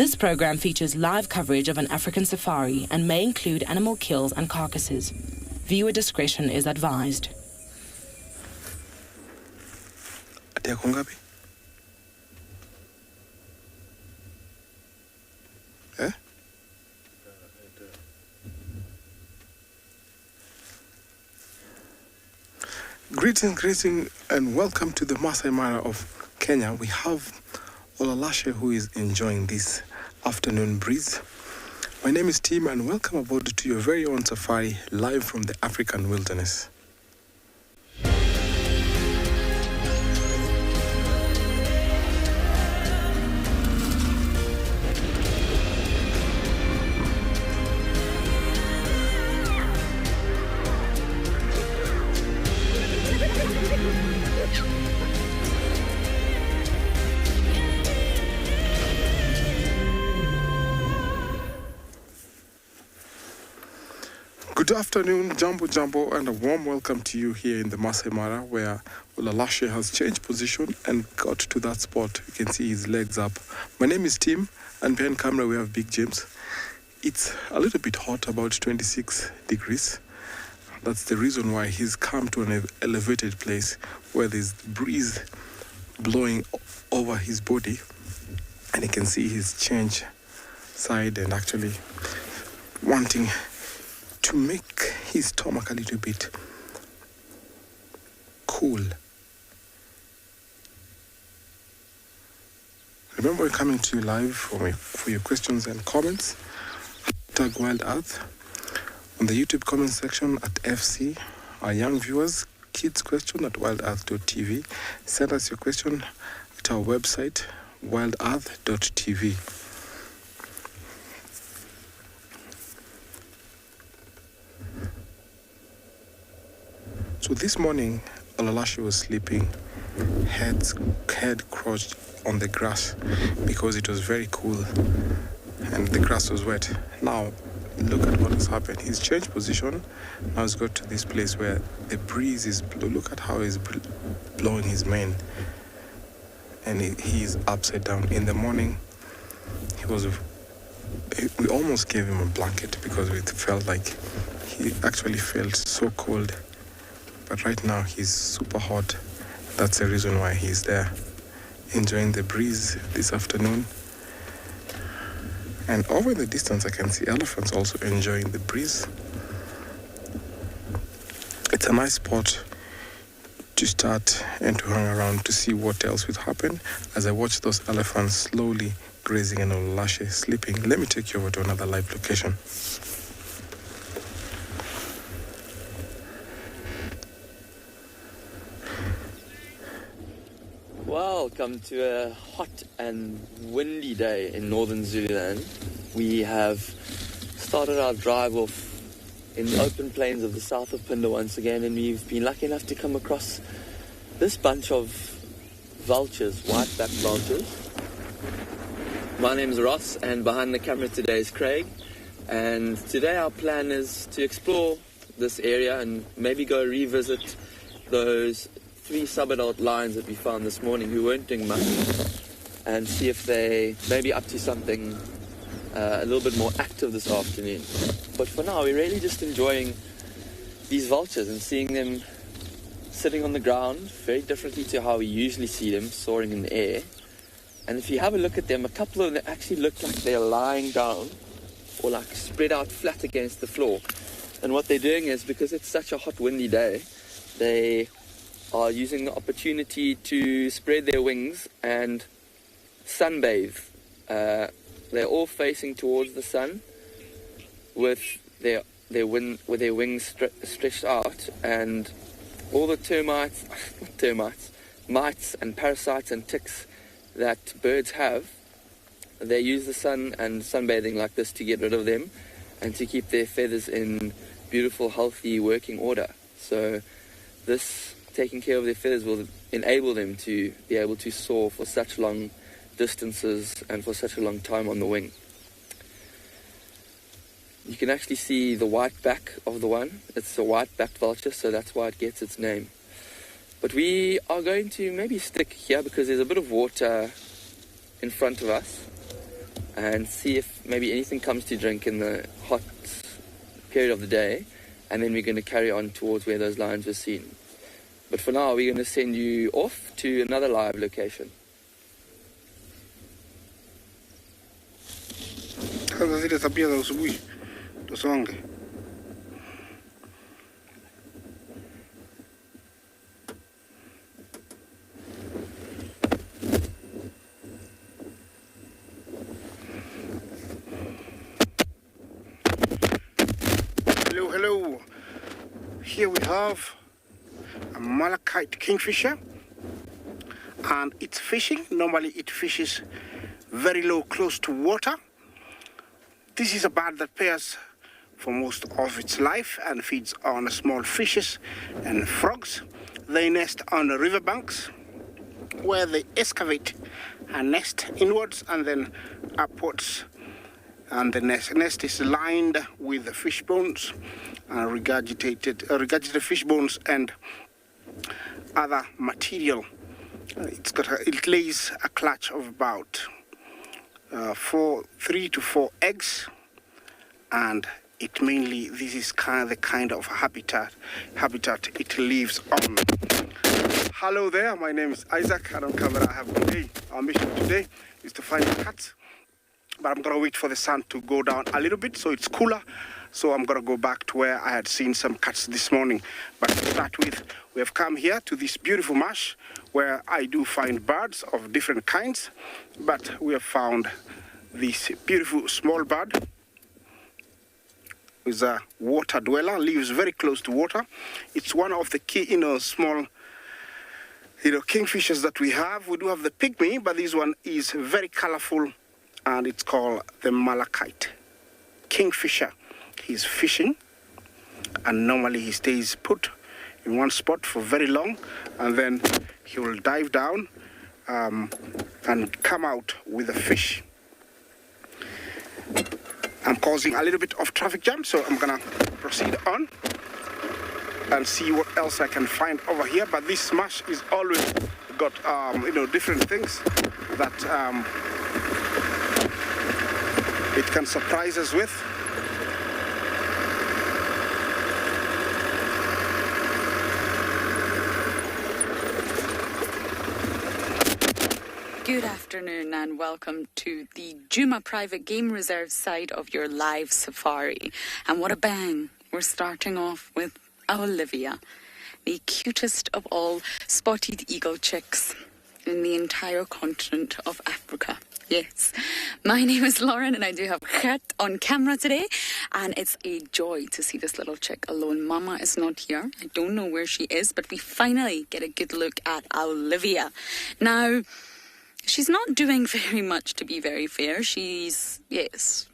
This program features live coverage of an African safari and may include animal kills and carcasses. Viewer discretion is advised. Greetings, and welcome to the Masai Mara of Kenya. We have Olalashe who is enjoying this afternoon breeze. My name is Tim and welcome aboard to your very own safari live from the African wilderness. Good afternoon, Jambo, and a warm welcome to you here in the Masai Mara, where Olalashe has changed position and got to that spot. You can see his legs up. My name is Tim, and behind camera we have Big James. It's a little bit hot, about 26 degrees. That's the reason why he's come to an elevated place where there's breeze blowing over his body, and you can see his change side and actually wanting to make his stomach a little bit cool. Remember, we're coming to you live for your questions and comments. Tag Wild Earth on the YouTube comment section at FC. Our young viewers, kids question at wildearth.tv. Send us your question at our website, wildearth.tv. So this morning, Olalashe was sleeping, head crouched on the grass because it was very cool and the grass was wet. Now, look at what has happened. He's changed position. Now he's got to this place where the breeze is blowing. Look at how he's blowing his mane. And he is upside down. In the morning, we almost gave him a blanket because we felt like he actually felt so cold. but right now he's super hot. That's the reason why he's there, enjoying the breeze this afternoon. And over in the distance, I can see elephants also enjoying the breeze. It's a nice spot to start and to hang around to see what else will happen as I watch those elephants slowly grazing and Olulashe sleeping. Let me take you over to another live location. Welcome to a hot and windy day in northern Zululand. We have started our drive off in the open plains of the south of Phinda once again, and we've been lucky enough to come across this bunch of vultures, white-backed vultures. My name is Ross, and behind the camera today is Craig. And today our plan is to explore this area and maybe go revisit those 3 sub-adult lions that we found this morning who weren't doing much, and see if they may be up to something a little bit more active this afternoon. But for now, we're really just enjoying these vultures and seeing them sitting on the ground, very differently to how we usually see them soaring in the air. And if you have a look at them, a couple of them actually look like they're lying down or like spread out flat against the floor. And what they're doing is, because it's such a hot, windy day, they are using the opportunity to spread their wings and sunbathe. They're all facing towards the sun with their wings stretched out, and all the mites and parasites and ticks that birds have, they use the sun and sunbathing like this to get rid of them and to keep their feathers in beautiful, healthy working order. So this taking care of their feathers will enable them to be able to soar for such long distances and for such a long time on the wing. You can actually see the white back of the one. It's a white-backed vulture, so that's why it gets its name. But we are going to maybe stick here because there's a bit of water in front of us, and see if maybe anything comes to drink in the hot period of the day, and then we're going to carry on towards where those lions were seen. But for now, we're going to send you off to another live location. Hello. Here we have a malachite kingfisher, and it's fishing. Normally it fishes very low, close to water. This is a bird that pairs for most of its life and feeds on small fishes and frogs. They nest on the riverbanks, where they excavate a nest inwards and then upwards. And the nest is lined with fish bones, regurgitated fish bones and other material. It lays a clutch of about 3 to 4 eggs, and this is the kind of habitat it lives on. Hello there, my name is Isaac, and on camera I have today. Our mission today is to find the cats, but I'm gonna wait for the sun to go down a little bit so it's cooler. So I'm gonna go back to where I had seen some cats this morning. But to start with, we have come here to this beautiful marsh where I do find birds of different kinds, but we have found this beautiful small bird. Is a water dweller, lives very close to water. It's one of the key, small, kingfishers that we have. We do have the pygmy, but this one is very colorful, and it's called the malachite kingfisher. He's fishing, and normally he stays put in one spot for very long, and then he will dive down and come out with a fish. I'm causing a little bit of traffic jam, so I'm gonna proceed on and see what else I can find over here. But this marsh is always got different things that it can surprise us with. Good afternoon and welcome to the Djuma Private Game Reserve side of your live safari. And what a bang! We're starting off with Olivia, the cutest of all spotted eagle chicks in the entire continent of Africa. Yes, my name is Lauren and I do have Gert on camera today, and it's a joy to see this little chick alone. Mama is not here. I don't know where she is, but we finally get a good look at Olivia. Now, she's not doing very much, to be very fair. She's, yes,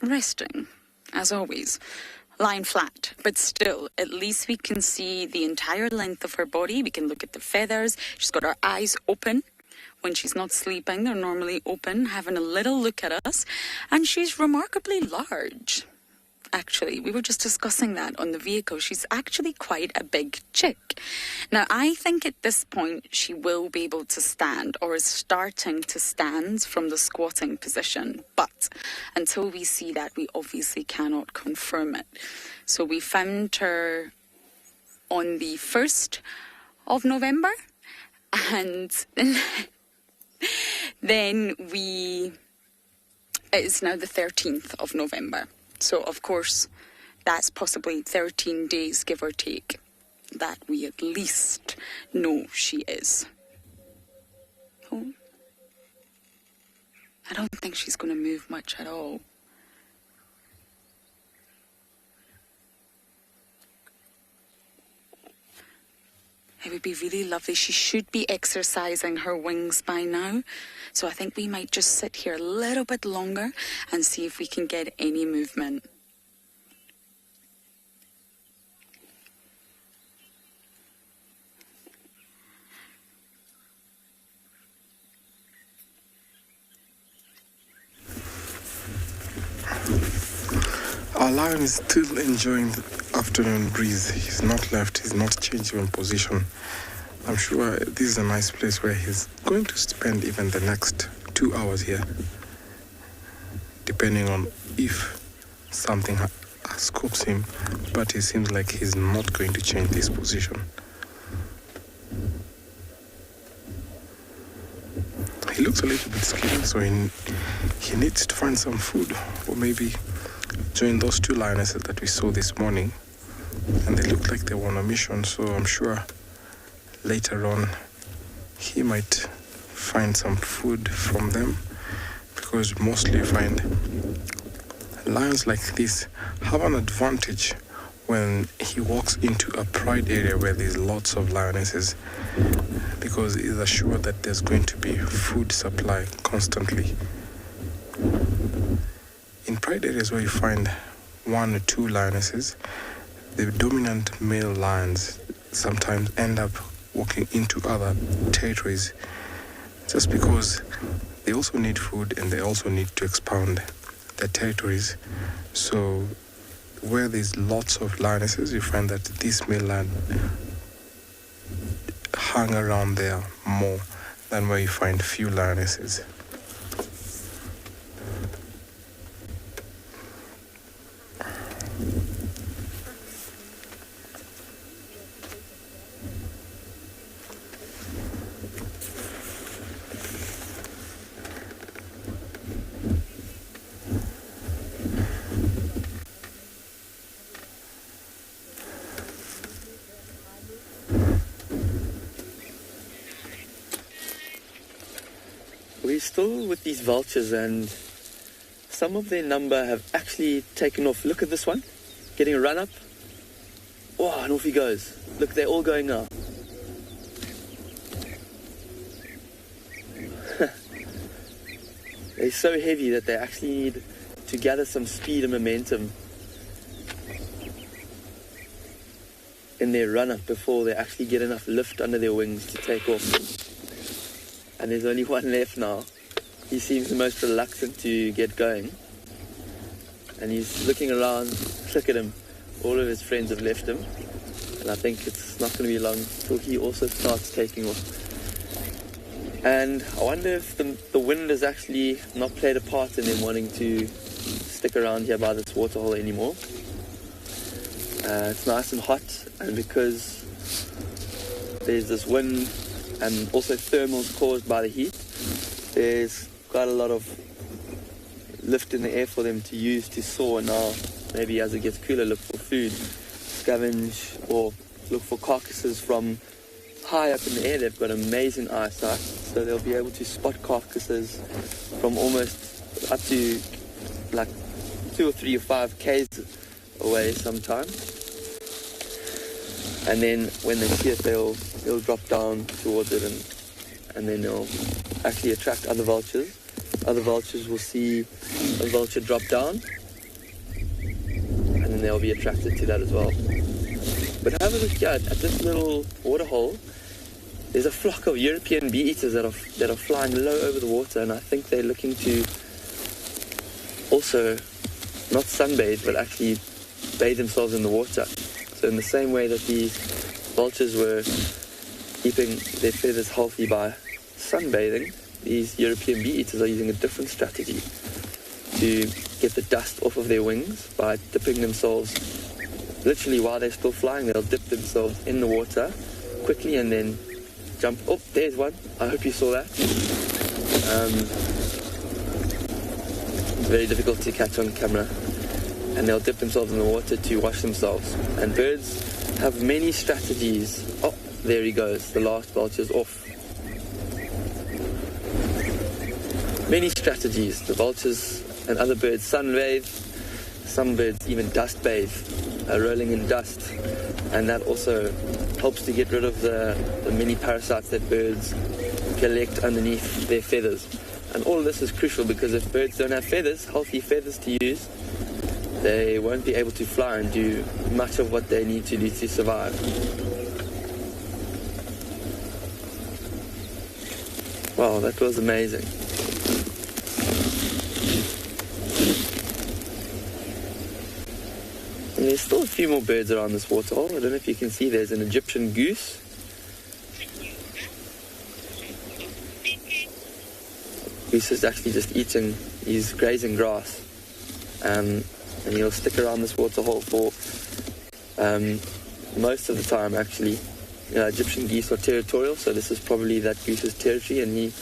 resting, as always. Lying flat, but still, at least we can see the entire length of her body. We can look at the feathers. She's got her eyes open. When she's not sleeping, they're normally open, having a little look at us. And she's remarkably large. Actually, we were just discussing that on the vehicle. She's actually quite a big chick. Now, I think at this point she will be able to stand, or is starting to stand from the squatting position. But until we see that, we obviously cannot confirm it. So we found her on the 1st of November. And then it's now the 13th of November. So, of course, that's possibly 13 days, give or take, that we at least know she is. Oh, I don't think she's going to move much at all. It would be really lovely. She should be exercising her wings by now. So I think we might just sit here a little bit longer and see if we can get any movement. Our lion is still enjoying the afternoon breeze. He's not left, he's not changed even position. I'm sure this is a nice place where he's going to spend even the next 2 hours here, depending on if something scopes him, but it seems like he's not going to change this position. He looks a little bit skinny, so he needs to find some food, or maybe join those 2 lionesses that we saw this morning, and they looked like they were on a mission, so I'm sure later on he might find some food from them, because mostly you find lions like this have an advantage when he walks into a pride area where there's lots of lionesses, because he's assured that there's going to be food supply constantly. In pride areas where you find 1 or 2 lionesses, the dominant male lions sometimes end up walking into other territories just because they also need food and they also need to expand their territories. So where there's lots of lionesses, you find that this male lion hang around there more than where you find few lionesses. We're still with these vultures, and some of their number have actually taken off. Look at this one, getting a run up. Oh, and off he goes. Look, they're all going now. They're so heavy that they actually need to gather some speed and momentum in their run up before they actually get enough lift under their wings to take off. And there's only one left now. He seems the most reluctant to get going. And he's looking around. Look at him. All of his friends have left him. And I think it's not going to be long till he also starts taking off. And I wonder if the wind has actually not played a part in them wanting to stick around here by this waterhole anymore. It's nice and hot, and because there's this wind and also thermals caused by the heat, there's quite a lot of lift in the air for them to use to soar now. Maybe as it gets cooler, look for food, scavenge, or look for carcasses from high up in the air. They've got amazing eyesight, so they'll be able to spot carcasses from almost up to like 2 or 3 or 5 k's away sometimes. And then when they see it, they'll drop down towards it, and then they'll actually attract other vultures. Other vultures will see a vulture drop down, and then they'll be attracted to that as well. But have a look here at this little waterhole. There's a flock of European bee-eaters that are flying low over the water, and I think they're looking to also not sunbathe, but actually bathe themselves in the water. So in the same way that these vultures were keeping their feathers healthy by sunbathing, these European bee-eaters are using a different strategy to get the dust off of their wings by dipping themselves. Literally, while they're still flying, they'll dip themselves in the water quickly and then jump. Oh, there's one. I hope you saw that. It's very difficult to catch on camera. And they'll dip themselves in the water to wash themselves. And birds have many strategies. Oh, there he goes. The last vulture's off. Many strategies. The vultures and other birds sunbathe. Some birds even dust bathe, rolling in dust. And that also helps to get rid of the many parasites that birds collect underneath their feathers. And all of this is crucial because if birds don't have feathers, healthy feathers to use, they won't be able to fly and do much of what they need to do to survive. Wow, that was amazing. And there's still a few more birds around this waterhole. I don't know if you can see, there's an Egyptian goose. Goose is actually just eating, he's grazing grass. And he'll stick around this waterhole for most of the time, actually. Egyptian geese are territorial, so this is probably that goose's territory, and he,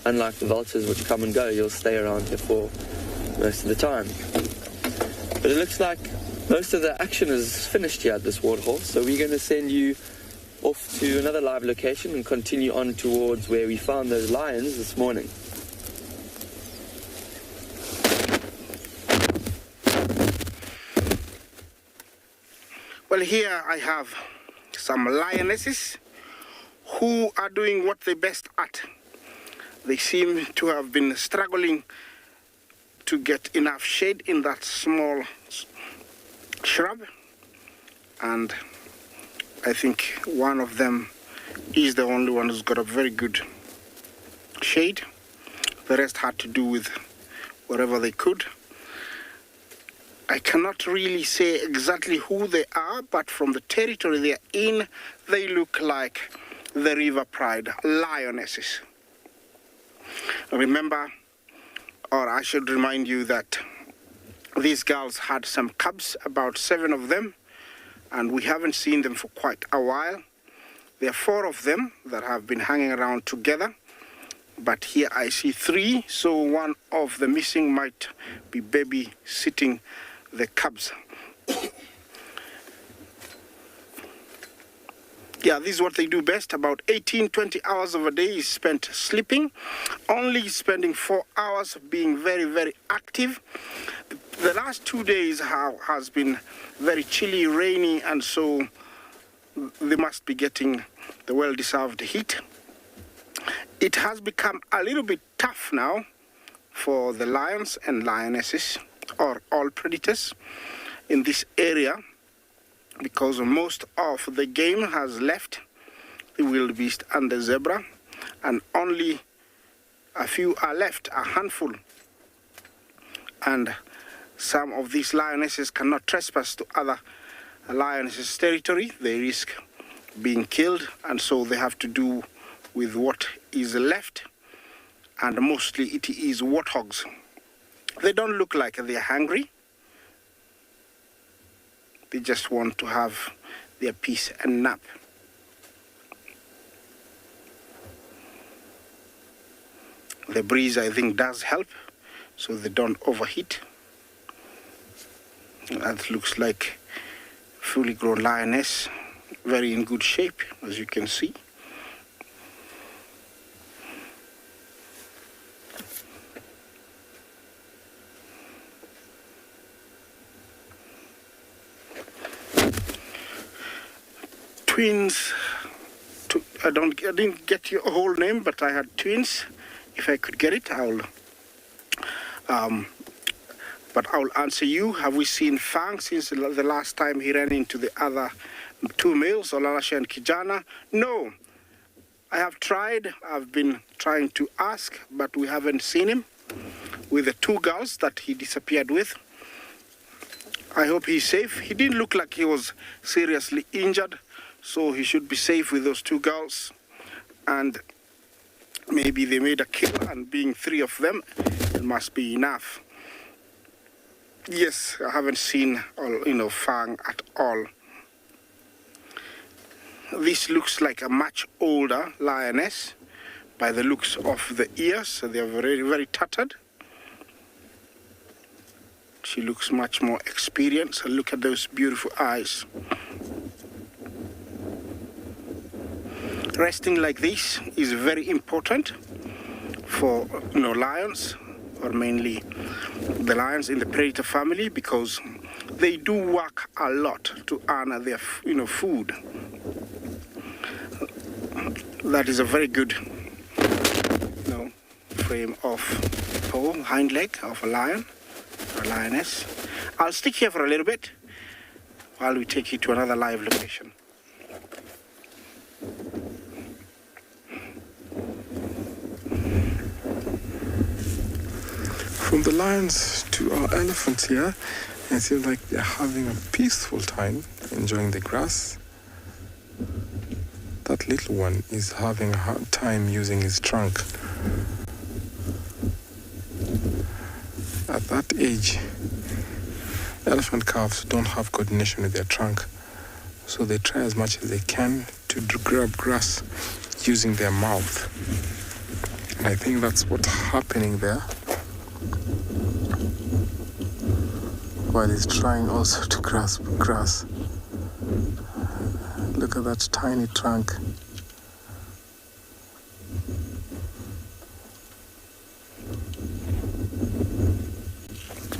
unlike the vultures which come and go, he'll stay around here for most of the time. But it looks like most of the action is finished here at this waterhole, so we're going to send you off to another live location and continue on towards where we found those lions this morning. Well, here I have some lionesses who are doing what they're best at. They seem to have been struggling to get enough shade in that small shrub, and I think one of them is the only one who's got a very good shade. The rest had to do with whatever they could. I cannot really say exactly who they are, but from the territory they are in, they look like the River Pride lionesses. Remember, or I should remind you that these girls had some cubs, about 7 of them, and we haven't seen them for quite a while. There are 4 of them that have been hanging around together, but here I see 3, so one of the missing might be babysitting the cubs. Yeah, this is what they do best. About 18-20 hours of a day is spent sleeping, only spending 4 hours being very, very active. The last 2 days has been very chilly, rainy, and so they must be getting the well-deserved heat. It has become a little bit tough now for the lions and lionesses, or all predators in this area, because most of the game has left, the wildebeest and the zebra, and only a few are left, a handful. And some of these lionesses cannot trespass to other lionesses' territory. They risk being killed, and so they have to do with what is left, and mostly it is warthogs. They don't look like they're hungry. They just want to have their peace and nap. The breeze, I think, does help, so they don't overheat. That looks like fully grown lioness, very in good shape, as you can see. Twins, I didn't get your whole name, but I had twins. If I could get it, but I'll answer you. Have we seen Fang since the last time he ran into the other two males, Olalashe and Kijana? No. I have tried. I've been trying to ask, but we haven't seen him with the two girls that he disappeared with. I hope he's safe. He didn't look like he was seriously injured, so he should be safe with those two girls. And maybe they made a kill, and being three of them, it must be enough. Yes, I haven't seen Fang at all. This looks like a much older lioness by the looks of the ears. So they are very, very tattered. She looks much more experienced. And look at those beautiful eyes. Resting like this is very important for lions, or mainly the lions in the predator family, because they do work a lot to earn their food. That is a very good frame of hind leg of a lion or lioness. I'll stick here for a little bit while we take you to another live location. From the lions to our elephants here, it seems like they're having a peaceful time enjoying the grass. That little one is having a hard time using his trunk. At that age, elephant calves don't have coordination with their trunk, so they try as much as they can to grab grass using their mouth. And I think that's what's happening there. While he's trying also to grasp grass. Look at that tiny trunk.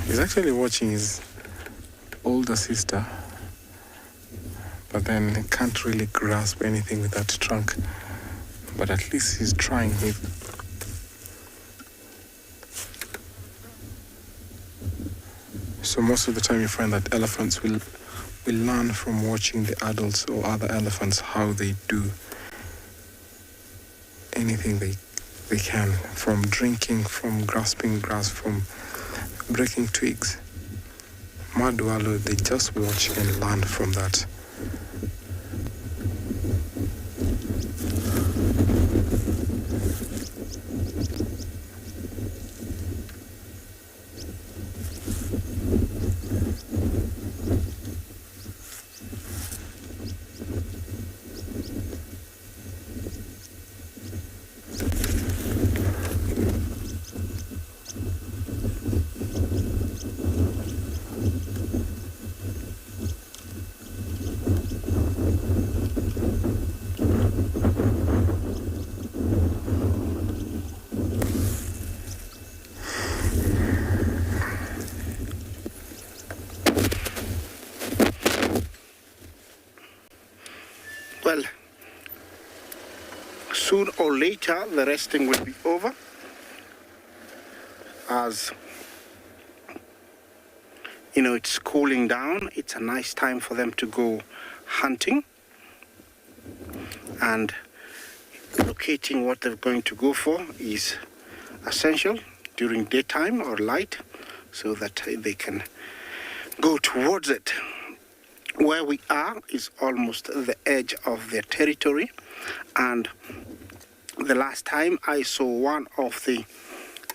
He's actually watching his older sister, but then he can't really grasp anything with that trunk. But at least he's trying. So most of the time you find that elephants will learn from watching the adults or other elephants how they do anything they can, from drinking, from grasping grass, from breaking twigs. Madwalu, they just watch and learn from that. Well, soon or later the resting will be over, as it's cooling down. It's a nice time for them to go hunting, and locating what they're going to go for is essential during daytime or light, so that they can go towards it. Where we are is almost the edge of their territory, and the last time I saw one of the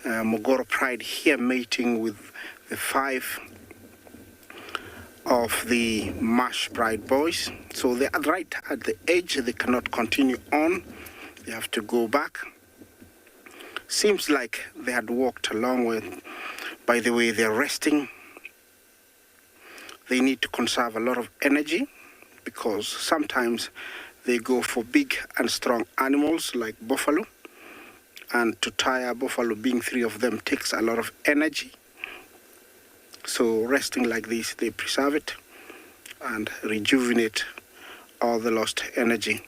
Mogoro Pride here mating with the 5 of the Mash Pride boys. So they are right at the edge. They cannot continue on. They have to go back Seems like they had walked a long way. By the way, they're resting. They need to conserve a lot of energy because sometimes they go for big and strong animals like buffalo. And to tire buffalo, being 3 of them, takes a lot of energy. So resting like this, they preserve it and rejuvenate all the lost energy.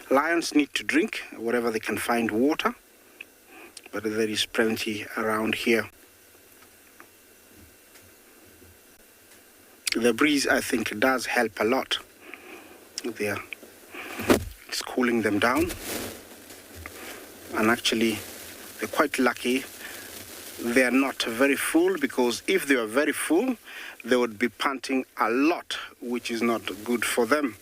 Lions need to drink wherever they can find water, but there is plenty around here. The breeze, I think, does help a lot. It's cooling them down. And actually, they're quite lucky. They're not very full, because if they were very full, they would be panting a lot, which is not good for them.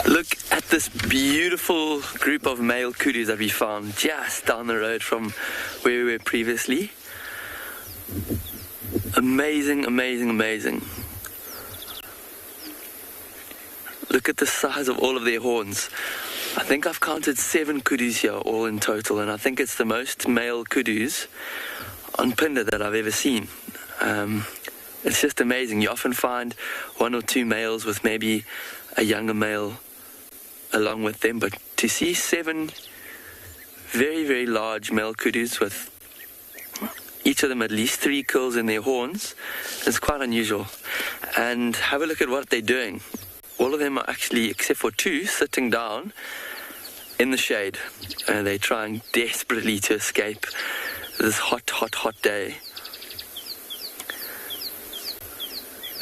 Look at this beautiful group of male kudus that we found just down the road from where we were previously. Amazing, amazing, amazing. Look at the size of all of their horns. I think I've counted 7 kudus here all in total, and I think it's the most male kudus on Pinda that I've ever seen. It's just amazing. You often find 1 or 2 males with maybe a younger male along with them, but to see 7 very, very large male kudus with each of them at least 3 quills in their horns is quite unusual. And have a look at what they're doing. All of them are actually, except for 2, sitting down in the shade, and they're trying desperately to escape this hot, hot, hot day.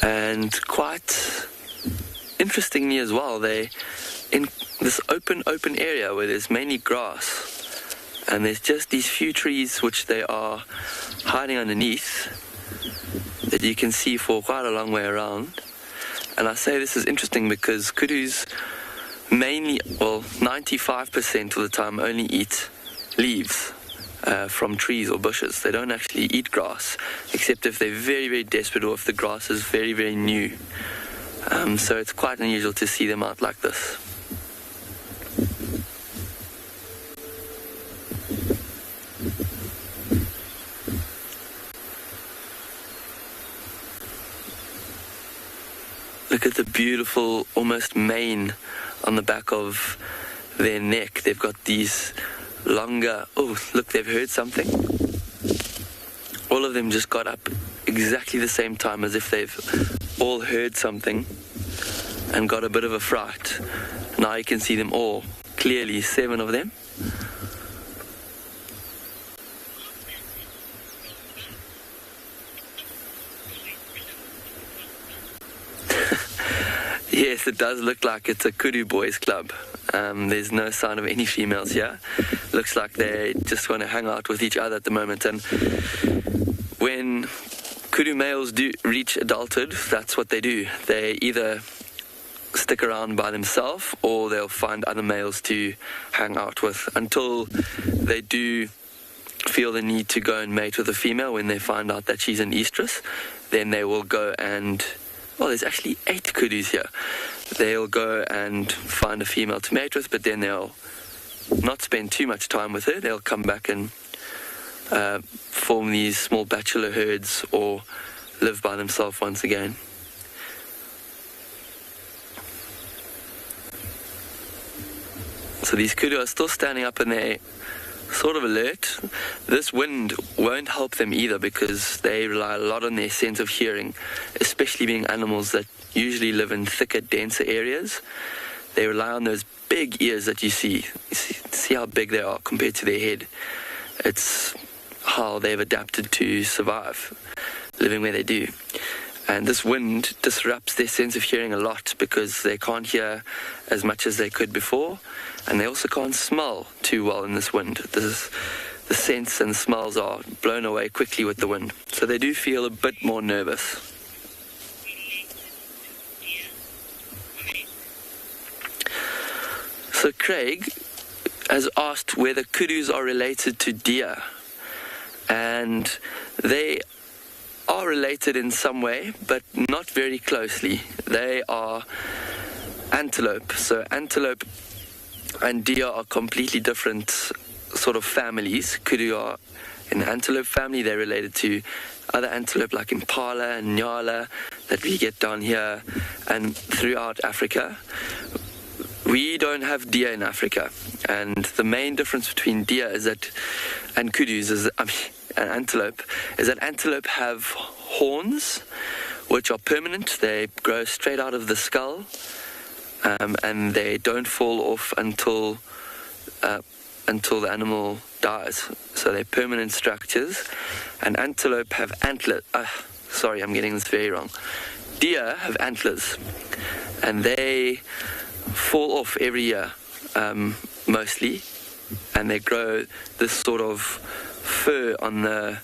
And quite interestingly as well, they in this open area where there's mainly grass, and there's just these few trees which they are hiding underneath that you can see for quite a long way around. And I say this is interesting because kudus mainly, well, 95% of the time only eat leaves from trees or bushes. They don't actually eat grass, except if they're very, very desperate or if the grass is very, very new. So it's quite unusual to see them out like this. Look at the beautiful, almost mane on the back of their neck. They've got these longer... Oh, look, they've heard something. All of them just got up exactly the same time, as if they've all heard something and got a bit of a fright. Now you can see them all, clearly 7 of them. Yes, it does look like it's a kudu boys club. There's no sign of any females here. Looks like they just want to hang out with each other at the moment. And when kudu males do reach adulthood, that's what they do. They either stick around by themselves or they'll find other males to hang out with until they do feel the need to go and mate with a female. When they find out that she's an estrus, then they will go and... Well, there's actually 8 kudus here. They'll go and find a female to mate with, but then they'll not spend too much time with her. They'll come back and form these small bachelor herds or live by themselves once again. So these kudu are still standing up and they're sort of alert. This wind won't help them either because they rely a lot on their sense of hearing, especially being animals that usually live in thicker, denser areas. They rely on those big ears that you see. See how big they are compared to their head. It's how they've adapted to survive, living where they do. And this wind disrupts their sense of hearing a lot because they can't hear as much as they could before, and they also can't smell too well in this wind. The scents and smells are blown away quickly with the wind, so they do feel a bit more nervous. So Craig has asked whether kudus are related to deer. and they are related in some way, but not very closely. They are antelope. So antelope and deer are completely different sort of families. Kudu are in antelope family. They're related to other antelope like impala and nyala that we get down here and throughout Africa. We don't have deer in Africa, and the main difference between deer is that, and kudus is, and antelope, is that antelope have horns which are permanent. They grow straight out of the skull, and they don't fall off until the animal dies. So they're permanent structures. And antelope have antlers. Sorry, I'm getting this very wrong. Deer have antlers, and they fall off every year, mostly, and they grow this sort of fur on the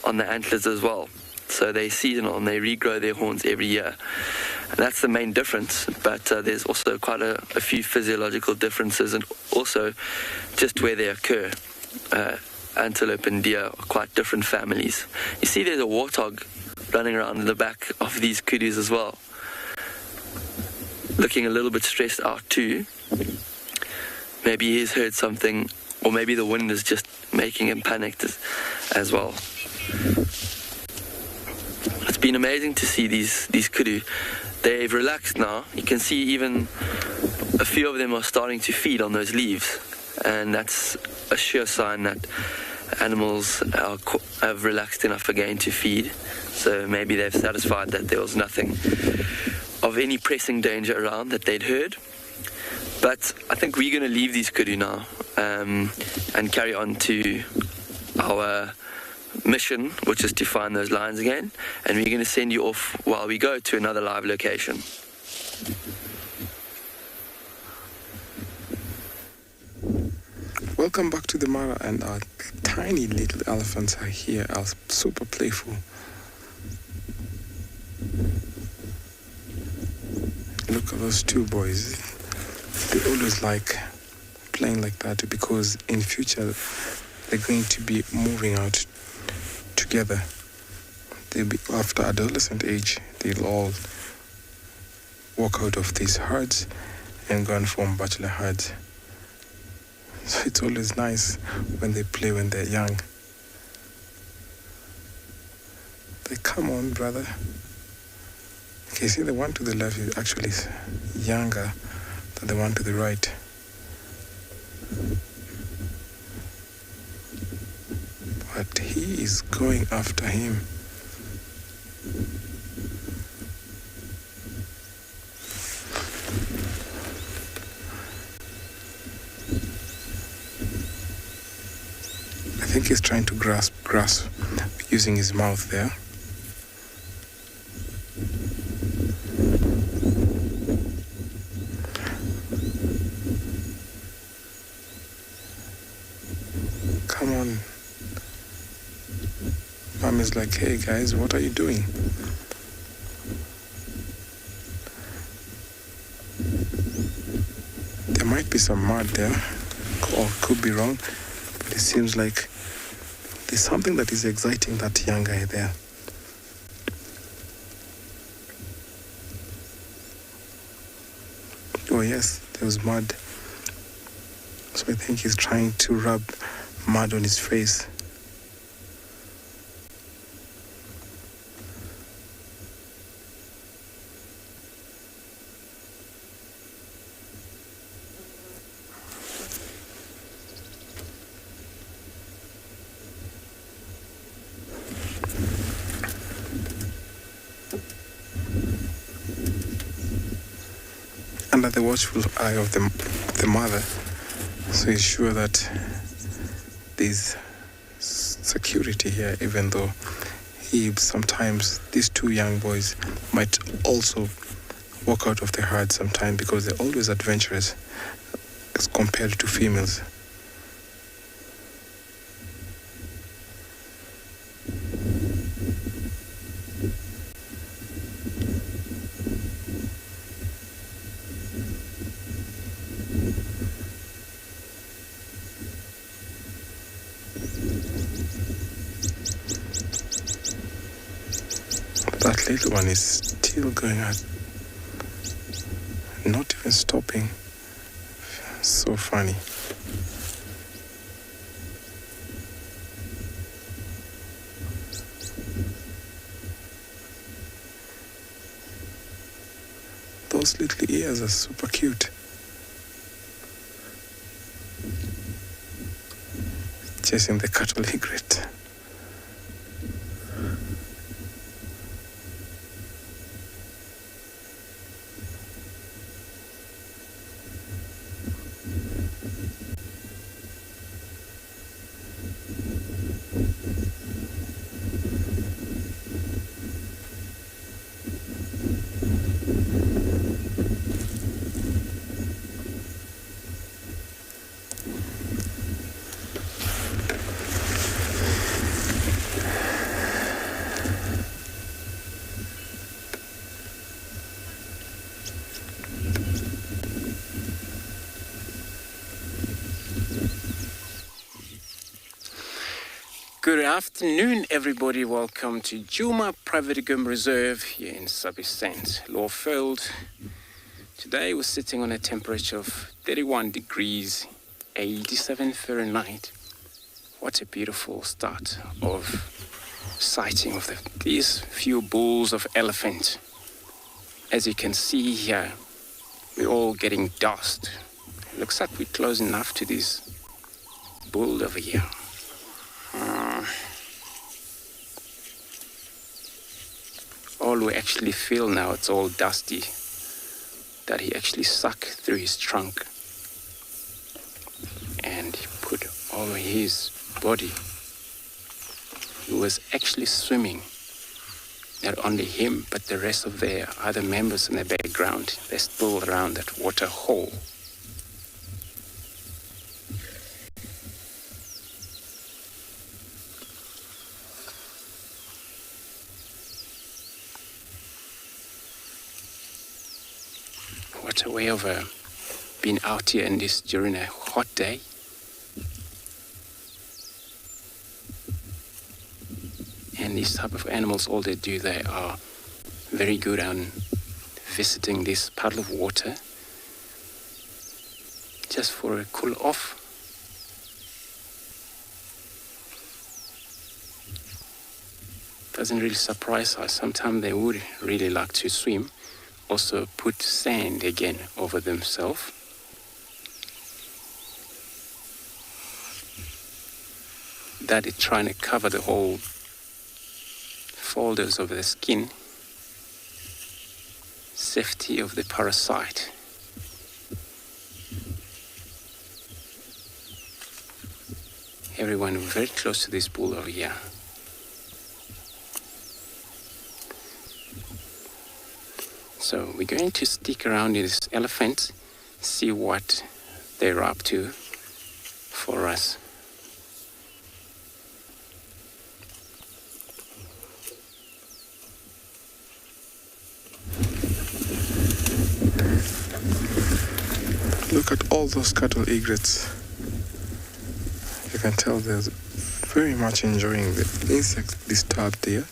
antlers as well. So they're seasonal and they regrow their horns every year. And that's the main difference, but there's also quite a few physiological differences, and also just where they occur. Antelope and deer are quite different families. You see there's a warthog running around in the back of these kudus as well, looking a little bit stressed out too. Maybe he's heard something, or maybe the wind is just making him panicked as well. It's been amazing to see these kudu. They've relaxed now. You can see even a few of them are starting to feed on those leaves, and that's a sure sign that animals have relaxed enough again to feed. So maybe they've satisfied that there was nothing of any pressing danger around that they'd heard. But I think we're going to leave these kudu now and carry on to our mission, which is to find those lions again, and we're going to send you off while we go to another live location. Welcome back to the Mara, and our tiny little elephants are here, are super playful. Look at those two boys. They always like playing like that because in future they're going to be moving out together. They'll be after adolescent age. They'll all walk out of these herds and go and form bachelor herds. So it's always nice when they play when they're young. They come on, brother. Okay, see the one to the left is actually younger than the one to the right. But he is going after him. I think he's trying to grasp grass using his mouth there. Come on. Mom is like, hey guys, what are you doing? There might be some mud there, or could be wrong, but it seems like there's something that is exciting that young guy there. Oh yes, there was mud. So I think he's trying to rub mud on his face. Under the watchful eye of the mother, so he's sure that there's security here, even though sometimes these two young boys might also walk out of the herd sometime because they're always adventurous as compared to females. That little one is still going out, not even stopping. So funny. Those little ears are super cute. Chasing the cattle egret. Good afternoon, everybody. Welcome to Djuma Private Game Reserve here in Sabisent, Lawfield. Today we're sitting on a temperature of 31 degrees, 87 Fahrenheit. What a beautiful start of sighting of these few bulls of elephant. As you can see here, we're all getting dust. Looks like we're close enough to this bull over here. All we actually feel now, it's all dusty, that he actually sucked through his trunk and he put over his body. He was actually swimming, not only him, but the rest of the other members in the background. They're still around that water hole. What a way of being out here in this during a hot day. And these type of animals, all they do, they are very good on visiting this puddle of water just for a cool off. Doesn't really surprise us. Sometimes they would really like to swim. Also put sand again over themselves. That is trying to cover the whole folders of the skin. Safety of the parasite. Everyone very close to this bull over here. So we're going to stick around this elephant, see what they're up to for us. Look at all those cattle egrets. You can tell they're very much enjoying the insects disturbed here.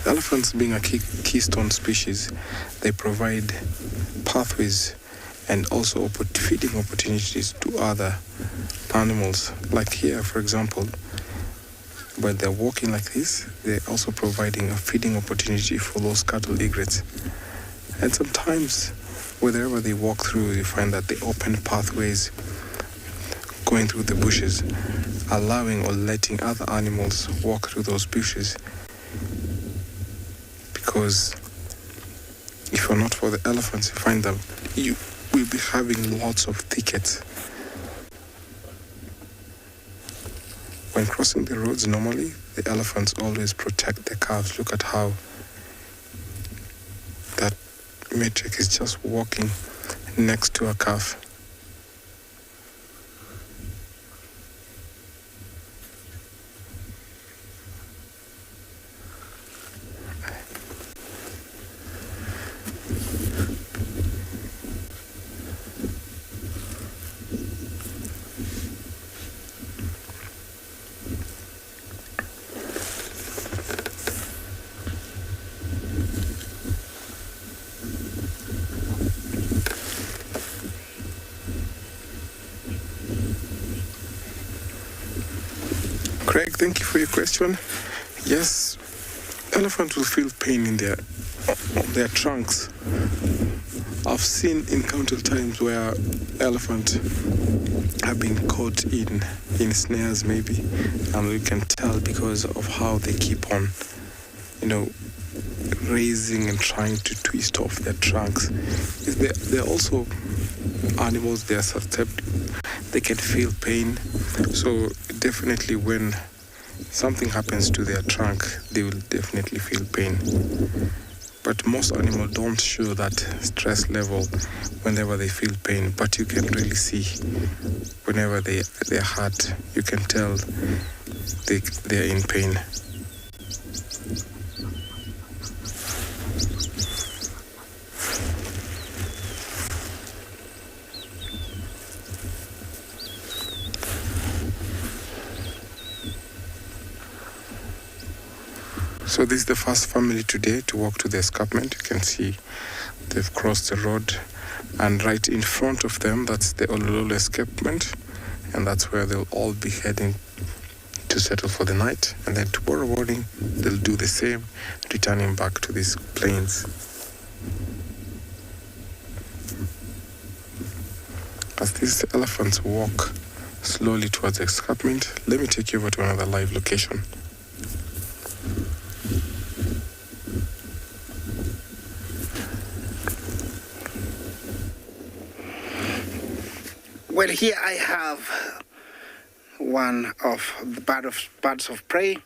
Elephants, being a keystone species, they provide pathways and also feeding opportunities to other animals. Like here, for example, when they're walking like this, they're also providing a feeding opportunity for those cattle egrets. And sometimes, wherever they walk through, you find that they open pathways going through the bushes, allowing or letting other animals walk through those bushes. Because if you're not for the elephants, you find them, you will be having lots of thickets. When crossing the roads normally, the elephants always protect the calves. Look at how that matric is just walking next to a calf. Thank you for your question. Yes, elephants will feel pain in their trunks. I've encountered times where elephants have been caught in snares maybe, and we can tell because of how they keep on, raising and trying to twist off their trunks. They're also animals, they are susceptible, they can feel pain. So definitely when something happens to their trunk, they will definitely feel pain. But most animals don't show that stress level whenever they feel pain, but you can really see whenever they're hurt, you can tell they're in pain. So this is the first family today to walk to the escarpment. You can see they've crossed the road, and right in front of them, that's the Olololo escarpment, and that's where they'll all be heading to settle for the night. And then tomorrow morning, they'll do the same, returning back to these plains. As these elephants walk slowly towards the escarpment, let me take you over to another live location. Well, here I have one of the birds of prey,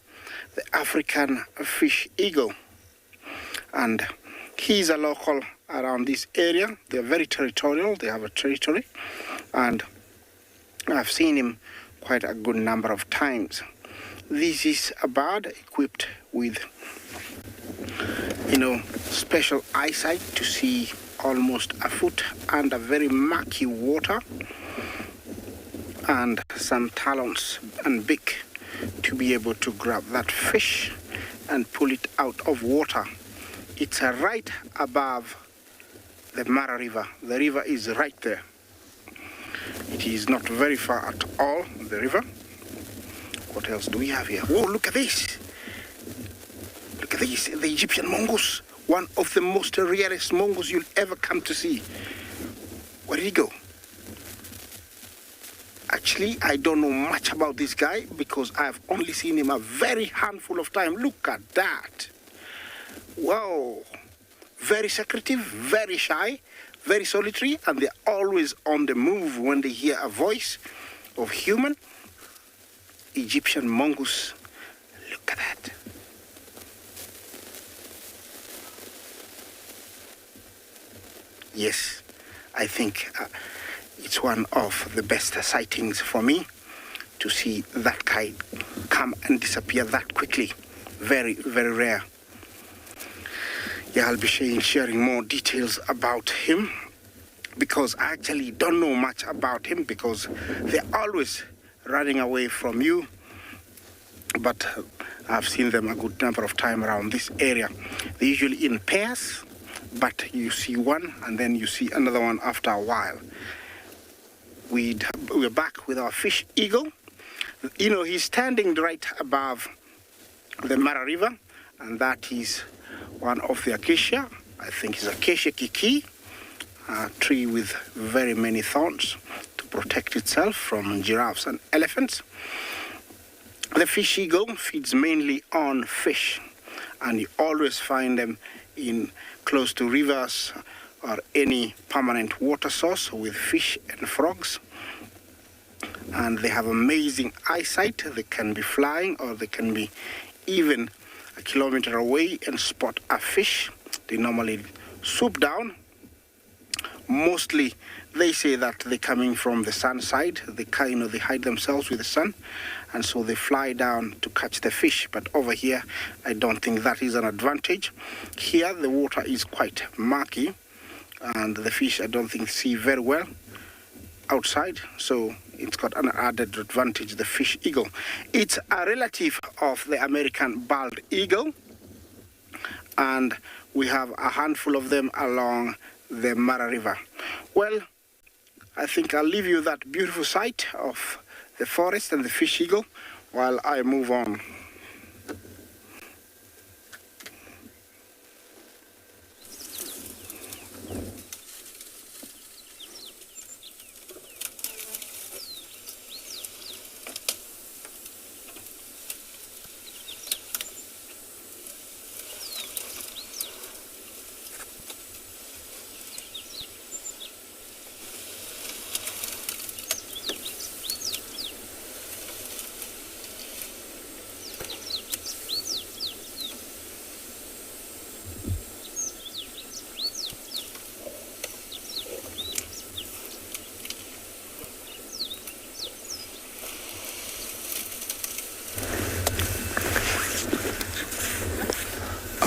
the African fish eagle. And he's a local around this area. They're very territorial. They have a territory. And I've seen him quite a good number of times. This is a bird equipped with, special eyesight to see almost a foot under very murky water, and some talons and beak to be able to grab that fish and pull it out of water. It's right above the Mara River. The river is right there. It is not very far at all, the river. What else do we have here? Oh, look at this. Look at this, the Egyptian mongoose. One of the most rarest mongoose you'll ever come to see. Where did he go? Actually, I don't know much about this guy because I've only seen him a very handful of times. Look at that. Wow. Very secretive, very shy, very solitary, and they're always on the move when they hear a voice of human. Egyptian mongoose. Look at that. Yes, I think it's one of the best sightings for me to see that kite come and disappear that quickly. Very, very rare. Yeah, I'll be sharing more details about him because I actually don't know much about him because they're always running away from you. But I've seen them a good number of times around this area. They're usually in pairs, but you see one and then you see another one after a while. We're back with our fish eagle. He's standing right above the Mara River, and that is one of the acacia. I think it's acacia kiki, a tree with very many thorns to protect itself from giraffes and elephants. The fish eagle feeds mainly on fish, and you always find them in close to rivers or any permanent water source with fish and frogs. And they have amazing eyesight. They can be flying or they can be even a kilometer away and spot a fish. They normally swoop down. Mostly they say that they're coming from the sun side. They hide themselves with the sun, and so they fly down to catch the fish. But over here, I don't think that is an advantage. Here, the water is quite murky, and the fish, I don't think, see very well outside. So it's got an added advantage, the fish eagle. It's a relative of the American bald eagle, and we have a handful of them along the Mara River. Well, I think I'll leave you that beautiful sight of the forest and the fish eagle while I move on.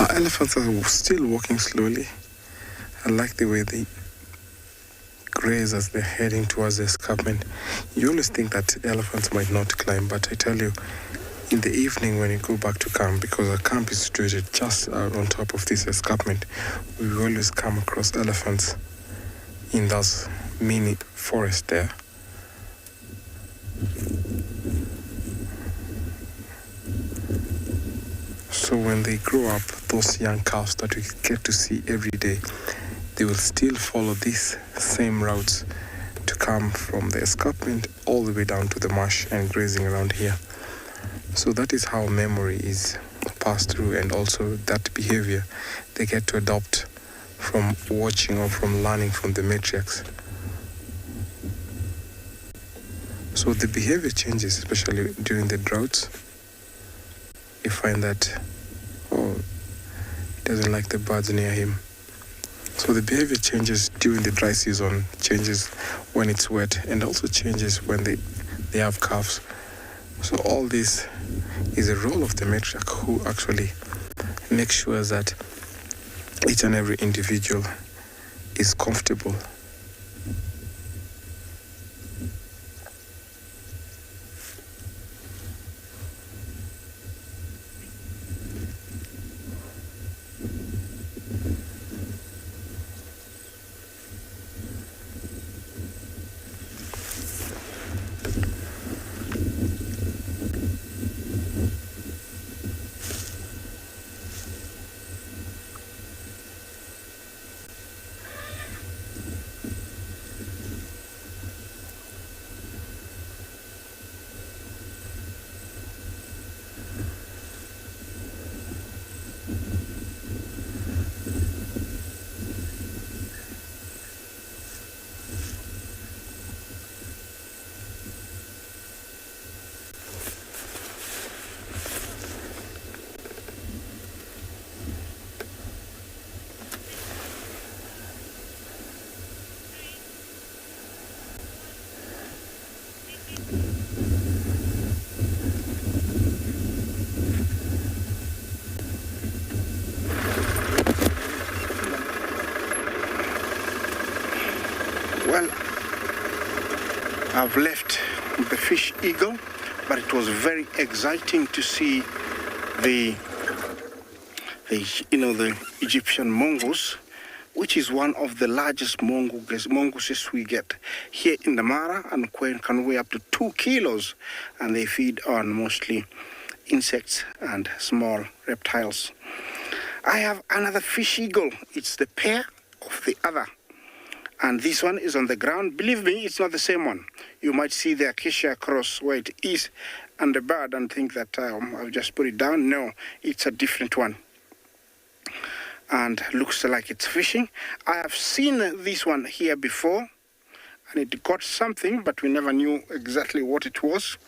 Elephants are still walking slowly. I like the way they graze as they're heading towards the escarpment. You always think that elephants might not climb, but I tell you, in the evening when you go back to camp, because our camp is situated just on top of this escarpment, we will always come across elephants in those mini forest there. So when they grow up, those young calves that we get to see every day, they will still follow these same routes to come from the escarpment all the way down to the marsh and grazing around here. So that is how memory is passed through, and also that behavior they get to adopt from watching or from learning from the matriarchs. So the behavior changes, especially during the droughts. You find that, he doesn't like the birds near him. So the behavior changes during the dry season, changes when it's wet, and also changes when they have calves. So all this is a role of the matriarch, who actually makes sure that each and every individual is comfortable. Well, I've left the fish eagle, but it was very exciting to see the Egyptian mongoose, which is one of the largest mongooses we get here in the Mara, and can weigh up to 2 kilos, and they feed on mostly insects and small reptiles. I have another fish eagle. It's the pair of the other. And this one is on the ground. Believe me, it's not the same one. You might see the acacia cross where it is and the bird and think that I've just put it down. No, it's a different one. And looks like it's fishing. I have seen this one here before, and it got something, but we never knew exactly what it was.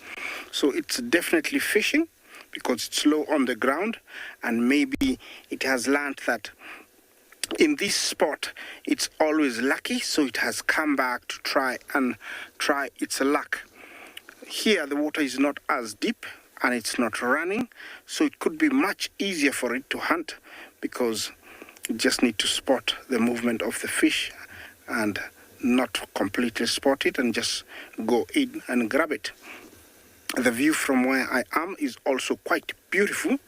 So it's definitely fishing because it's low on the ground, and maybe it has learned that in this spot it's always lucky, so it has come back to try its luck. Here the water is not as deep and it's not running, so it could be much easier for it to hunt, because you just need to spot the movement of the fish and not completely spot it and just go in and grab it. The view from where I am is also quite beautiful.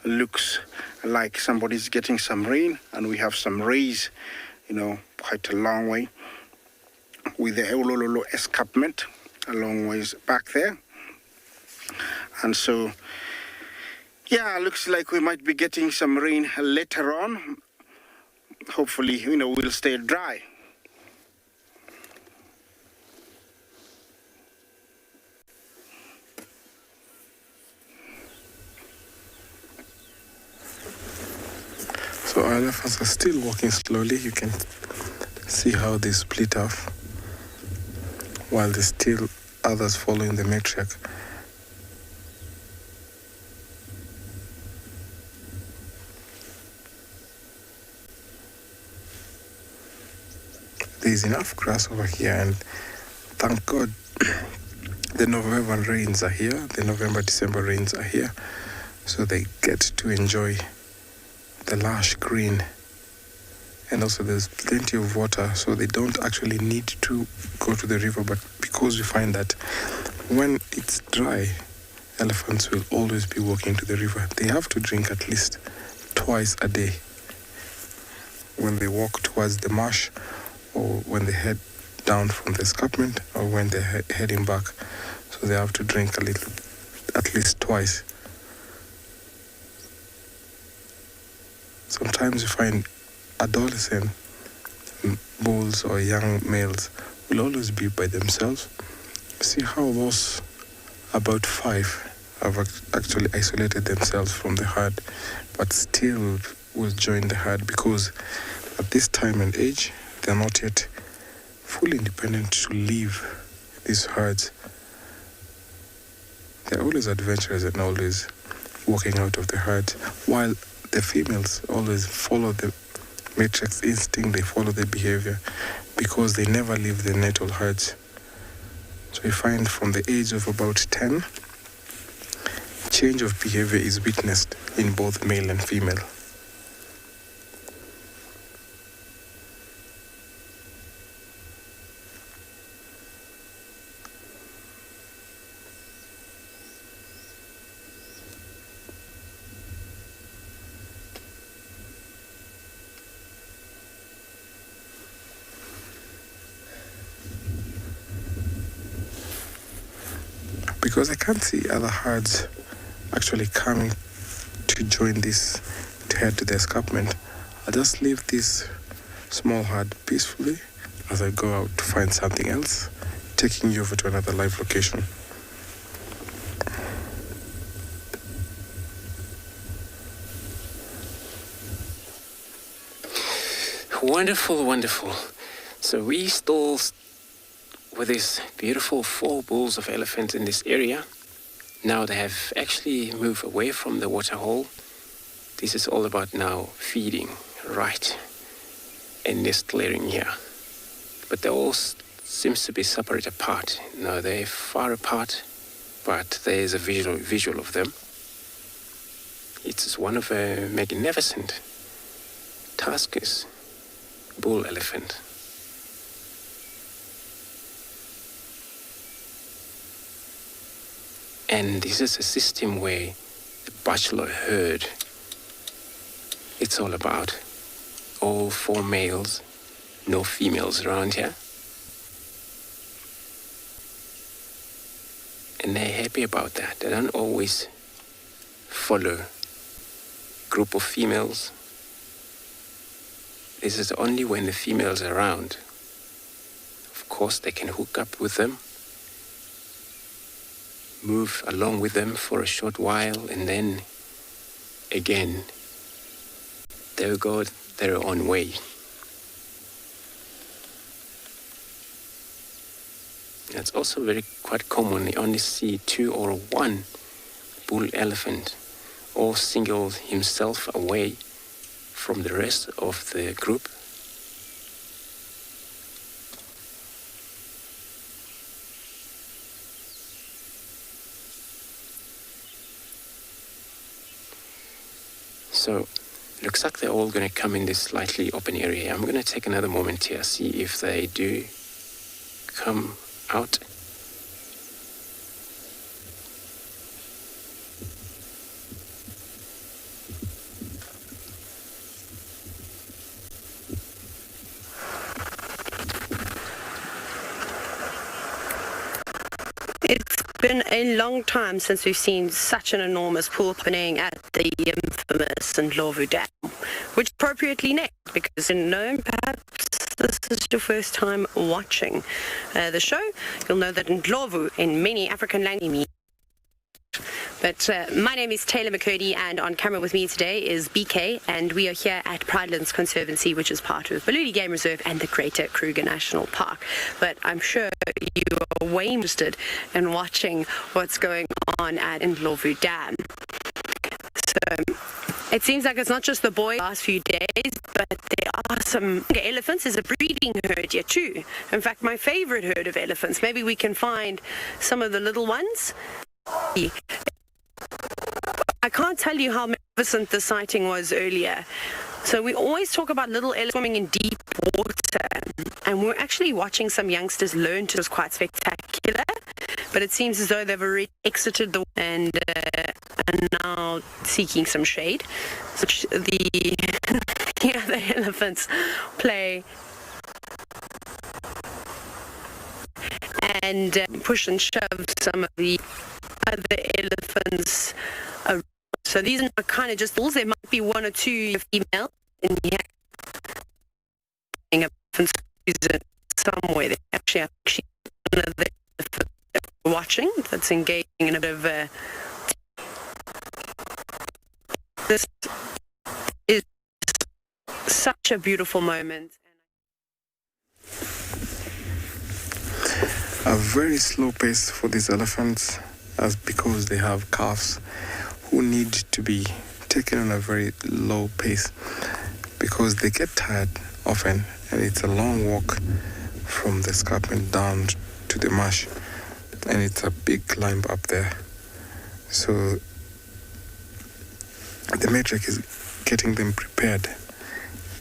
Looks like somebody's getting some rain, and we have some rays, quite a long way, with the Olololo escarpment a long ways back there. And so, yeah, looks like we might be getting some rain later on. Hopefully, we'll stay dry. So our elephants are still walking slowly. You can see how they split off while there's still others following the matriarch. There's enough grass over here, and thank God the November rains are here. The November-December rains are here, so they get to enjoy the lush green. And also there's plenty of water, so they don't actually need to go to the river. But because we find that when it's dry, elephants will always be walking to the river. They have to drink at least twice a day when they walk towards the marsh, or when they head down from the escarpment, or when they're heading back. So they have to drink a little, at least twice. Sometimes you find adolescent bulls or young males will always be by themselves. See how those about 5 have actually isolated themselves from the herd, but still will join the herd, because at this time and age, they're not yet fully independent to leave these herds. They're always adventurous and always walking out of the herd, while the females always follow the matriarch's instinct. They follow their behavior because they never leave the natal herds. So you find from the age of about 10, change of behavior is witnessed in both male and female. Because I can't see other herds actually coming to join this, to head to the escarpment, I just leave this small herd peacefully as I go out to find something else, taking you over to another live location. Wonderful, wonderful. So we still with these beautiful 4 bulls of elephants in this area. Now they have actually moved away from the water hole. This is all about now feeding right in this clearing here. But they all seems to be separate apart. Now they're far apart, but there is a visual of them. It's one of a magnificent tuskers bull elephant. And this is a system where the BUTLER herd, it's all about. All 4 males, no females around here. And they're happy about that. They don't always follow a group of females. This is only when the females are around. Of course, they can hook up with them, move along with them for a short while, and then again they will go their own way. It's also quite common. You only see 2 or 1 bull elephant or single himself away from the rest of the group. So, looks like they're all going to come in this slightly open area. I'm going to take another moment here, see if they do come out. It's been a long time since we've seen such an enormous pool opening at the infamous Ndlovu Dam, which appropriately named because perhaps this is your first time watching the show, you'll know that Ndlovu in many African languages means. But my name is TAYLA MCCURDY, and on camera with me today is BK, and we are here at Pridelands Conservancy, which is part of Tswalu Game Reserve and the Greater Kruger National Park. But I'm sure you are way interested in watching what's going on at Ndlovu Dam. So it seems like it's not just the boy last few days, but there are some elephants. There's a breeding herd here too. In fact, my favorite herd of elephants. Maybe we can find some of the little ones. I can't tell you how magnificent the sighting was earlier. So we always talk about little elephants swimming in deep water, and we're actually watching some youngsters learn to. It was quite spectacular, but it seems as though they've already exited the and are now seeking some shade. Which the other elephants play and push and shove some of the other elephants around. So these are kind of just bulls. There might be one or two females in here. Elephants somewhere. Actually, one of the elephants that we're watching that's engaging in a bit of a. This is such a beautiful moment. A very slow pace for these elephants, as because they have calves who need to be taken on a very low pace because they get tired often, and it's a long walk from the escarpment down to the marsh, and it's a big climb up there. So the matriarch is getting them prepared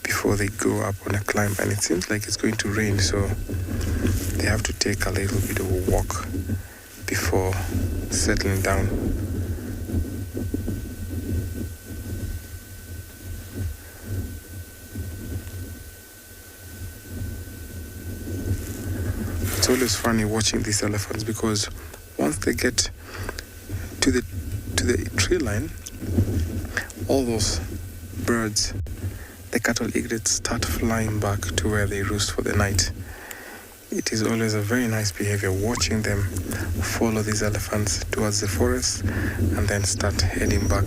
before they go up on a climb, and it seems like it's going to rain, so they have to take a little bit of a walk before settling down. It's always funny watching these elephants because once they get to the tree line, all those birds, the cattle egrets, start flying back to where they roost for the night. It is always a very nice behavior watching them follow these elephants towards the forest and then start heading back.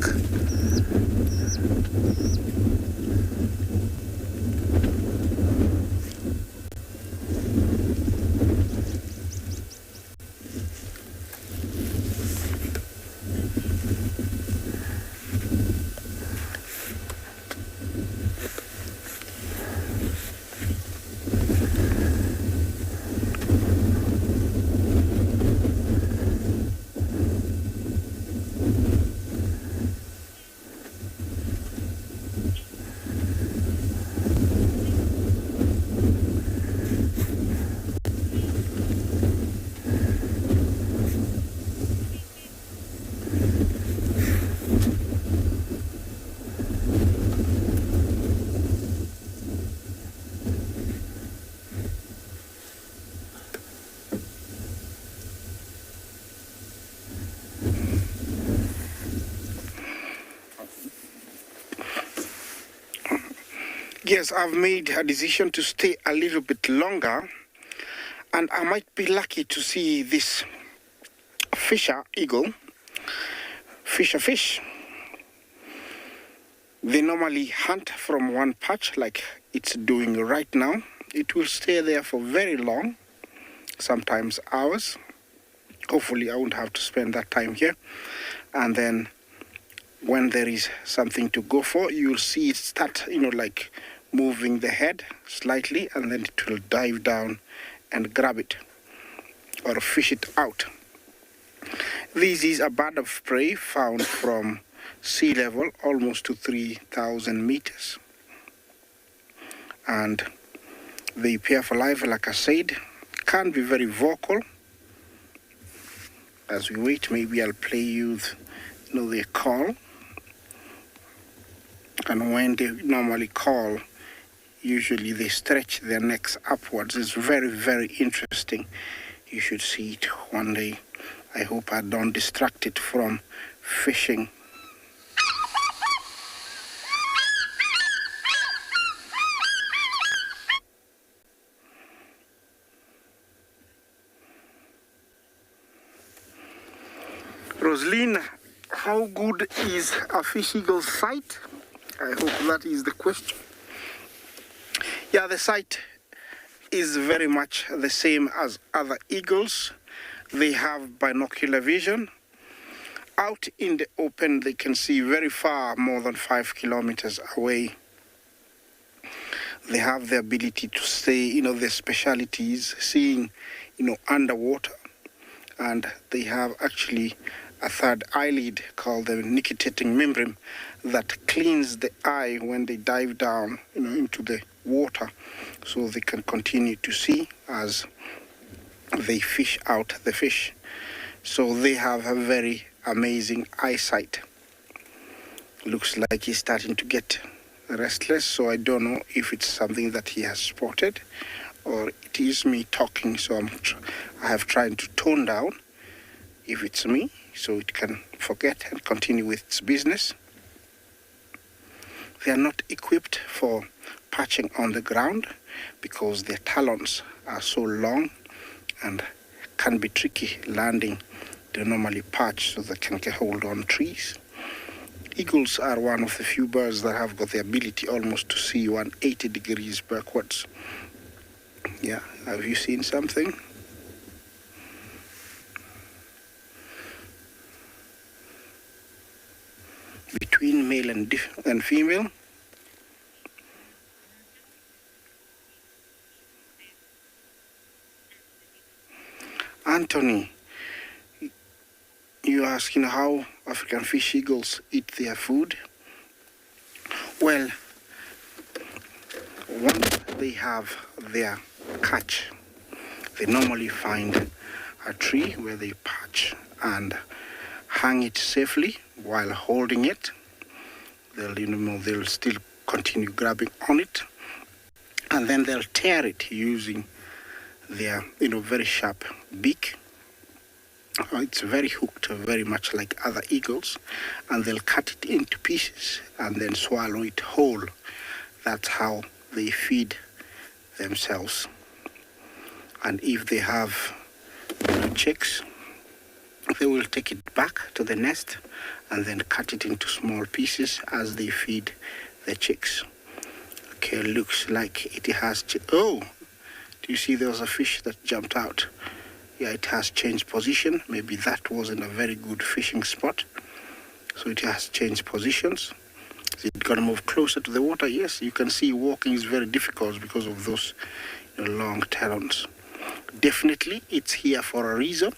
Yes, I've made a decision to stay a little bit longer, and I might be lucky to see this fisher eagle fish a fish. They normally hunt from one patch like it's doing right now. It will stay there for very long, sometimes hours. Hopefully I won't have to spend that time here. And then when there is something to go for, you'll see it start, like moving the head slightly, and then it will dive down and grab it or fish it out. This is a bird of prey found from sea level almost to 3,000 meters. And they appear for life, like I said, can be very vocal. As we wait, maybe I'll play you their call. And when they normally call, usually they stretch their necks upwards. It's very, very interesting. You should see it one day. I hope I don't distract it from fishing. Rosaline, how good is a fish eagle's sight? I hope that is the question. Yeah, the sight is very much the same as other eagles. They have binocular vision. Out in the open, they can see very far, more than 5 kilometers away. They have the ability to stay, their specialty is seeing, underwater. And they have actually a third eyelid called the nictitating membrane that cleans the eye when they dive down, into the water, so they can continue to see as they fish out the fish. So they have a very amazing eyesight. Looks like he's starting to get restless, so I don't know if it's something that he has spotted or it is me talking, so I have tried to tone down if it's me, so it can forget and continue with its business. They are not equipped for perching on the ground because their talons are so long and can be tricky landing. They normally perch so they can get hold on trees. Eagles are one of the few birds that have got the ability almost to see 180 degrees backwards. Yeah, have you seen something? Between male and female. Anthony, you ask, how African fish eagles eat their food. Well, once they have their catch, they normally find a tree where they perch and hang it safely while holding it. They'll still continue grabbing on it, and then they'll tear it using their very sharp beak. It's very hooked, very much like other eagles, and they'll cut it into pieces and then swallow it whole. That's how they feed themselves. And if they have chicks, they will take it back to the nest and then cut it into small pieces as they feed the chicks. Okay, looks like it has... Oh! Do you see there was a fish that jumped out? Yeah, it has changed position. Maybe that wasn't a very good fishing spot. So it has changed positions. Is it going to move closer to the water? Yes, you can see walking is very difficult because of those long talons. Definitely, it's here for a reason.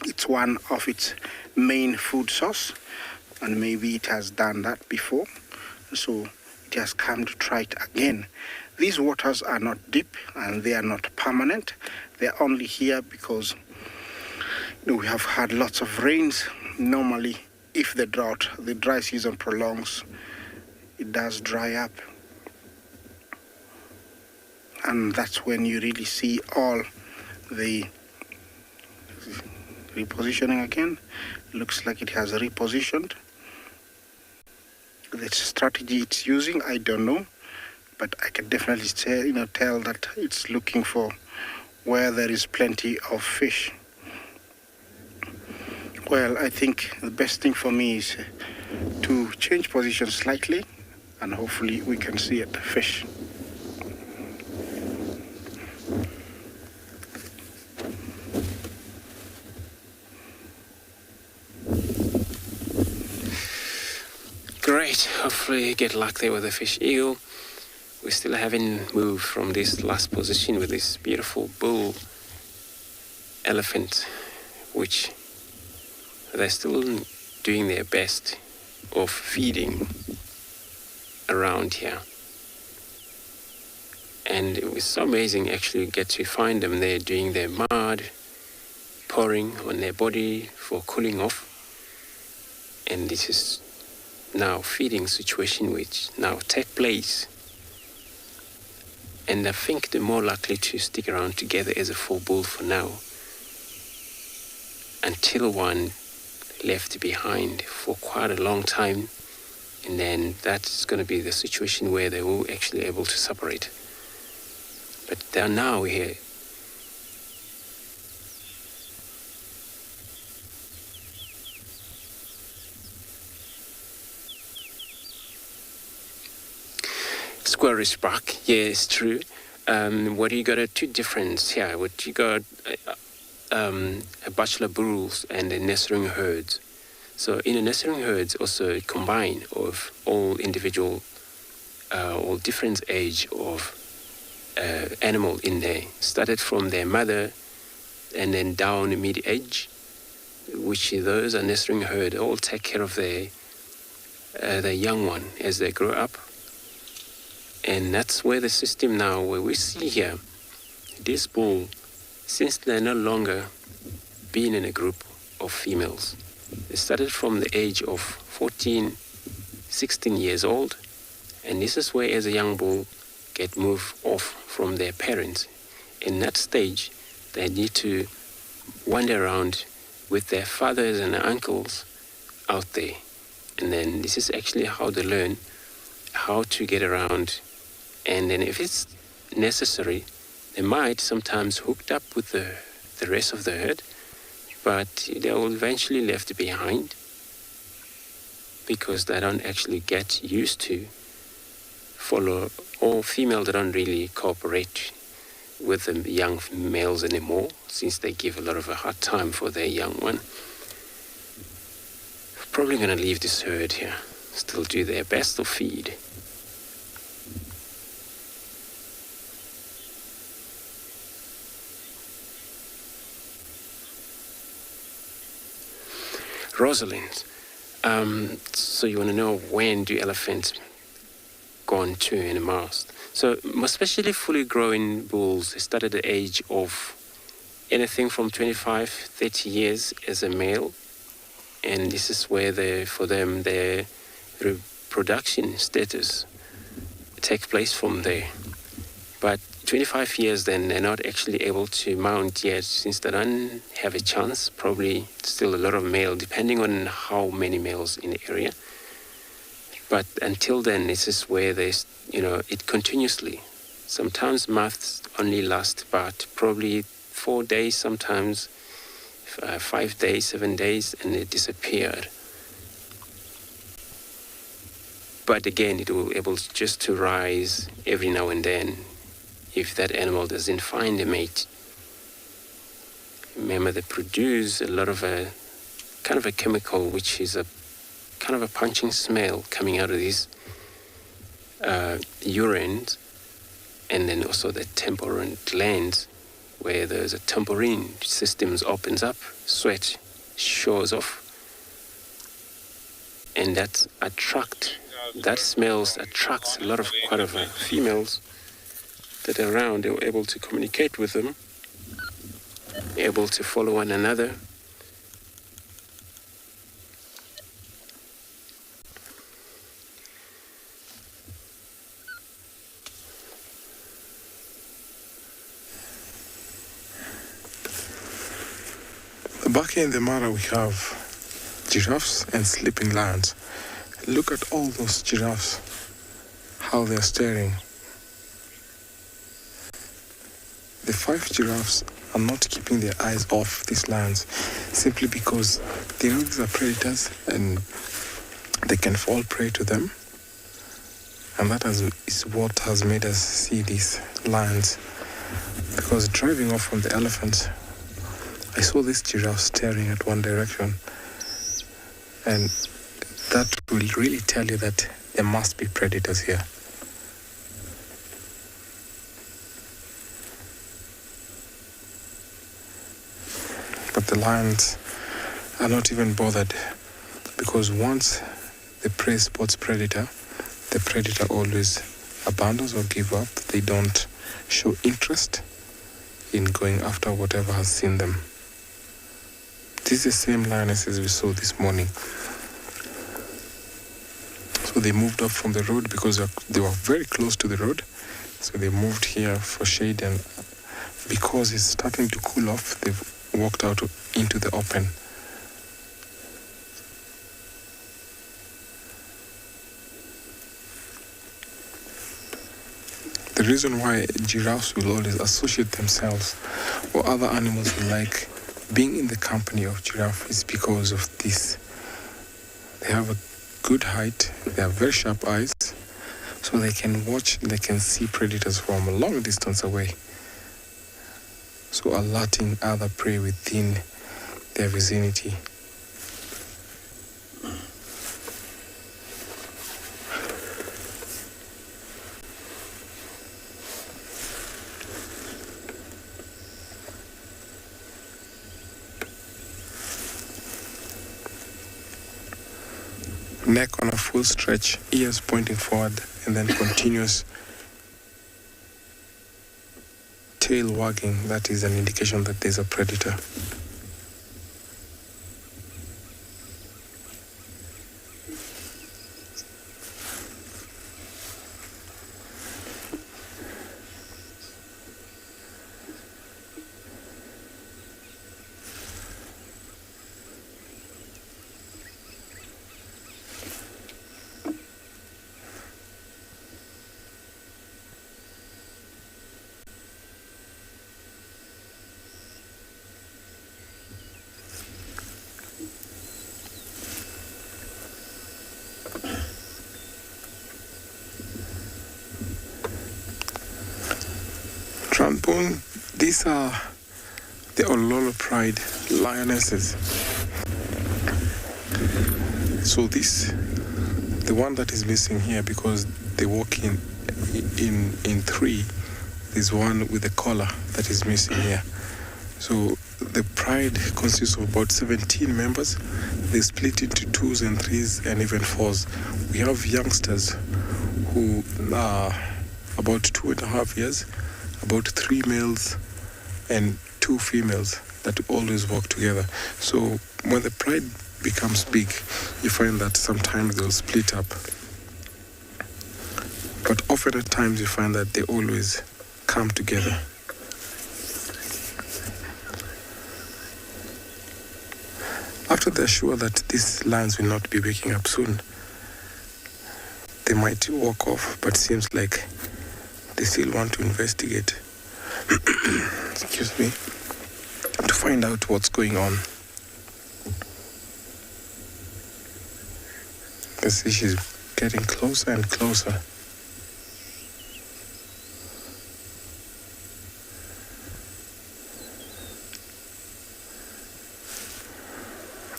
It's one of its main food source, and maybe it has done that before. So it has come to try it again. These waters are not deep and they are not permanent. They're only here because we have had lots of rains. Normally, if the dry season prolongs, it does dry up. And that's when you really see all the repositioning again. Looks like it has repositioned. The strategy it's using, I don't know. But I can definitely tell that it's looking for where there is plenty of fish. Well, I think the best thing for me is to change position slightly, and hopefully we can see it fish. Great, hopefully you get luck there with the fish eagle. We still haven't moved from this last position with this beautiful bull elephant, which they're still doing their best of feeding around here. And it was so amazing actually get to find them there doing their mud, pouring on their body for cooling off. And this is now feeding situation which now take place. And I think they're more likely to stick around together as a full bull for now until one left behind for quite a long time, and then that's going to be the situation where they will actually able to separate. But they are now here. Square is back. Yeah, it's true. What you got are two differences here. What you got a bachelor bulls and a nestling herds. So in a nestling herds also a combine of all individual, all different age of animal in there. Started from their mother and then down mid-age, which those are nestling herd all take care of their young one as they grow up. And that's where the system now, where we see here, this bull, since they're no longer being in a group of females, they started from the age of 14, 16 years old, and this is where as a young bull get moved off from their parents. In that stage, they need to wander around with their fathers and uncles out there. And then this is actually how they learn how to get around. And then if it's necessary, they might sometimes hooked up with the rest of the herd, but they will eventually left behind because they don't actually get used to follow, or females don't really cooperate with the young males anymore, since they give a lot of a hard time for their young one. Probably going to leave this herd here, still do their best to feed. Rosalind, so you want to know when do elephants go on to in a mast? So especially fully grown bulls, they start at the age of anything from 25, 30 years as a male. And this is where for them, their reproduction status takes place from there. But 25 years then, they're not actually able to mount yet, since they don't have a chance. Probably still a lot of male, depending on how many males in the area. But until then, this is where it continuously. Sometimes maths only last about probably 4 days, sometimes 5 days, 7 days, and it disappeared. But again, it will be able just to rise every now and then if that animal doesn't find a mate. Remember, they produce a lot of a kind of a chemical, which is a kind of a punching smell coming out of these urines, and then also the temporal glands, where there's a temporine systems opens up, sweat shows off, and that smells attracts a lot of females that are around. They were able to communicate with them, able to follow one another. Back here in the Mara, we have giraffes and sleeping lions. Look at all those giraffes, how they're staring. The 5 giraffes are not keeping their eyes off these lions, simply because they know these are predators and they can fall prey to them. And that is what has made us see these lions. Because driving off from the elephants, I saw this giraffe staring at one direction, and that will really tell you that there must be predators here. But the lions are not even bothered, because once the prey spots predator, the predator always abandons or gives up. They don't show interest in going after whatever has seen them. This is the same lionesses we saw this morning. So they moved up from the road because they were very close to the road. So they moved here for shade, and because it's starting to cool off, they've walked out into the open The reason why giraffes will always associate themselves or other animals will like being in the company of giraffe is because of this. They have a good height, they have very sharp eyes, so they can watch, they can see predators from a long distance away. So alerting other prey within their vicinity. Neck on a full stretch, ears pointing forward, and then continuous tail wagging. That is an indication that there's a predator. These are the Ololo Pride lionesses. So the one that is missing here, because they walk in three, there's one with a collar that is missing here. So the Pride consists of about 17 members. They split into 2s and 3s and even 4s. We have youngsters who are about 2.5 years, about 3 males and 2 females that always walk together. So when the pride becomes big, you find that sometimes they'll split up. But often at times you find that they always come together. After they're sure that these lions will not be waking up soon, they might walk off, but it seems like they still want to investigate. Excuse me. To find out what's going on. You see, she's getting closer and closer.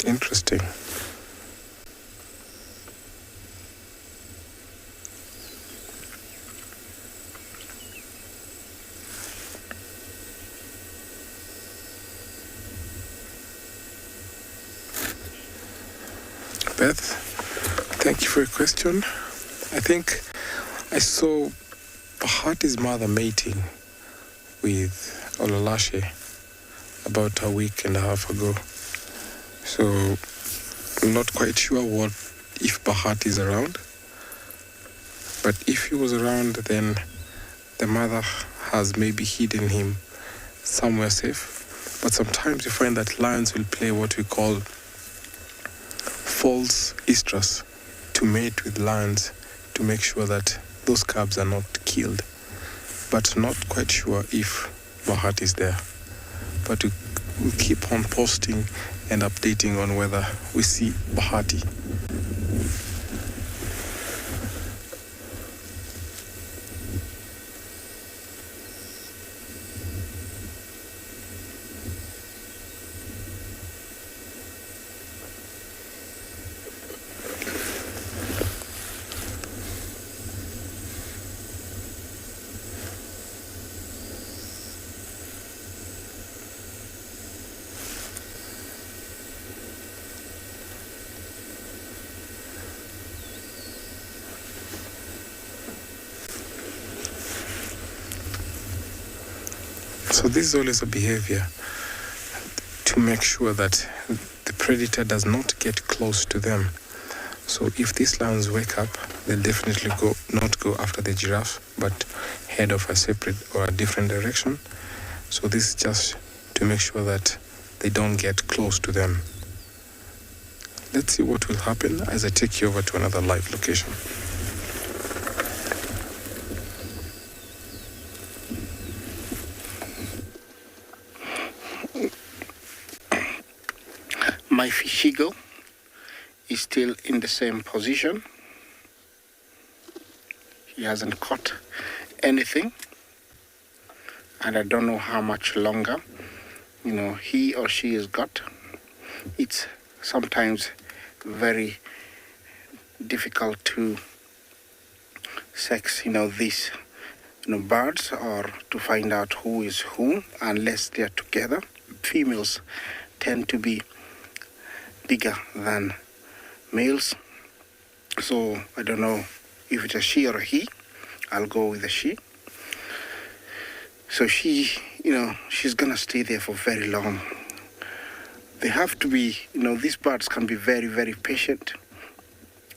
Interesting. Beth, thank you for your question. I think I saw Bahati's mother mating with Olalashe about a week and a half ago. So I'm not quite sure if Bahati is around. But if he was around, then the mother has maybe hidden him somewhere safe. But sometimes you find that lions will play what we call false estrus to mate with lions to make sure that those cubs are not killed. But not quite sure if Bahati is there. But we'll keep on posting and updating on whether we see Bahati. So this is always a behavior to make sure that the predator does not get close to them. So if these lions wake up, they'll definitely not go after the giraffe, but head off a separate or a different direction. So this is just to make sure that they don't get close to them. Let's see what will happen as I take you over to another live location. My fish eagle is still in the same position. He hasn't caught anything, and I don't know how much longer, he or she has got. It's sometimes very difficult to sex, these, birds, or to find out who is who unless they are together. Females tend to be bigger than males, so I don't know if it's a she or a he. I'll go with a she. So she's gonna stay there for very long. They have to be, these birds can be very, very patient.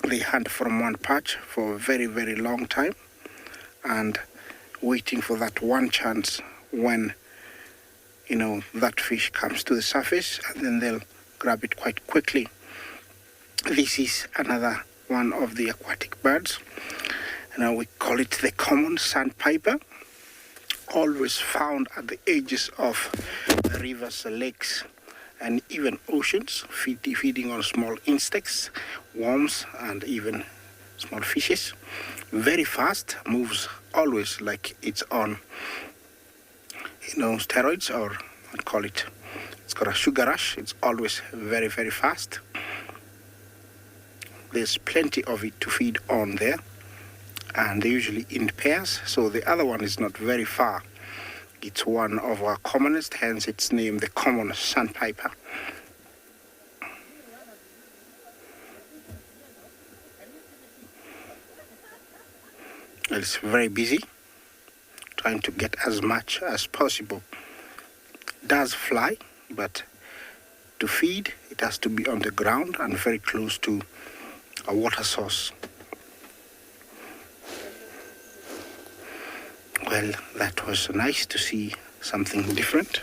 They hunt from one patch for a very, very long time and waiting for that one chance when, that fish comes to the surface, and then they'll grab it quite quickly. This is another one of the aquatic birds. We call it the common sandpiper, always found at the edges of rivers, lakes, and even oceans, feeding on small insects, worms, and even small fishes. Very fast, moves always like it's on, steroids, or I'd call it, it's got a sugar rush. It's always very, very fast. There's plenty of it to feed on there, and they're usually in pairs, so the other one is not very far. It's one of our commonest, hence its name, the common sandpiper. It's very busy, trying to get as much as possible. It does fly, but to feed, it has to be on the ground and very close to a water source. Well, that was nice to see something different.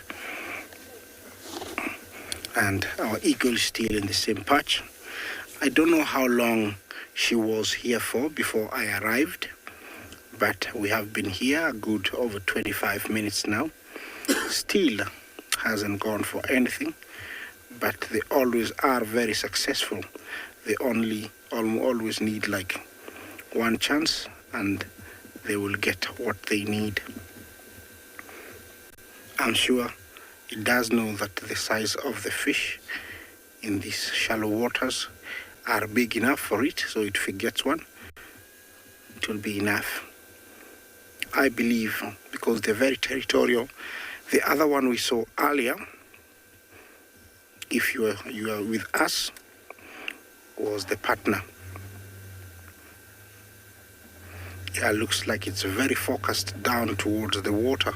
And our eagle is still in the same patch. I don't know how long she was here for before I arrived, but we have been here a good over 25 minutes now. Still hasn't gone for anything, but they always are very successful. They always need like one chance, and they will get what they need. I'm sure it does know that the size of the fish in these shallow waters are big enough for it, so if it gets one, it will be enough. I believe, because they're very territorial. The other one we saw earlier, if you are with us, was the partner. Yeah, looks like it's very focused down towards the water,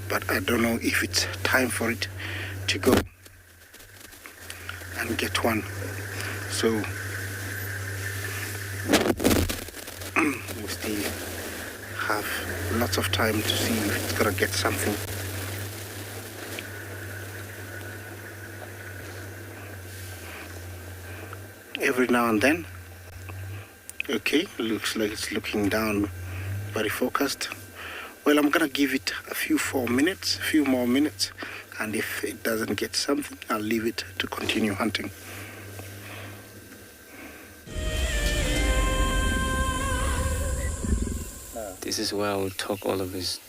but I don't know if it's time for it to go and get one. So we still have lots of time to see if it's gonna get something. Every now and then. Okay, looks like it's looking down, very focused. Well, I'm gonna give it a few more minutes, and if it doesn't get something, I'll leave it to continue hunting. This is where I will talk all of this.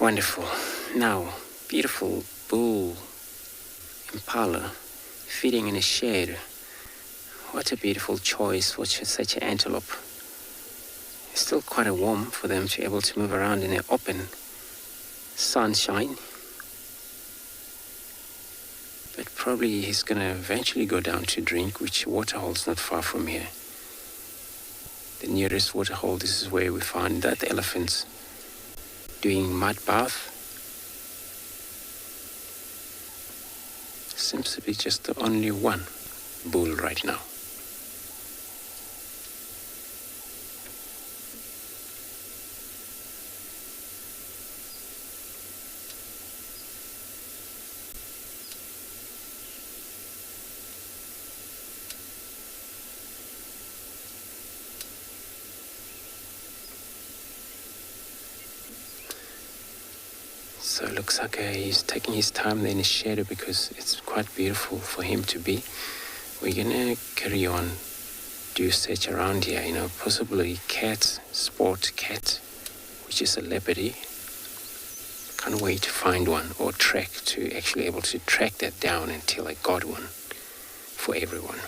Wonderful. Now, beautiful bull impala feeding in a shade. What a beautiful choice for such an antelope. It's still quite warm for them to be able to move around in the open sunshine. But probably he's going to eventually go down to drink, which waterhole's not far from here. The nearest waterhole, this is where we found that elephants doing mud bath. Seems to be just the only one bull right now. So it looks like he's taking his time there in his shadow because it's quite beautiful for him to be. We're gonna carry on, do search around here, possibly sport cat, which is a leopard. Can't wait to find one or actually able to track that down until I got one for everyone.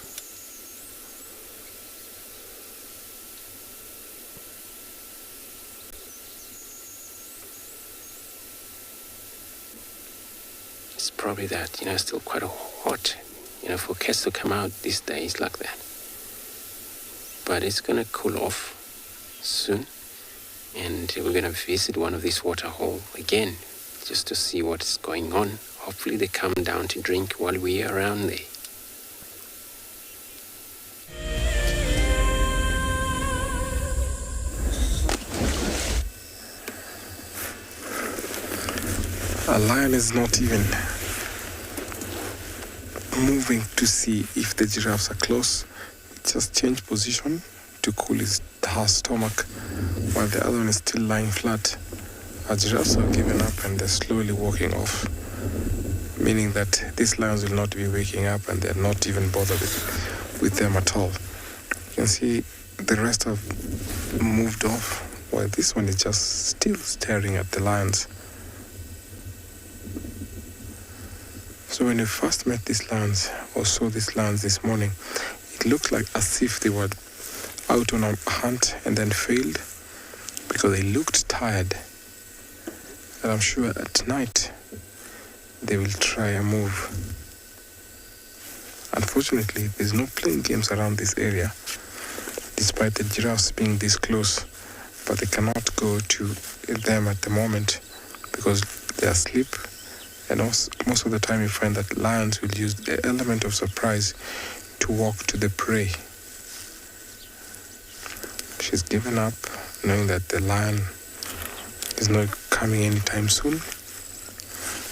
It's probably that, still quite hot, for cats to come out these days like that. But it's going to cool off soon. And we're going to visit one of these water holes again, just to see what's going on. Hopefully they come down to drink while we're around there. A lion is not even moving to see if the giraffes are close. It just changed position to cool her stomach, while the other one is still lying flat. Our giraffes have given up and they're slowly walking off, meaning that these lions will not be waking up and they're not even bothered with them at all. You can see the rest have moved off, while this one is just still staring at the lions. So when we first met these lions, or saw these lions this morning, it looked like as if they were out on a hunt and then failed because they looked tired. And I'm sure at night they will try a move. Unfortunately, there's no playing games around this area, despite the giraffes being this close, but they cannot go to them at the moment because they are asleep. And also, most of the time you find that lions will use the element of surprise to walk to the prey. She's given up, knowing that the lion is not coming anytime soon.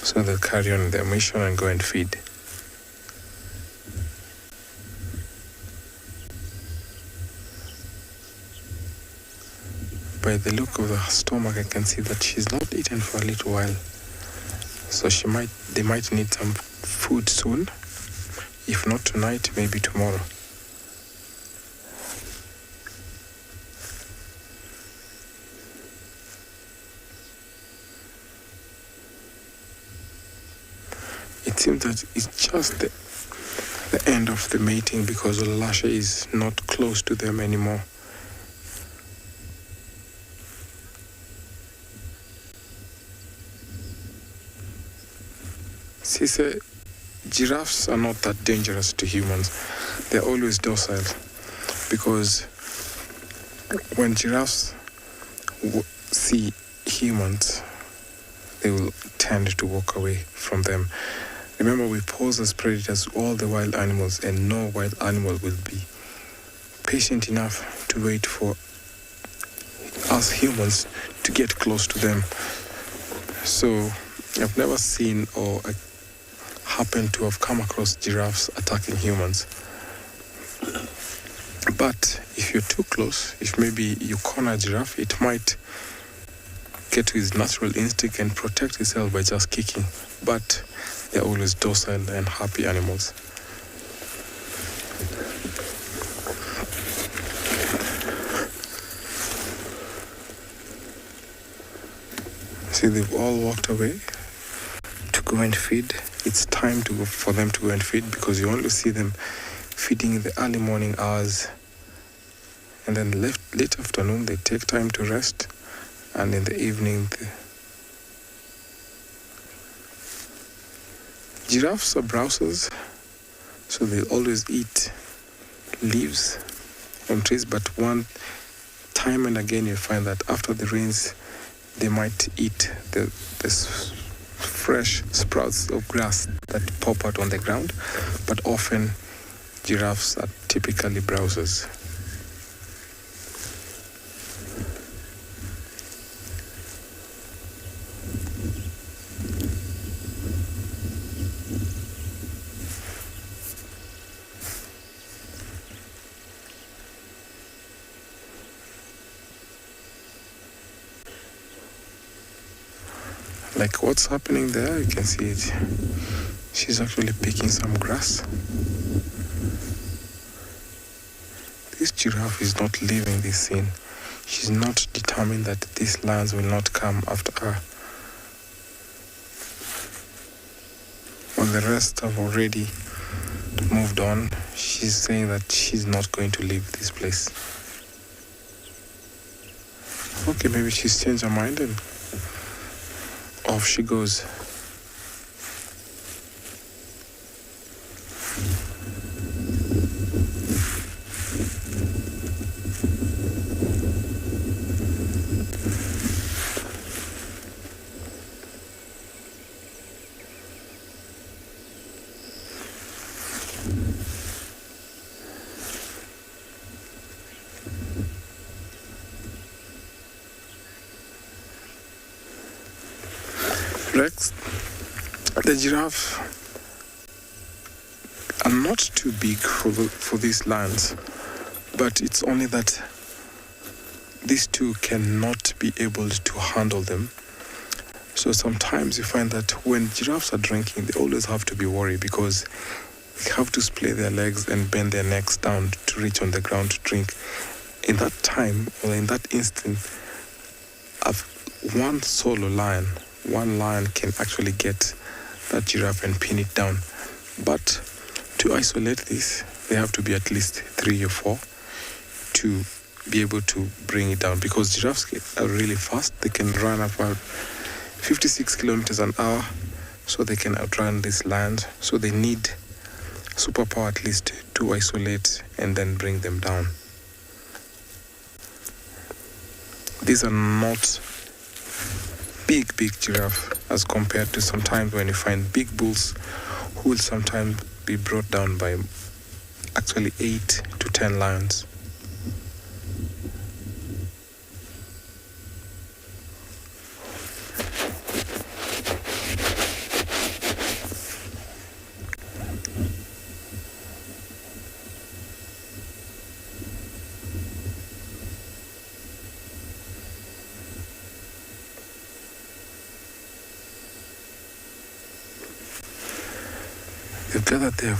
So they'll carry on their mission and go and feed. By the look of her stomach, I can see that she's not eaten for a little while. So they might need some food soon. If not tonight, maybe tomorrow. It seems that it's just the end of the mating because Olashe is not close to them anymore. She said giraffes are not that dangerous to humans. They're always docile because when giraffes see humans, they will tend to walk away from them. Remember, we pose as predators all the wild animals, and no wild animal will be patient enough to wait for us humans to get close to them. So I've never seen or happen to have come across giraffes attacking humans. But if you're too close, if maybe you corner a giraffe, it might get to its natural instinct and protect itself by just kicking. But they're always docile and happy animals. See, they've all walked away to go and feed. It's time for them to go and feed because you only see them feeding in the early morning hours. And then late afternoon, they take time to rest. And in the evening, giraffes are browsers, so they always eat leaves on trees. But one time and again, you find that after the rains, they might eat the fresh sprouts of grass that pop out on the ground. But often, giraffes are typically browsers. Like what's happening there, you can see it. She's actually picking some grass. This giraffe is not leaving this scene. She's not determined that these lions will not come after her. When the rest have already moved on, she's saying that she's not going to leave this place. Okay, maybe she's changed her mind and off she goes. Rex, the giraffe are not too big for these lions, but it's only that these two cannot be able to handle them. So sometimes you find that when giraffes are drinking, they always have to be worried because they have to splay their legs and bend their necks down to reach on the ground to drink. In that time, or in that instant, one solo lion, one lion can actually get that giraffe and pin it down. But to isolate this, they have to be at least 3 or 4 to be able to bring it down, because giraffes are really fast. They can run about 56 kilometers an hour, so they can outrun these lions. So they need superpower at least to isolate and then bring them down. These are not big giraffe as compared to sometimes when you find big bulls who will sometimes be brought down by actually 8 to 10 lions. They've gathered there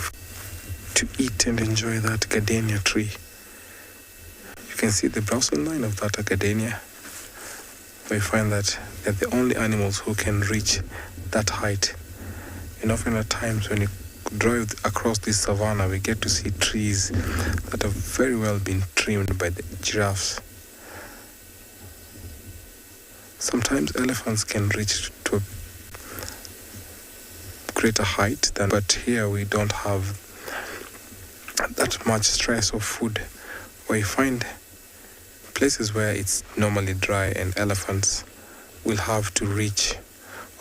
to eat and enjoy that gardenia tree. You can see the browsing line of that gardenia. We find that they're the only animals who can reach that height. And often at times when you drive across this savanna, we get to see trees that have very well been trimmed by the giraffes. Sometimes elephants can reach to a greater height but here we don't have that much stress of food, where you find places where it's normally dry and elephants will have to reach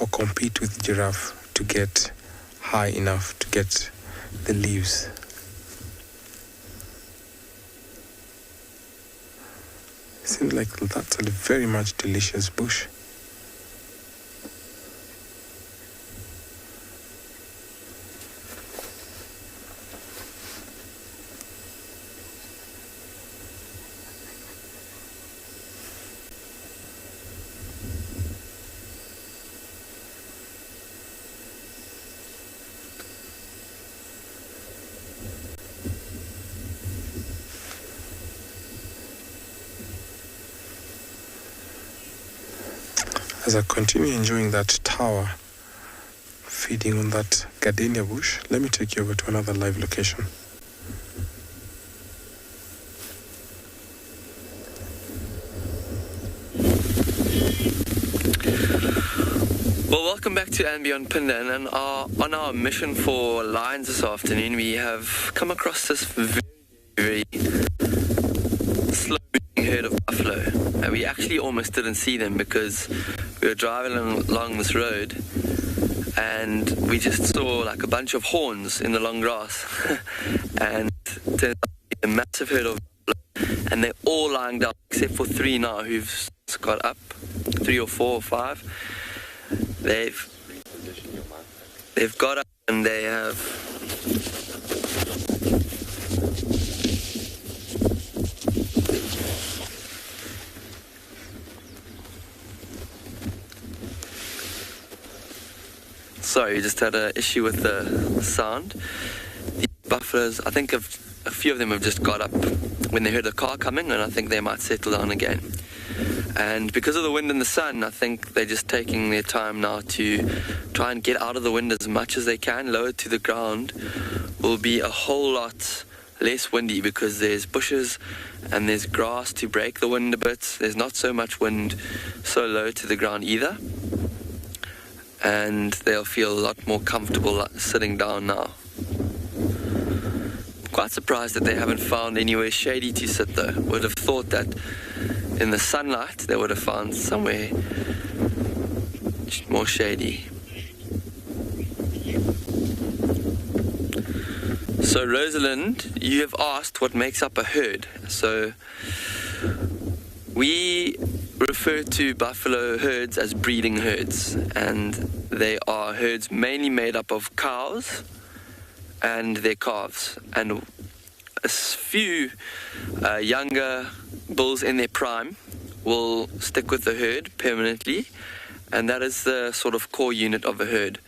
or compete with giraffe to get high enough to get the leaves. It seems like that's a very much delicious bush. As I continue enjoying that tower, feeding on that gardenia bush, let me take you over to another live location. Well, welcome back to And Beyond Pinda, and on our mission for lions this afternoon, we have come across this very slow-moving herd of buffalo. And we actually almost didn't see them because we were driving along this road and we just saw like a bunch of horns in the long grass. And it turned out to be a massive herd of buffalo, and they're all lying down except for 3 now who've got up, 3 or 4 or 5. They've got up and they have Sorry, just had an issue with the sound. The buffaloes, I think a few of them have just got up when they heard a car coming, and I think they might settle down again. And because of the wind and the sun, I think they're just taking their time now to try and get out of the wind as much as they can. Lower to the ground will be a whole lot less windy because there's bushes and there's grass to break the wind a bit. There's not so much wind so low to the ground either. And they'll feel a lot more comfortable sitting down now. Quite surprised that they haven't found anywhere shady to sit though. Would have thought that in the sunlight they would have found somewhere more shady. So Rosalind, you have asked what makes up a herd. So we refer to buffalo herds as breeding herds, and they are herds mainly made up of cows and their calves, and a few younger bulls in their prime will stick with the herd permanently, and that is the sort of core unit of a herd.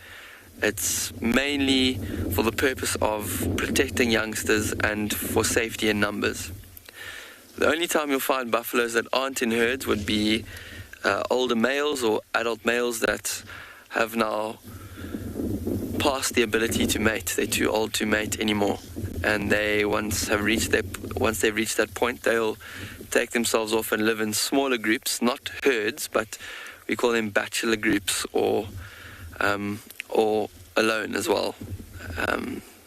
It's mainly for the purpose of protecting youngsters and for safety in numbers. The only time you'll find buffaloes that aren't in herds would be older males or adult males that have now past the ability to mate. They're too old to mate anymore, and they once they've reached that point, they'll take themselves off and live in smaller groups, not herds, but we call them bachelor groups or alone as well.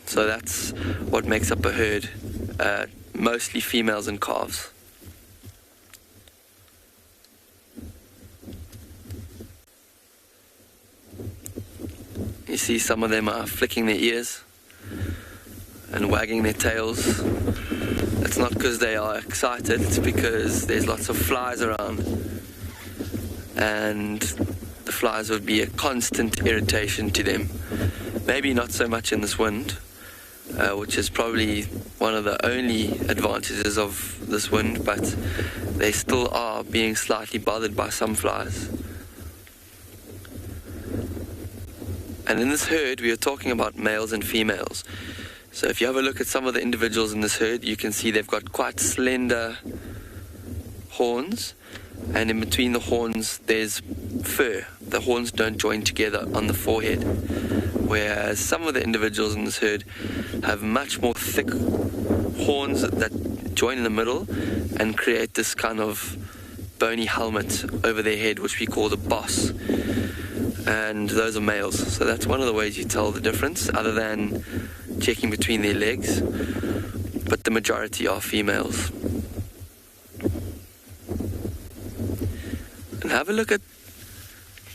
So that's what makes up a herd, mostly females and calves. You see some of them are flicking their ears and wagging their tails. It's not because they are excited, it's because there's lots of flies around, and the flies would be a constant irritation to them. Maybe not so much in this wind, which is probably one of the only advantages of this wind, but they still are being slightly bothered by some flies. And in this herd, we are talking about males and females. So if you have a look at some of the individuals in this herd, you can see they've got quite slender horns, and in between the horns there's fur. The horns don't join together on the forehead, whereas some of the individuals in this herd have much more thick horns that join in the middle and create this kind of bony helmet over their head, which we call the boss. And those are males. So that's one of the ways you tell the difference, other than checking between their legs. But the majority are females. And have a look at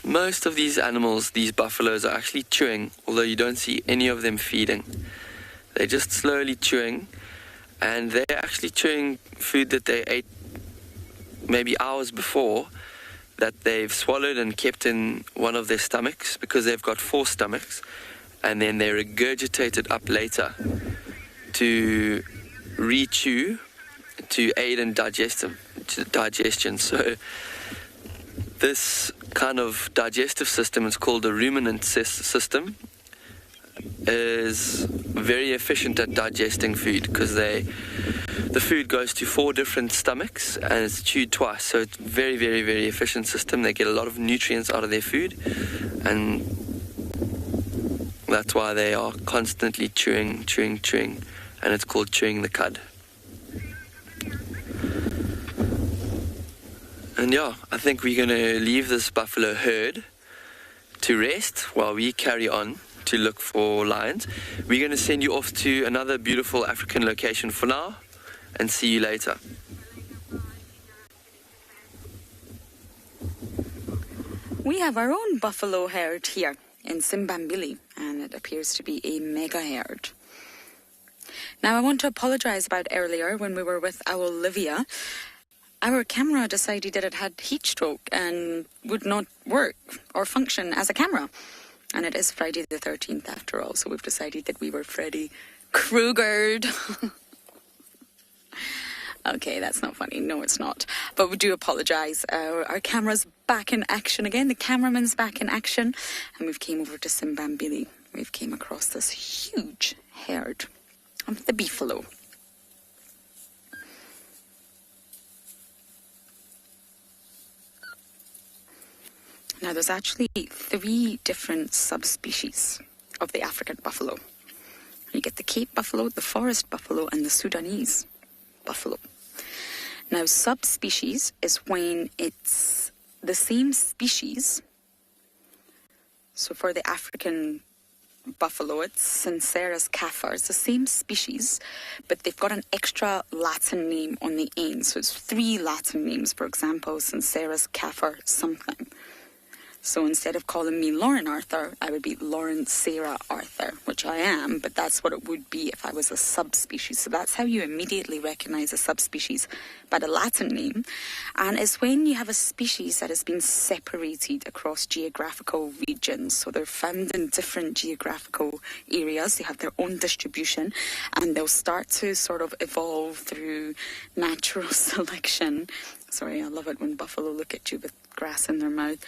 most of these animals. These buffaloes are actually chewing, although you don't see any of them feeding. They're just slowly chewing, and they're actually chewing food that they ate maybe hours before, that they've swallowed and kept in one of their stomachs, because they've got 4 stomachs, and then they regurgitate it up later to re-chew to aid in digestion. So this kind of digestive system is called the ruminant system, is very efficient at digesting food, because the food goes to 4 different stomachs and it's chewed twice. So it's very, very, very efficient system. They get a lot of nutrients out of their food, and that's why they are constantly chewing, and it's called chewing the cud. And yeah, I think we're going to leave this buffalo herd to rest while we carry on to look for lions. We're going to send you off to another beautiful African location for now, and see you later. We have our own buffalo herd here in Simbambili, and it appears to be a mega herd. Now, I want to apologize about earlier when we were with Olivia. Our camera decided that it had heat stroke and would not work or function as a camera. And it is Friday the 13th after all, so we've decided that we were Freddy Kruegered. Okay, that's not funny. No, it's not. But we do apologise. Our camera's back in action again. The cameraman's back in action. And we've came over to Simbambili. We've came across this huge herd of the beefalo. Now, there's actually 3 different subspecies of the African buffalo. You get the Cape buffalo, the forest buffalo, and the Sudanese buffalo. Now, subspecies is when it's the same species. So for the African buffalo, it's Sincerus caffer. It's the same species, but they've got an extra Latin name on the end. So it's 3 Latin names, for example, Sincerus caffer something. So instead of calling me Lauren Arthur, I would be Lauren Sarah Arthur, which I am, but that's what it would be if I was a subspecies. So that's how you immediately recognize a subspecies by the Latin name. And it's when you have a species that has been separated across geographical regions. So they're found in different geographical areas. They have their own distribution, and they'll start to sort of evolve through natural selection. Sorry, I love it when buffalo look at you with grass in their mouth.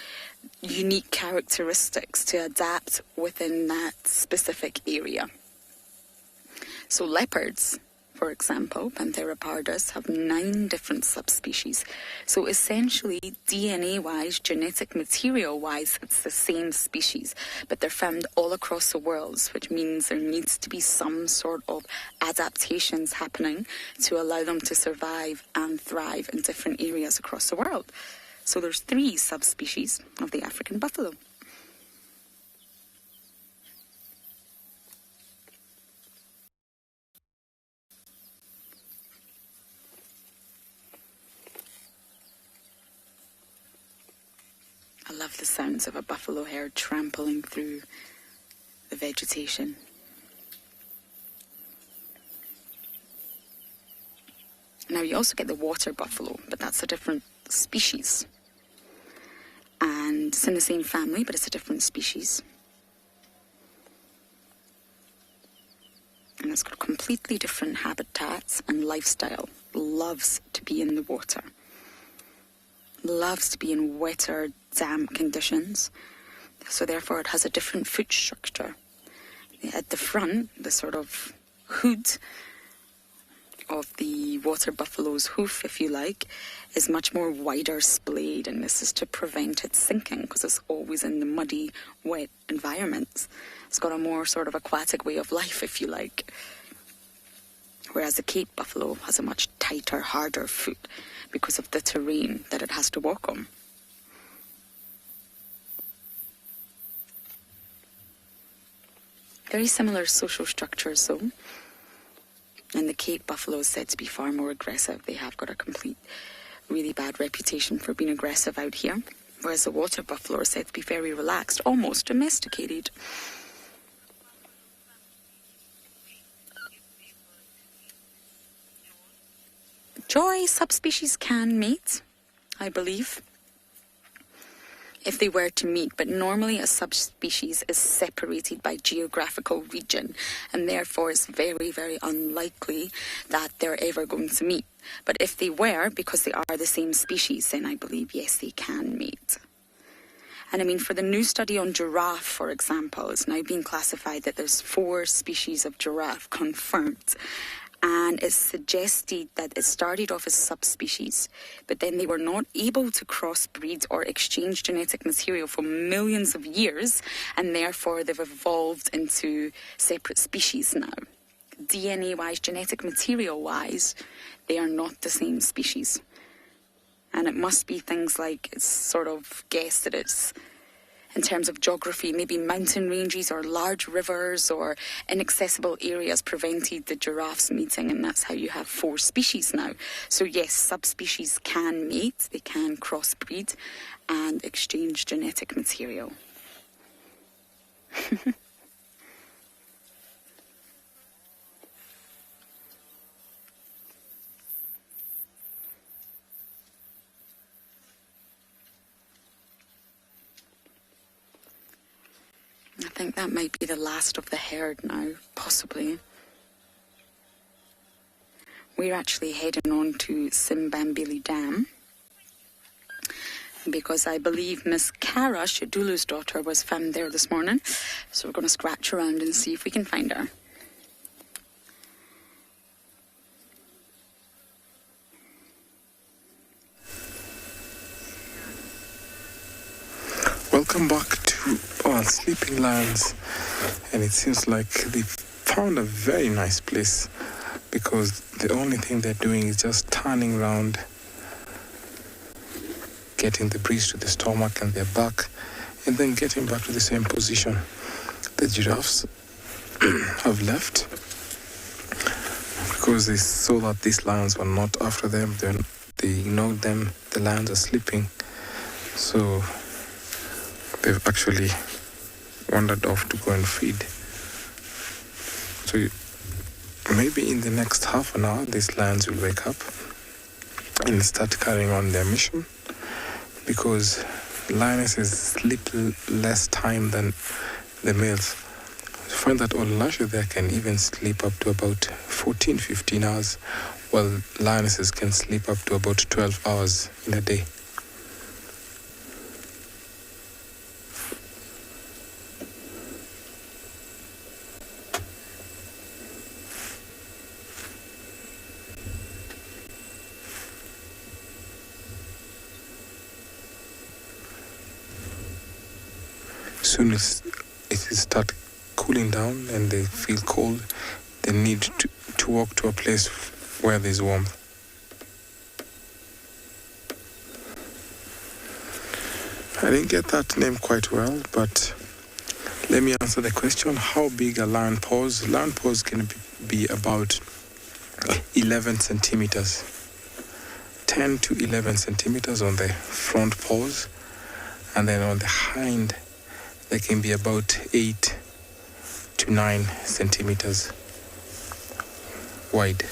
Unique characteristics to adapt within that specific area. So leopards, for example, Panthera pardus, have 9 different subspecies. So essentially, DNA-wise, genetic material-wise, it's the same species, but they're found all across the world, which means there needs to be some sort of adaptations happening to allow them to survive and thrive in different areas across the world. So there's 3 subspecies of the African buffalo. I love the sounds of a buffalo herd trampling through the vegetation. Now you also get the water buffalo, but that's a different species. And it's in the same family, but it's a different species. And it's got completely different habitats and lifestyle. Loves to be in the water. Loves to be in wetter, damp conditions. So therefore it has a different foot structure. At the front, the sort of hood of the water buffalo's hoof, if you like, is much more wider splayed, and this is to prevent it sinking because it's always in the muddy, wet environments. It's got a more sort of aquatic way of life, if you like. Whereas the Cape buffalo has a much tighter, harder foot because of the terrain that it has to walk on. Very similar social structures, though. And the Cape buffalo is said to be far more aggressive. They have got a really bad reputation for being aggressive out here. Whereas the water buffalo is said to be very relaxed, almost domesticated. Joy subspecies can mate, I believe, if they were to meet, but normally a subspecies is separated by geographical region, and therefore it's very, very unlikely that they're ever going to meet. But if they were, because they are the same species, then I believe, yes, they can mate. And I mean, for the new study on giraffe, for example, it's now being classified that there's 4 species of giraffe confirmed. And it's suggested that it started off as subspecies, but then they were not able to crossbreed or exchange genetic material for millions of years, and therefore they've evolved into separate species now. DNA-wise, genetic material-wise, they are not the same species. And it must be things like, it's sort of guessed that it's, in terms of geography, maybe mountain ranges or large rivers or inaccessible areas prevented the giraffes meeting, and that's how you have 4 species now. So yes, subspecies can mate, they can crossbreed and exchange genetic material. I think that might be the last of the herd now, possibly. we're actually heading on to Simbambili Dam, because I believe Miss Cara, Shadulu's daughter, was found there this morning. So we're going to scratch around and see if we can find her. Welcome back to our sleeping lions, and it seems like they found a very nice place, because the only thing they're doing is just turning around, getting the breeze to the stomach and their back, and then getting back to the same position. The giraffes have left because they saw that these lions were not after them. Then they ignored them. The lions are sleeping, so they've actually wandered off to go and feed. So maybe in the next half an hour, these lions will wake up and start carrying on their mission, because lionesses sleep less time than the males. You find that on Lasha there can even sleep up to about 14-15 hours, while lionesses can sleep up to about 12 hours in a day. Soon as it start cooling down and they feel cold, they need to walk to a place where there's warmth. I didn't get that name quite well, but let me answer the question. How big are lion paws? Lion paws can be about 11 centimeters. 10 to 11 centimeters on the front paws, and then on the hind they can be about 8 to 9 centimeters wide.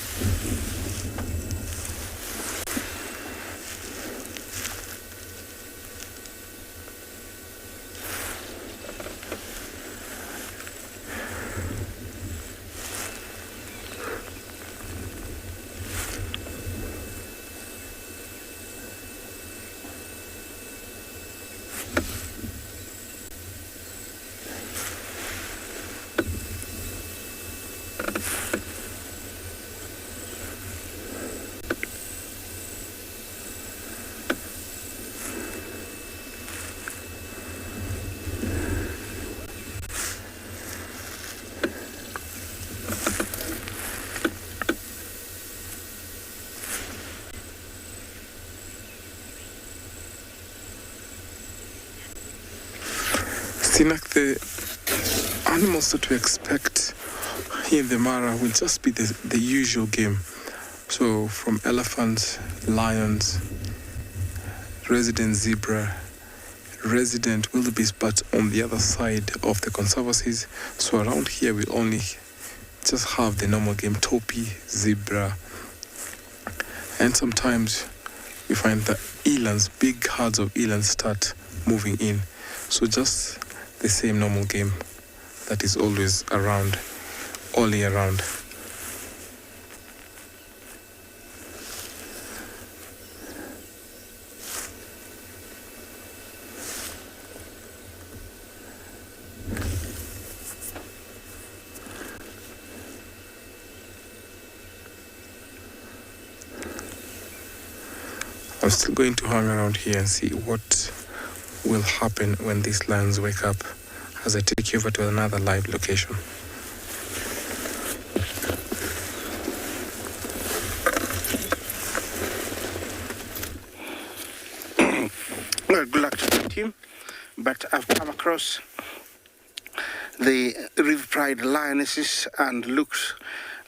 Sinak, the animals that we expect here in the Mara will just be the usual game. So from elephants, lions, resident zebra, resident wildebeest, but on the other side of the conservancies. So around here we'll only just have the normal game, topi, zebra, and sometimes we find that elands, big herds of elands start moving in. So just the same normal game that is always around, all year round. I'm still going to hang around here and see what will happen when these lions wake up as I take you over to another live location. Well, good luck to the team, but I've come across the River Pride lionesses and looks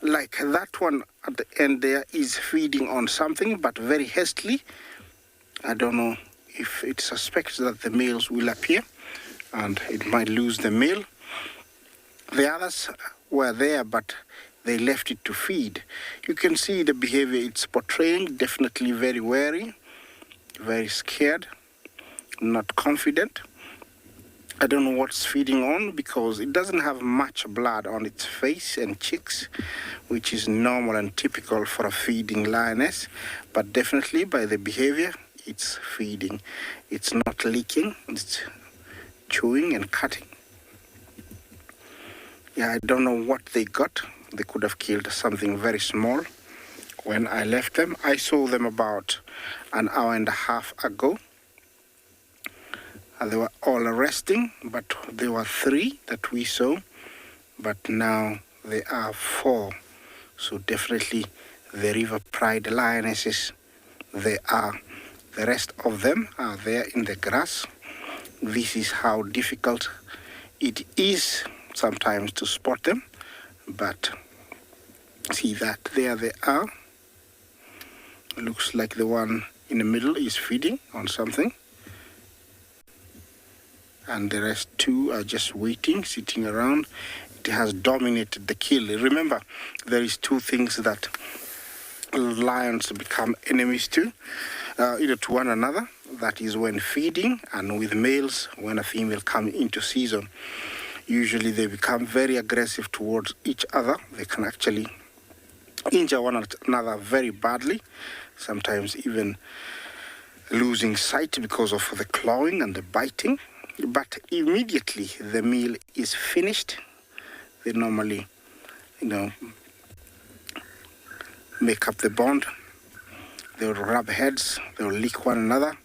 like that one at the end there is feeding on something, but very hastily. I don't know if it suspects that the males will appear and it might lose the male. The others were there, but they left it to feed. You can see the behavior it's portraying, definitely very wary, very scared, not confident. I don't know what's feeding on because it doesn't have much blood on its face and cheeks, which is normal and typical for a feeding lioness, but definitely by the behavior, it's feeding. It's not licking, it's chewing and cutting. Yeah, I don't know what they got. They could have killed something very small. When I left them, I saw them about an hour and a half ago. They were all resting, but there were 3 that we saw, but now there are 4. So definitely the River Pride lionesses, they are. The rest of them are there in the grass. This is how difficult it is sometimes to spot them, but see that there they are. Looks like the one in the middle is feeding on something. And the rest 2 are just waiting, sitting around. It has dominated the kill. Remember, there is 2 things that lions become enemies to, either to one another, that is when feeding, and with males, when a female comes into season. Usually they become very aggressive towards each other. They can actually injure one another very badly, sometimes even losing sight because of the clawing and the biting. But immediately the meal is finished, they normally, make up the bond. They will rub heads, they will lick one another,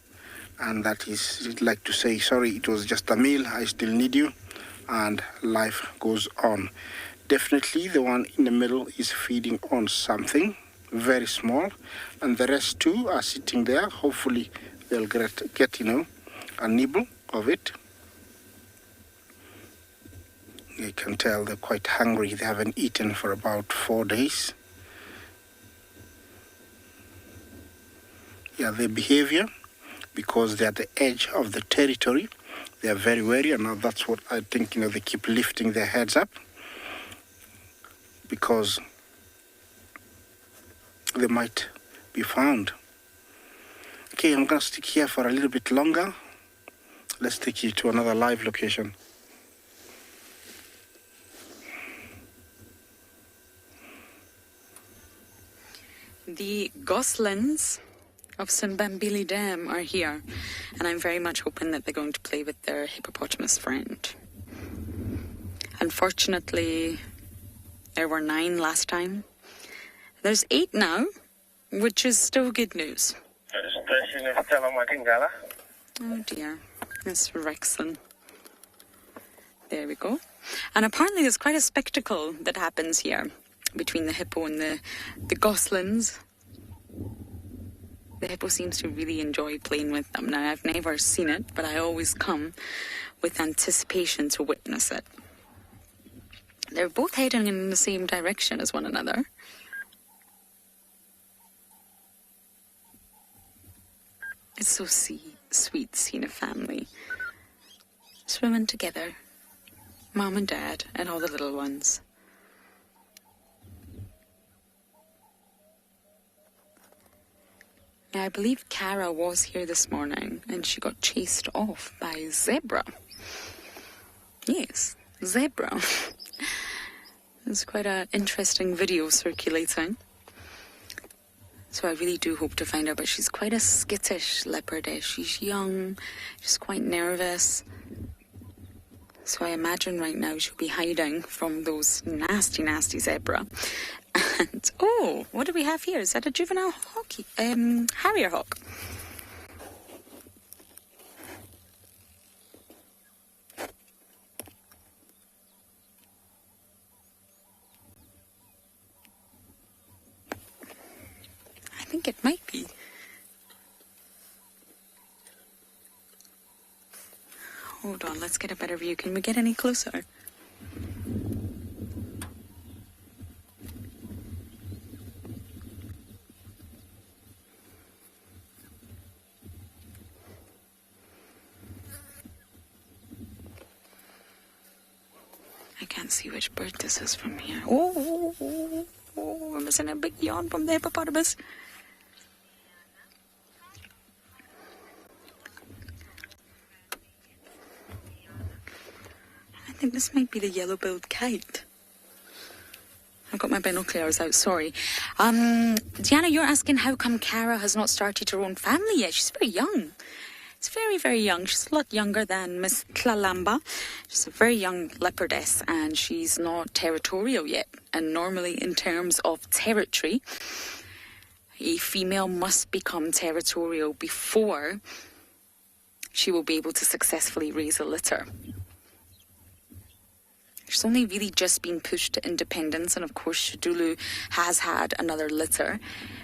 and that is like to say, sorry, it was just a meal, I still need you, and life goes on. Definitely the one in the middle is feeding on something very small, and the rest 2 are sitting there. Hopefully they'll get a nibble of it. You can tell they're quite hungry. They haven't eaten for about 4 days. Yeah, their behavior, because they're at the edge of the territory, they are very wary, and now that's what I think, they keep lifting their heads up because they might be found. Okay, I'm going to stick here for a little bit longer. Let's take you to another live location. The goslings of Simbambili Dam are here, and I'm very much hoping that they're going to play with their hippopotamus friend. Unfortunately, there were 9 last time. There's 8 now, which is still good news. Oh dear, that's Rexon. There we go. And apparently there's quite a spectacle that happens here between the hippo and the goslings. The hippo seems to really enjoy playing with them. Now, I've never seen it, but I always come with anticipation to witness it. They're both heading in the same direction as one another. It's so sweet seeing a family swimming together. Mom and Dad and all the little ones. Now, I believe Cara was here this morning and she got chased off by a zebra. Yes, zebra. There's quite an interesting video circulating. So I really do hope to find her, but she's quite a skittish leopardess. She's young, she's quite nervous. So I imagine right now she'll be hiding from those nasty, nasty zebra. And, oh, what do we have here? Is that a juvenile harrier hawk? I think it might be. Hold on, let's get a better view. Can we get any closer? I can't see which bird this is from here. Oh, we're missing a big yawn from the hippopotamus. think this might be the yellow-billed kite. I've got my binoculars out, sorry. Diana, you're asking how come Cara has not started her own family yet? She's very young. She's very, very young. She's a lot younger than Miss Tlalamba. She's a very young leopardess, and she's not territorial yet. And normally, in terms of territory, a female must become territorial before she will be able to successfully raise a litter. She's only really just been pushed to independence, and of course Shadulu has had another litter,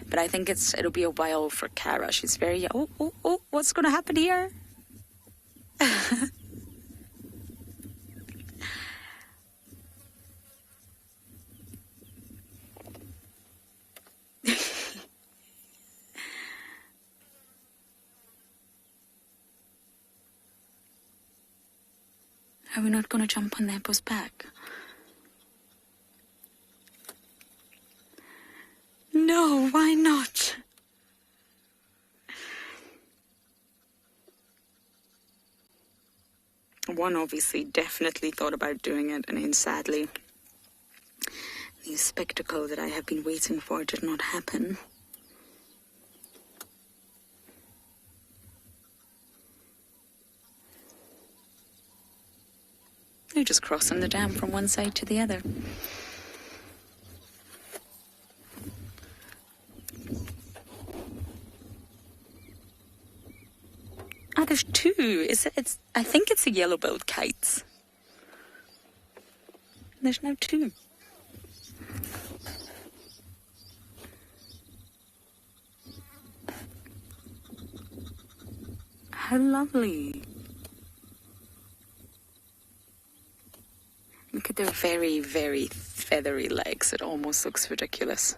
but I think it'll be a while for Cara. She's very young. Oh, what's going to happen here? Are we not going to jump on the hippo's back? No, why not? One obviously definitely thought about doing it, and then sadly, the spectacle that I have been waiting for did not happen. They're just crossing the dam from one side to the other. Ah, there's two. I think it's a yellow-billed kites. There's now two. How lovely. Look at their very, very feathery legs. It almost looks ridiculous.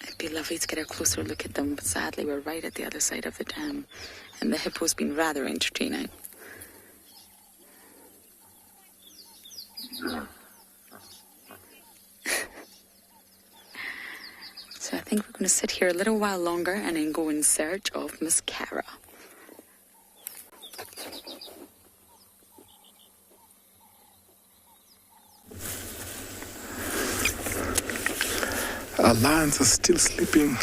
It'd be lovely to get a closer look at them, but sadly we're right at the other side of the dam, and the hippo's been rather entertaining. So I think we're going to sit here a little while longer and then go in search of Miss Cara. Our lions are still sleeping,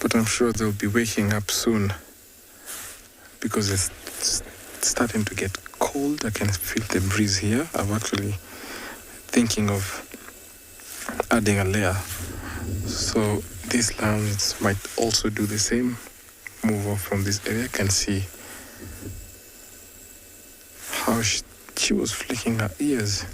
but I'm sure they'll be waking up soon because it's starting to get cold. I can feel the breeze here. I'm actually thinking of adding a layer. So these lions might also do the same, move off from this area. I can see how she was flicking her ears.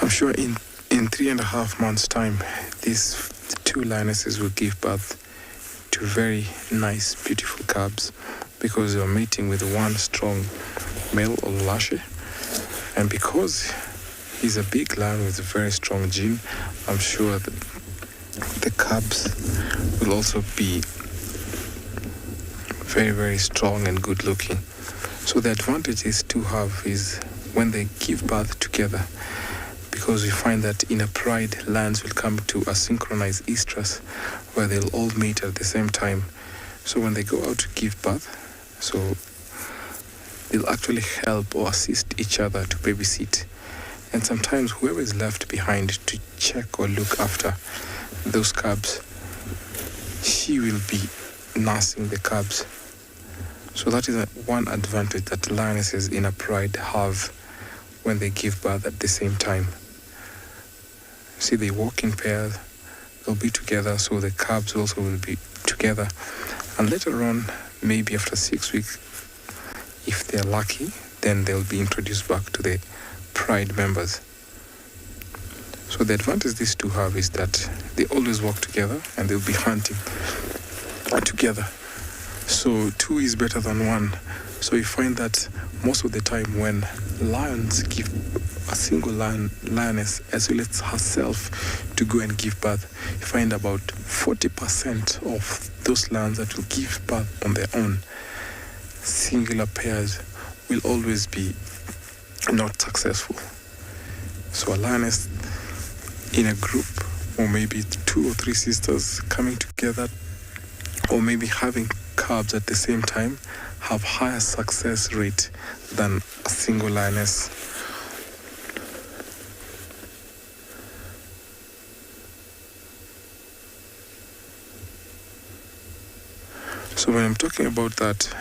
I'm sure in 3.5 months' time, these two lionesses will give birth to very nice, beautiful cubs because they're mating with one strong male or lashe. And because he's a big lion with a very strong gene, I'm sure that the cubs will also be very, very strong and good looking. So the advantage is to have is when they give birth together, because we find that in a pride, lions will come to a synchronized estrus where they'll all mate at the same time. So when they go out to give birth, so they'll actually help or assist each other to babysit. And sometimes whoever is left behind to check or look after those cubs, she will be nursing the cubs. So that is one advantage that lionesses in a pride have when they give birth at the same time. See, they walk in pairs, they'll be together, so the cubs also will be together. And later on, maybe after 6 weeks, if they're lucky, then they'll be introduced back to the pride members. So the advantage these two have is that they always walk together and they'll be hunting together. So two is better than one. So you find that most of the time when lions give a single lioness isolates herself to go and give birth, you find about 40% of those lions that will give birth on their own, singular pairs, will always be not successful. So a lioness in a group, or maybe 2 or 3 sisters coming together, or maybe having cubs at the same time, have higher success rate than a single lioness. So when I'm talking about that,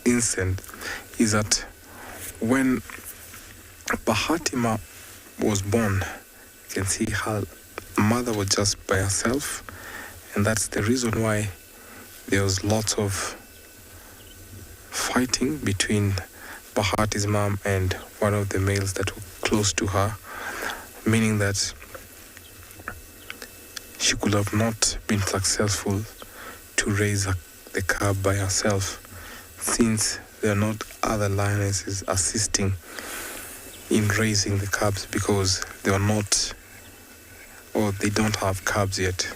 instinct is that when Bahatima was born, you can see her mother was just by herself, and that's the reason why there was lots of fighting between Bahati's mom and one of the males that were close to her, meaning that she could have not been successful to raise the cub by herself, since there are not other lionesses assisting in raising the cubs, because they are not, or they don't have cubs yet.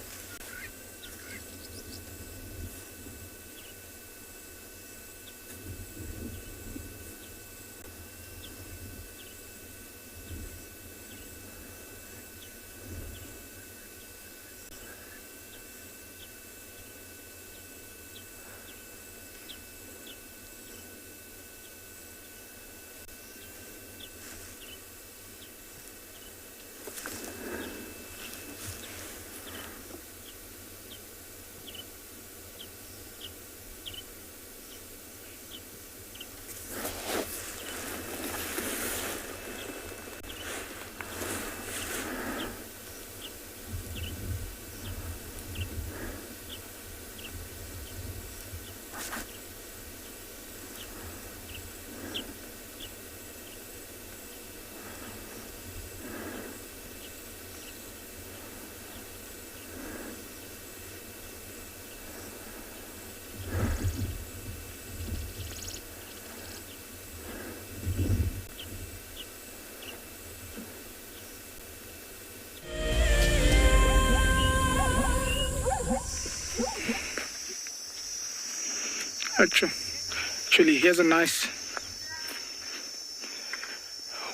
Actually, here's a nice...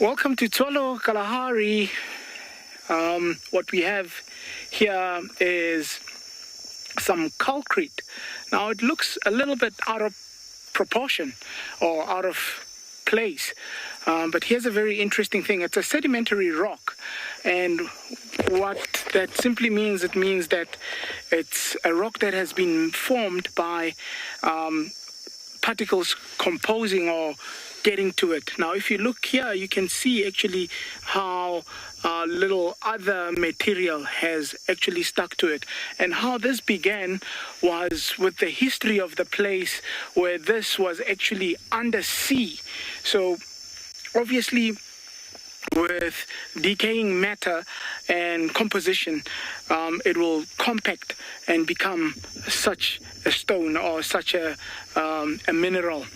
Welcome to Tswalu Kalahari. What we have here is some concrete. Now it looks a little bit out of proportion or out of place, but here's a very interesting thing. It's a sedimentary rock, and what that simply means, it means that it's a rock that has been formed by particles composing or getting to it. Now if you look here, you can see actually how little other material has actually stuck to it, and how this began was with the history of the place, where this was actually under sea. So obviously with decaying matter and composition, it will compact and become such a stone or such a mineral.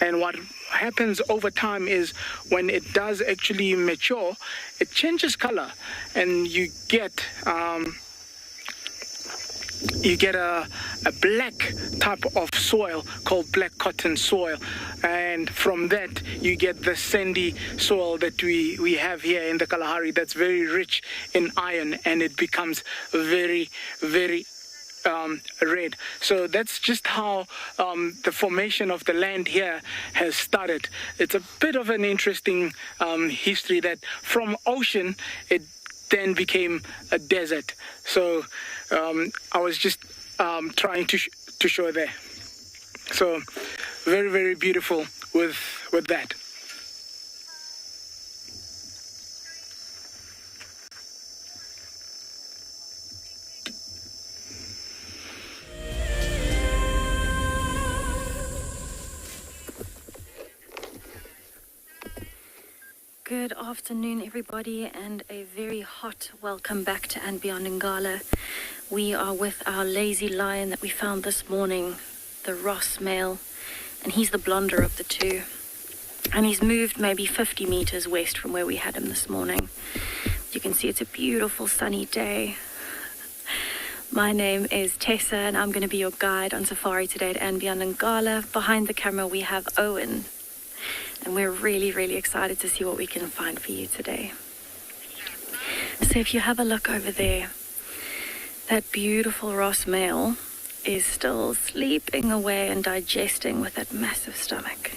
And what happens over time is, when it does actually mature, it changes color, and you get a black type of soil called black cotton soil, and from that you get the sandy soil that we have here in the Kalahari, that's very rich in iron, and it becomes very, very red. So that's just how the formation of the land here has started. It's a bit of an interesting history, that from ocean it then became a desert. So I was just trying to show there. So very, very beautiful with that. Good afternoon, everybody, and a very hot welcome back to And Beyond Ngala. We are with our lazy lion that we found this morning, the Ross male, and he's the blonder of the two. And he's moved maybe 50 meters west from where we had him this morning. You can see it's a beautiful sunny day. My name is Tessa, and I'm going to be your guide on safari today at And Beyond Ngala. Behind the camera, we have Owen. And we're really, really excited to see what we can find for you today. So if you have a look over there, that beautiful Ross male is still sleeping away and digesting with that massive stomach.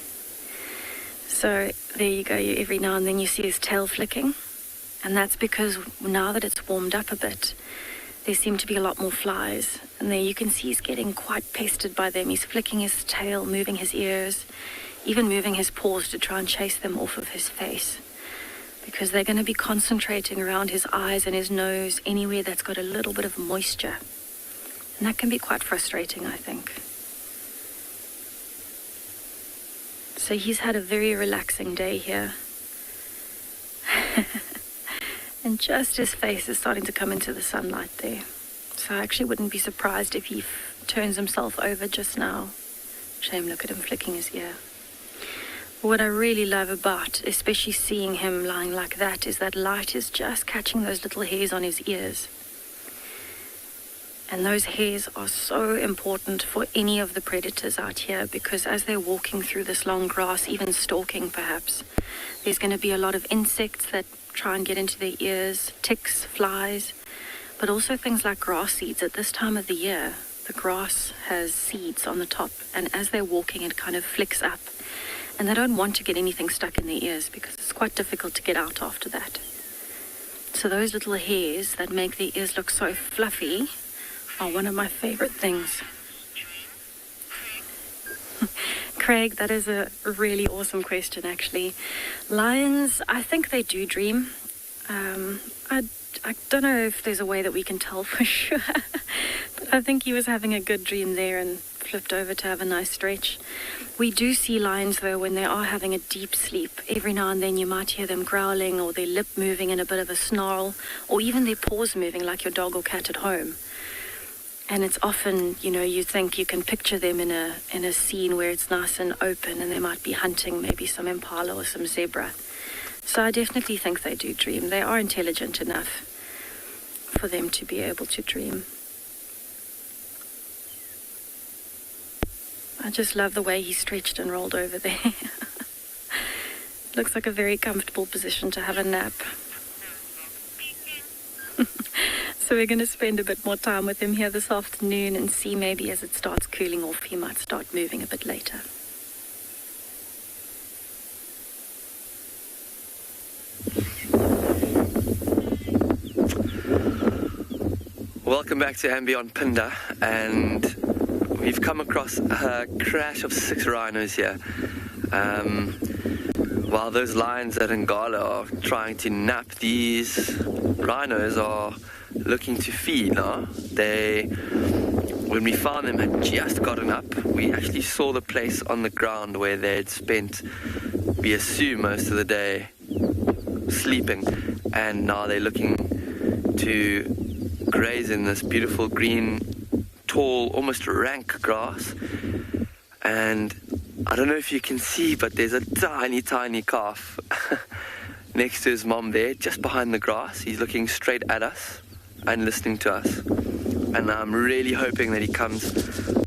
So there you go, every now and then you see his tail flicking. And that's because now that it's warmed up a bit, there seem to be a lot more flies. And there you can see he's getting quite pestered by them. He's flicking his tail, moving his ears, even moving his paws to try and chase them off of his face, because they're going to be concentrating around his eyes and his nose, anywhere that's got a little bit of moisture. And that can be quite frustrating, I think. So he's had a very relaxing day here. And just his face is starting to come into the sunlight there. So I actually wouldn't be surprised if he turns himself over just now. Shame, look at him flicking his ear. What I really love about, especially seeing him lying like that, is that light is just catching those little hairs on his ears. And those hairs are so important for any of the predators out here, because as they're walking through this long grass, even stalking perhaps, there's going to be a lot of insects that try and get into their ears, ticks, flies, but also things like grass seeds. At this time of the year, the grass has seeds on the top, and as they're walking, it kind of flicks up. And they don't want to get anything stuck in their ears because it's quite difficult to get out after that. So those little hairs that make their ears look so fluffy are one of my favorite things. Craig, that is a really awesome question, actually. Lions, I think they do dream. I don't know if there's a way that we can tell for sure. But I think he was having a good dream there and flipped over to have a nice stretch. We do see lions, though, when they are having a deep sleep. Every now and then you might hear them growling, or their lip moving in a bit of a snarl, or even their paws moving like your dog or cat at home. And it's often, you think you can picture them in a scene where it's nice and open, and they might be hunting maybe some impala or some zebra. So I definitely think they do dream. They are intelligent enough for them to be able to dream. I just love the way he stretched and rolled over there. Looks like a very comfortable position to have a nap. So we're going to spend a bit more time with him here this afternoon and see maybe as it starts cooling off, he might start moving a bit later. Welcome back to And Beyond Pinda, and we've come across a crash of 6 rhinos here. While those lions at Ngala are trying to nap, these rhinos are looking to feed now. When we found them, had just gotten up. We actually saw the place on the ground where they'd spent, we assume, most of the day sleeping, and now they're looking to graze in this beautiful green, tall, almost rank grass. And I don't know if you can see, but there's a tiny, tiny calf next to his mom there, just behind the grass. He's looking straight at us and listening to us. And I'm really hoping that he comes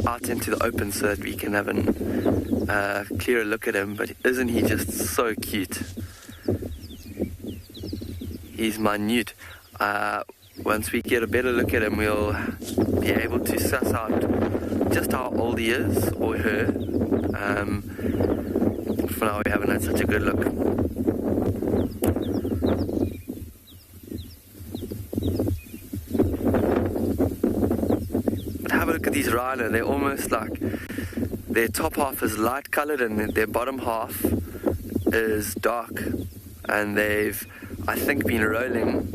out into the open so that we can have a clearer look at him. But isn't he just so cute? He's minute. Once we get a better look at him, we'll be able to suss out just how old he is, or her. For now, we haven't had such a good look. But have a look at these rhino. They're almost like, their top half is light colored and their bottom half is dark. And they've, I think, been rolling,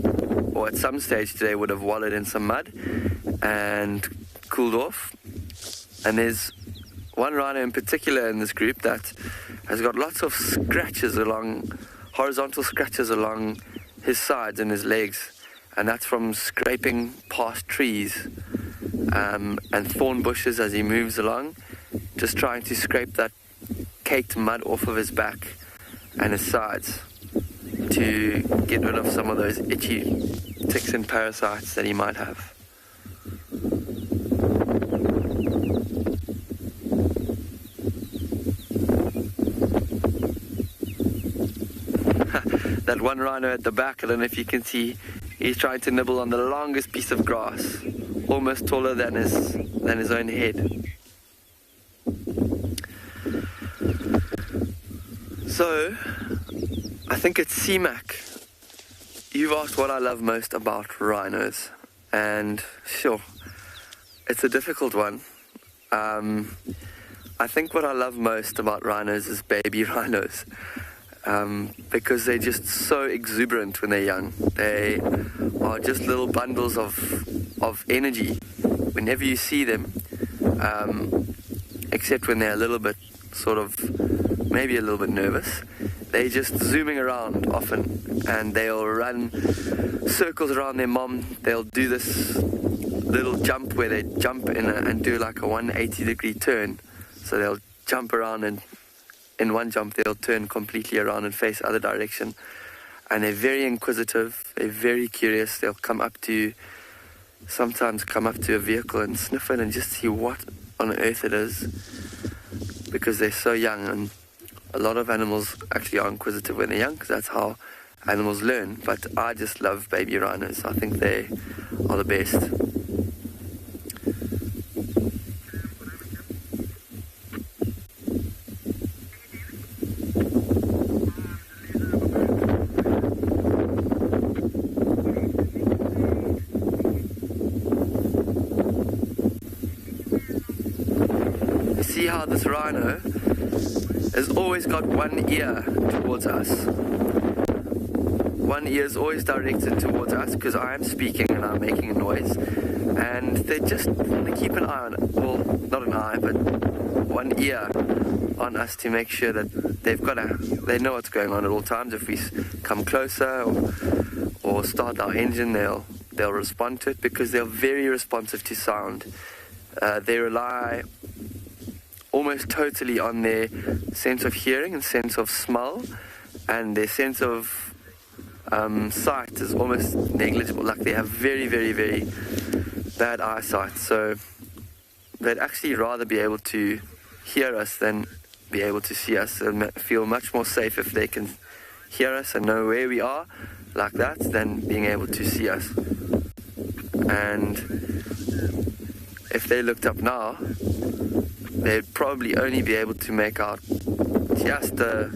or at some stage today would have wallowed in some mud and cooled off. And there's one rhino in particular in this group that has got lots of scratches along horizontal scratches along his sides and his legs, and that's from scraping past trees and thorn bushes as he moves along, just trying to scrape that caked mud off of his back and his sides to get rid of some of those itchy ticks and parasites that he might have. That one rhino at the back, I don't know if you can see, he's trying to nibble on the longest piece of grass, almost taller than his own head. So, I think it's C-Mac. You've asked what I love most about rhinos, and sure, it's a difficult one. I think what I love most about rhinos is baby rhinos. Because they're just so exuberant when they're young. They are just little bundles of energy whenever you see them, except when they're a little bit sort of, maybe a little bit nervous. They're just zooming around often, and they'll run circles around their mom. They'll do this little jump where they jump and do like a 180-degree turn. So they'll jump around, and in one jump they'll turn completely around and face the other direction. And they're very inquisitive, they're very curious. They'll sometimes come up to a vehicle and sniff it and just see what on earth it is, because they're so young. And a lot of animals actually are inquisitive when they're young, because that's how animals learn. But I just love baby rhinos. I think they are the best. See how this rhino has always got one ear towards us. One ear is always directed towards us because I am speaking and I'm making a noise, and they just want to keep an eye on it. Well, not an eye, but one ear on us to make sure that they know what's going on at all times. If we come closer or start our engine, they'll respond to it, because they're very responsive to sound. They rely almost totally on their sense of hearing and sense of smell, and their sense of sight is almost negligible. Like, they have very, very, very bad eyesight, so they'd actually rather be able to hear us than be able to see us, and feel much more safe if they can hear us and know where we are like that than being able to see us. And if they looked up now, they'd probably only be able to make out just a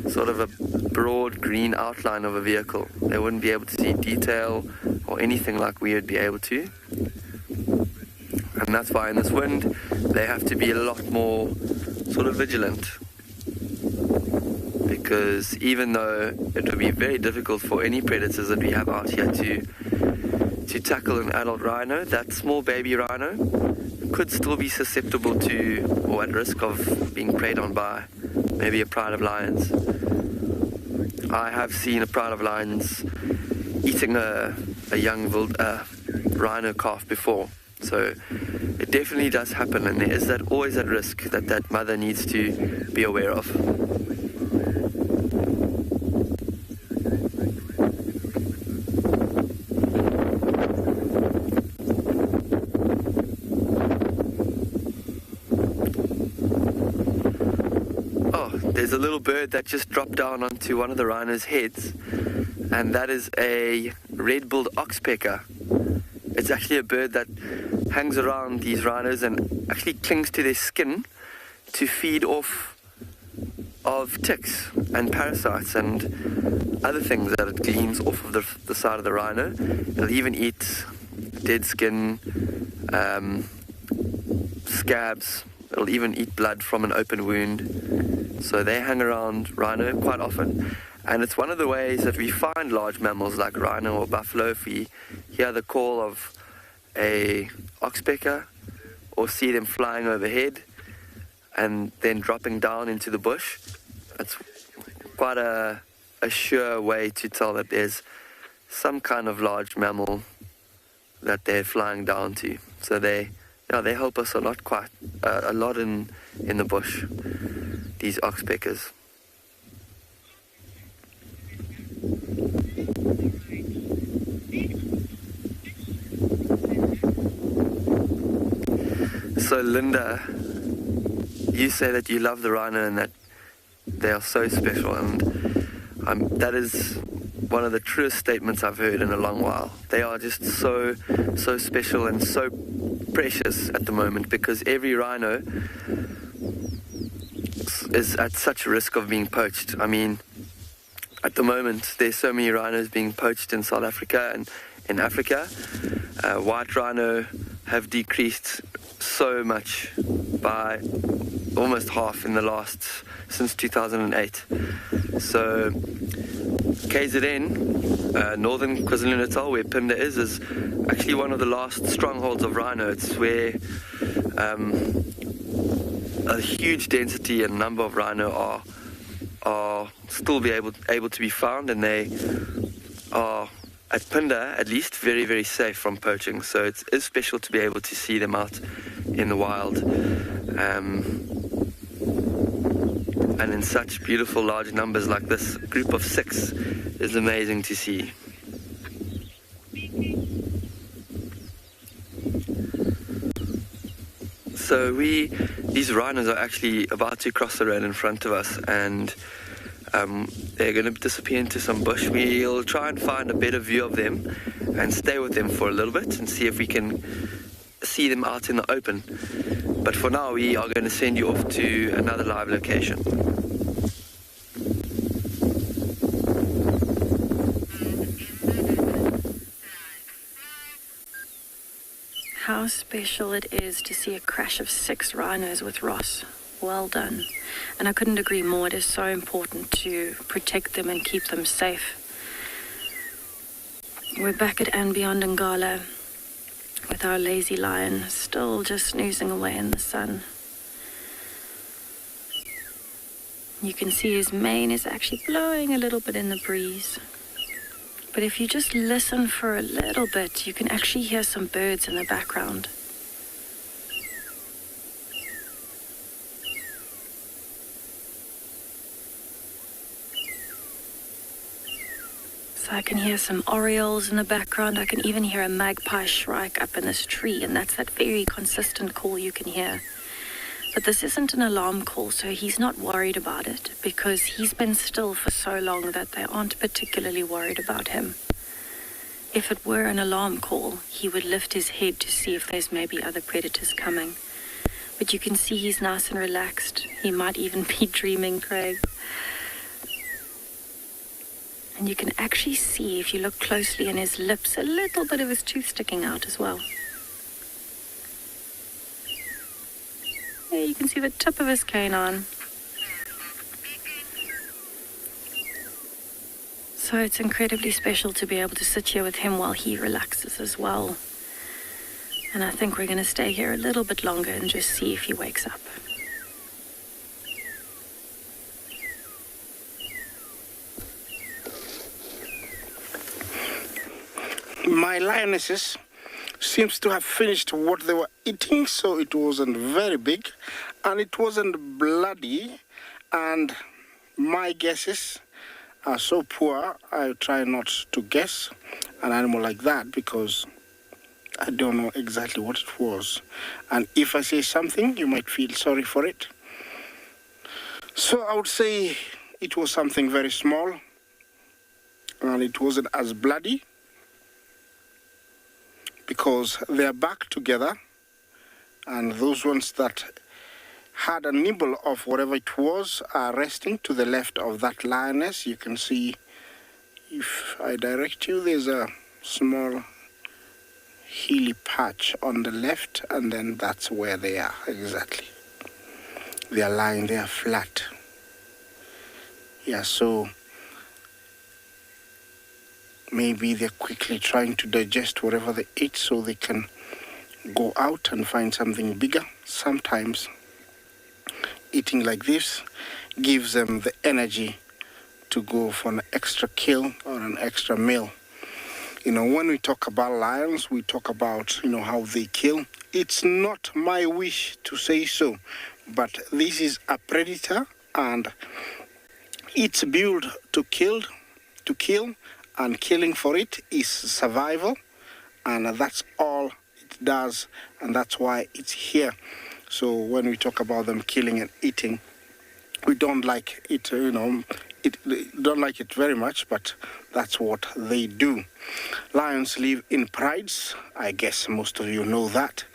sort of a broad green outline of a vehicle. They wouldn't be able to see detail or anything like we would be able to. And that's why in this wind they have to be a lot more sort of vigilant, because even though it would be very difficult for any predators that we have out here to tackle an adult rhino, that small baby rhino could still be susceptible to, or at risk of, being preyed on by maybe a pride of lions. I have seen a pride of lions eating a young rhino calf before, so it definitely does happen, and there is always that risk that mother needs to be aware of. There's a little bird that just dropped down onto one of the rhino's heads, and that is a red-billed oxpecker. It's actually a bird that hangs around these rhinos and actually clings to their skin to feed off of ticks and parasites and other things that it gleans off of the side of the rhino. It'll even eat dead skin, scabs. It'll even eat blood from an open wound. So they hang around rhino quite often. And it's one of the ways that we find large mammals like rhino or buffalo. If we hear the call of a oxpecker or see them flying overhead and then dropping down into the bush, it's quite a a sure way to tell that there's some kind of large mammal that they're flying down to. So they help us a lot, quite a lot in the bush, these oxpeckers. So Linda, you say that you love the rhino and that they are so special, and that is one of the truest statements I've heard in a long while. They are just so special and so precious at the moment, because every rhino is at such a risk of being poached. I mean, at the moment, there's so many rhinos being poached in South Africa and in Africa. White rhino have decreased so much, by almost half since 2008. So KZN, northern KwaZulu-Natal, where Pinda is actually one of the last strongholds of rhino. It's where a huge density and number of rhino are still able to be found, and they are, at Pinda at least, very, very safe from poaching. So it is special to be able to see them out in the wild, and in such beautiful large numbers like this. A group of 6 is amazing to see. So these rhinos are actually about to cross the road in front of us, and they're going to disappear into some bush. We'll try and find a better view of them and stay with them for a little bit and see if we can see them out in the open. But for now, we are going to send you off to another live location. How special it is to see a crash of 6 rhinos with Ross. Well done. And I couldn't agree more. It is so important to protect them and keep them safe. We're back at and beyond Ngala with our lazy lion still just snoozing away in the sun. You can see his mane is actually blowing a little bit in the breeze. But if you just listen for a little bit, you can actually hear some birds in the background. So I can hear some orioles in the background. I can even hear a magpie shrike up in this tree, and that's that very consistent call you can hear. But this isn't an alarm call, so he's not worried about it, because he's been still for so long that they aren't particularly worried about him. If it were an alarm call, he would lift his head to see if there's maybe other predators coming. But you can see he's nice and relaxed. He might even be dreaming, Craig. And you can actually see, if you look closely in his lips, a little bit of his tooth sticking out as well. There you can see the tip of his canine. So it's incredibly special to be able to sit here with him while he relaxes as well. And I think we're going to stay here a little bit longer and just see if he wakes up. My lionesses seems to have finished what they were eating, so it wasn't very big and it wasn't bloody, and my guesses are so poor. I try not to guess an animal like that because I don't know exactly what it was, and if I say something you might feel sorry for it. So I would say it was something very small, and it wasn't as bloody, because they're back together, and those ones that had a nibble of whatever it was are resting to the left of that lioness. You can see, if I direct you, there's a small hilly patch on the left, and then that's where they are exactly. They are lying there flat. Yeah, so maybe they're quickly trying to digest whatever they ate so they can go out and find something bigger. Sometimes eating like this gives them the energy to go for an extra kill or an extra meal. When we talk about lions, we talk about, how they kill. It's not my wish to say so, but this is a predator and it's built to kill, and killing for it is survival, and that's all it does, and that's why it's here. So when we talk about them killing and eating, we don't like it, don't like it very much, but that's what they do. Lions live in prides. I guess most of you know that.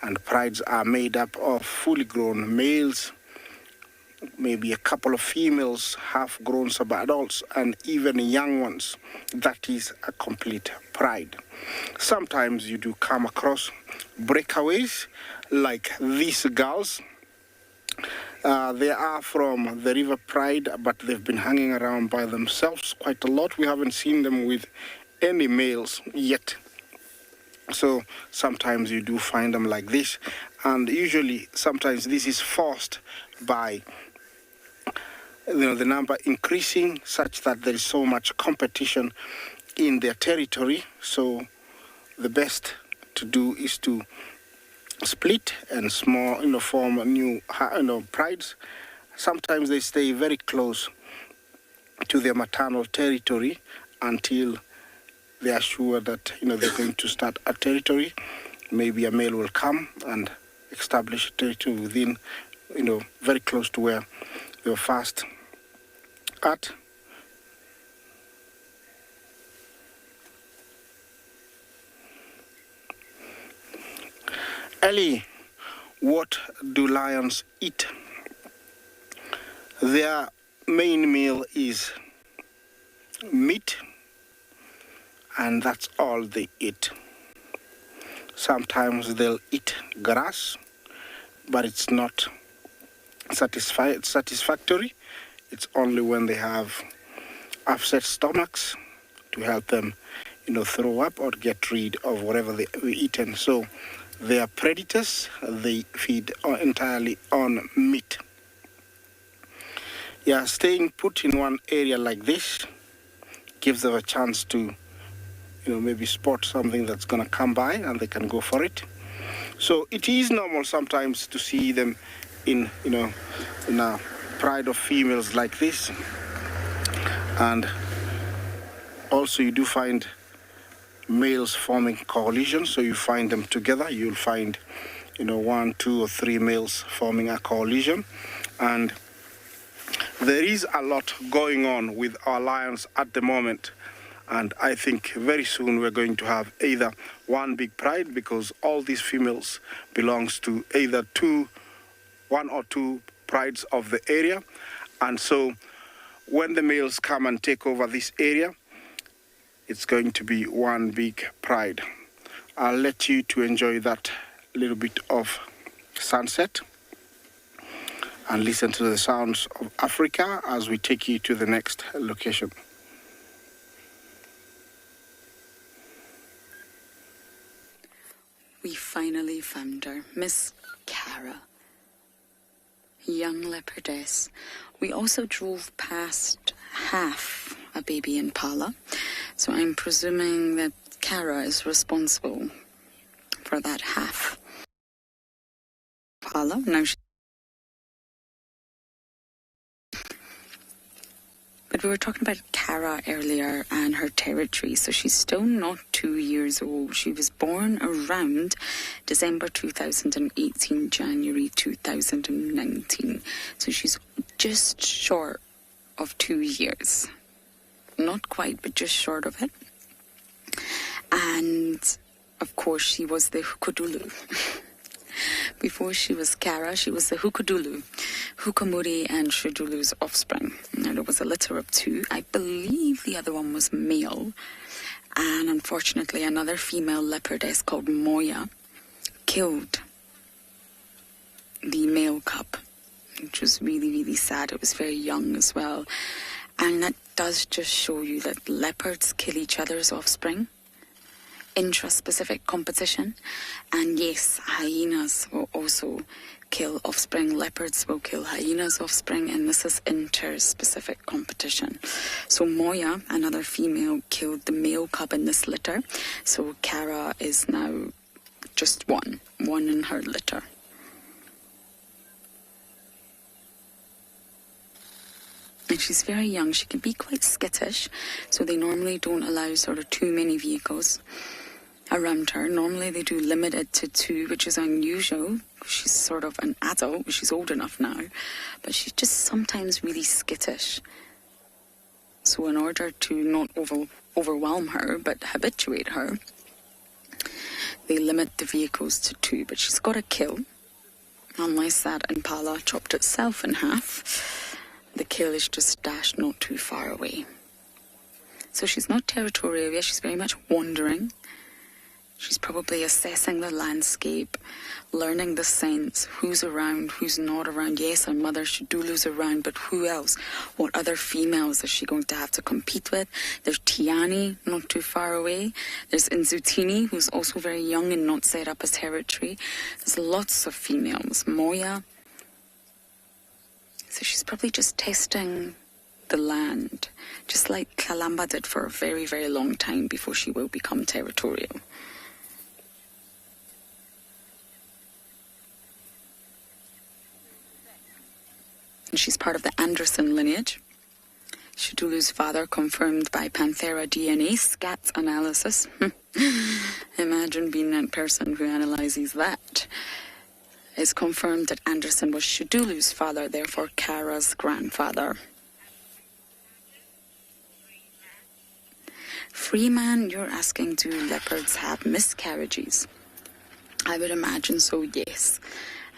And prides are made up of fully grown males, maybe a couple of females, half-grown sub-adults, and even young ones. That is a complete pride. Sometimes you do come across breakaways like these girls. They are from the River Pride, but they've been hanging around by themselves quite a lot. We haven't seen them with any males yet. So sometimes you do find them like this, and usually sometimes this is forced by the number increasing such that there is so much competition in their territory. So the best to do is to split and form new prides. Sometimes they stay very close to their maternal territory until they are sure that they're going to start a territory. Maybe a male will come and establish a territory within very close to where they were first at. Ellie, what do lions eat? Their main meal is meat, and that's all they eat. Sometimes they'll eat grass, but it's not satisfactory. It's only when they have upset stomachs to help them, throw up or get rid of whatever they've eaten. So they are predators. They feed entirely on meat. Yeah, staying put in one area like this gives them a chance to, maybe spot something that's going to come by, and they can go for it. So it is normal sometimes to see them in a pride of females like this. And also you do find males forming coalitions, so you find them together. You'll find, 1, 2, or 3 males forming a coalition. And there is a lot going on with our lions at the moment. And I think very soon we're going to have either one big pride, because all these females belongs to either 1 or 2 prides of the area. And so when the males come and take over this area, it's going to be one big pride. I'll let you to enjoy that little bit of sunset and listen to the sounds of Africa as we take you to the next location. We finally found her, Miss Cara, young leopardess. We also drove past half a baby impala, so I'm presuming that Cara is responsible for that half impala. Now but we were talking about Cara earlier and her territory, so she's still not 2 years old. She was born around December 2018, January 2019. So she's just short of 2 years. Not quite, but just short of it. And, of course, she was the Hukudulu. Before she was Cara, she was the Hukudulu, Hukamuri and Shudulu's offspring. Now, there was a litter of 2. I believe the other one was male. And unfortunately, another female leopardess called Moya killed the male cub, which was really, really sad. It was very young as well. And that does just show you that leopards kill each other's offspring. Intraspecific competition. And yes, hyenas will also kill offspring. Leopards will kill hyenas offspring, and this is inter-specific competition. So Moya, another female, killed the male cub in this litter. So Cara is now just one in her litter. And she's very young. She can be quite skittish, so they normally don't allow sort of too many vehicles around her. Normally they do limit it to 2, which is unusual. She's sort of an adult, she's old enough now, but she's just sometimes really skittish. So in order to not overwhelm her, but habituate her, they limit the vehicles to 2, but she's got a kill. Unless that impala chopped itself in half, the kill is just dashed not too far away. So she's not territorial yet, she's very much wandering. She's probably assessing the landscape, learning the scents, who's around, who's not around. Yes, her mother Shidulu's around, but who else? What other females is she going to have to compete with? There's Tiani, not too far away. There's Nzutini, who's also very young and not set up as territory. There's lots of females. Moya. So she's probably just testing the land, just like Kalamba did for a very, very long time before she will become territorial. And she's part of the Anderson lineage. Shidulu's father confirmed by Panthera DNA scat analysis. Imagine being that person who analyzes that. It's confirmed that Anderson was Shidulu's father, therefore Cara's grandfather. Freeman, you're asking, do leopards have miscarriages? I would imagine so, yes.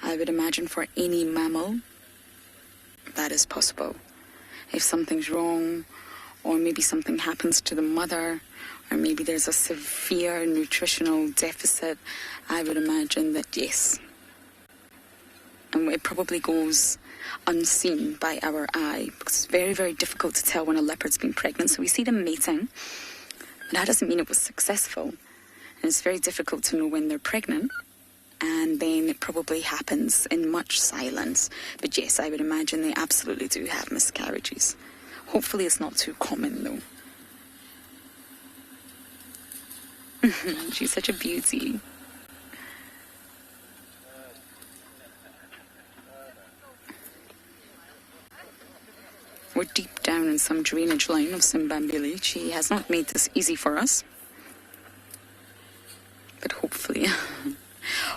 I would imagine for any mammal, that is possible. If something's wrong, or maybe something happens to the mother, or maybe there's a severe nutritional deficit, I would imagine that yes. And it probably goes unseen by our eye, because it's very, very difficult to tell when a leopard's been pregnant. So we see them mating, but that doesn't mean it was successful. And it's very difficult to know when they're pregnant. And then it probably happens in much silence. But yes, I would imagine they absolutely do have miscarriages. Hopefully it's not too common, though. She's such a beauty. We're deep down in some drainage line of Simbambili. She has not made this easy for us. But hopefully...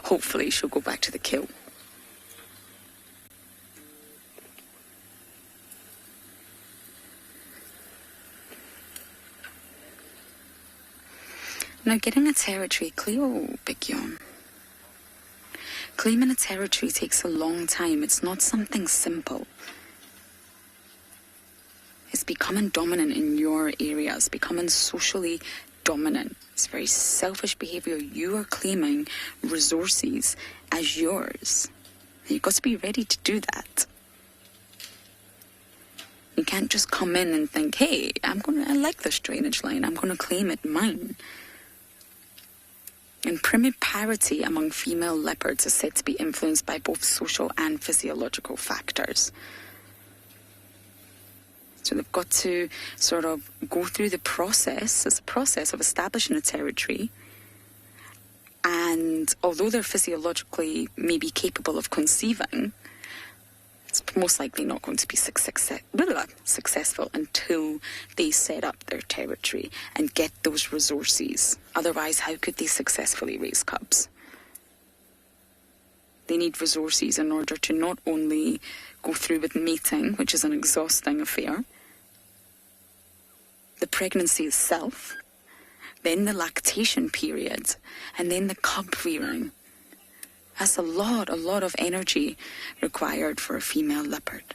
hopefully she'll go back to the kill. Now, getting a territory, Cleo, Big Yon. Claiming a territory takes a long time. It's not something simple. It's becoming dominant in your areas, becoming socially dominant. It's very selfish behavior. You are claiming resources as yours. And you've got to be ready to do that. You can't just come in and think, hey, I like this drainage line. I'm going to claim it mine. And primiparity among female leopards is said to be influenced by both social and physiological factors. So they've got to sort of go through the process. It's a process of establishing a territory. And although they're physiologically maybe capable of conceiving, it's most likely not going to be successful until they set up their territory and get those resources. Otherwise, how could they successfully raise cubs? They need resources in order to not only go through with mating, which is an exhausting affair, the pregnancy itself, then the lactation period, and then the cub rearing. That's a lot of energy required for a female leopard.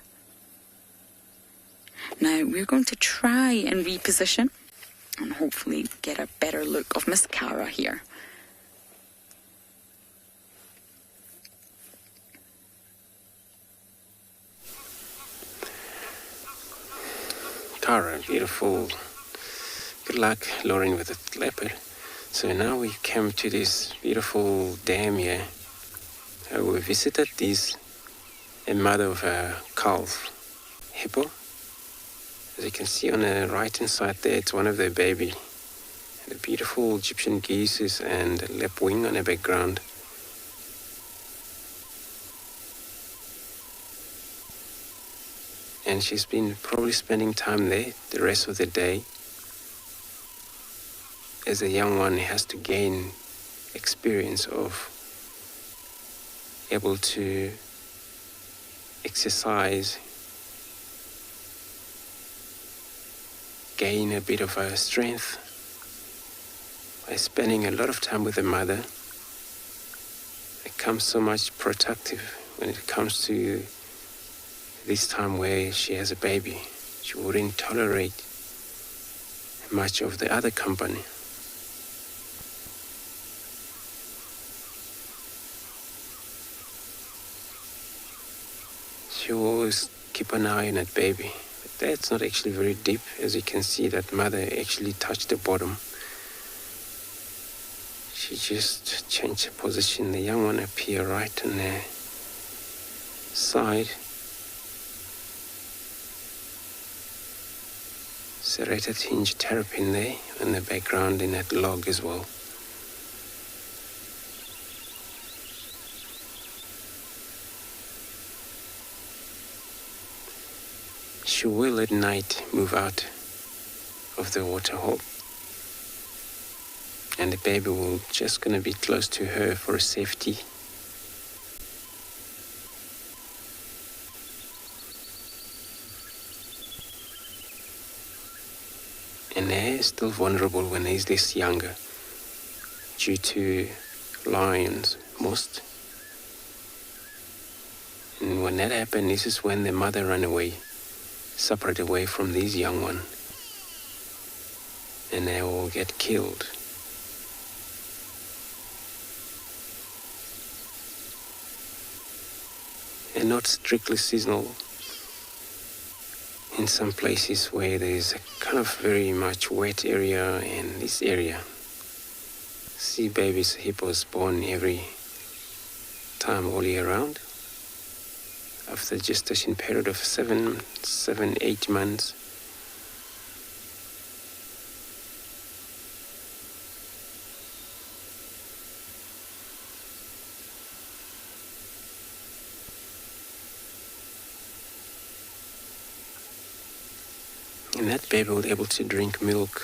Now, we're going to try and reposition and hopefully get a better look of Miss Cara here. Cara, beautiful. Good luck, Lauren, with the leopard. So now we come to this beautiful dam here. We visited a mother of a calf hippo. As you can see on the right hand side there, it's one of their baby. The beautiful Egyptian geese and lapwing on the background. And she's been probably spending time there the rest of the day. As a young one has to gain experience of able to exercise, gain a bit of strength by spending a lot of time with the mother. It becomes so much protective when it comes to this time where she has a baby. She wouldn't tolerate much of the other company. She will always keep an eye on that baby. But that's not actually very deep. As you can see, that mother actually touched the bottom. She just changed the position. The young one appear right on the side. Serrated hinge terrapin there in the background in that log as well. She will at night move out of the waterhole, and the baby will just gonna be close to her for safety. And they're still vulnerable when they're this younger due to lions most. And when that happens, this is when the mother run away, separate away from these young one, and they all get killed. And not strictly seasonal. In some places where there's a kind of very much wet area in this area, see babies, hippos born every time all year round. After the gestation period of 8 months. And that baby will be able to drink milk.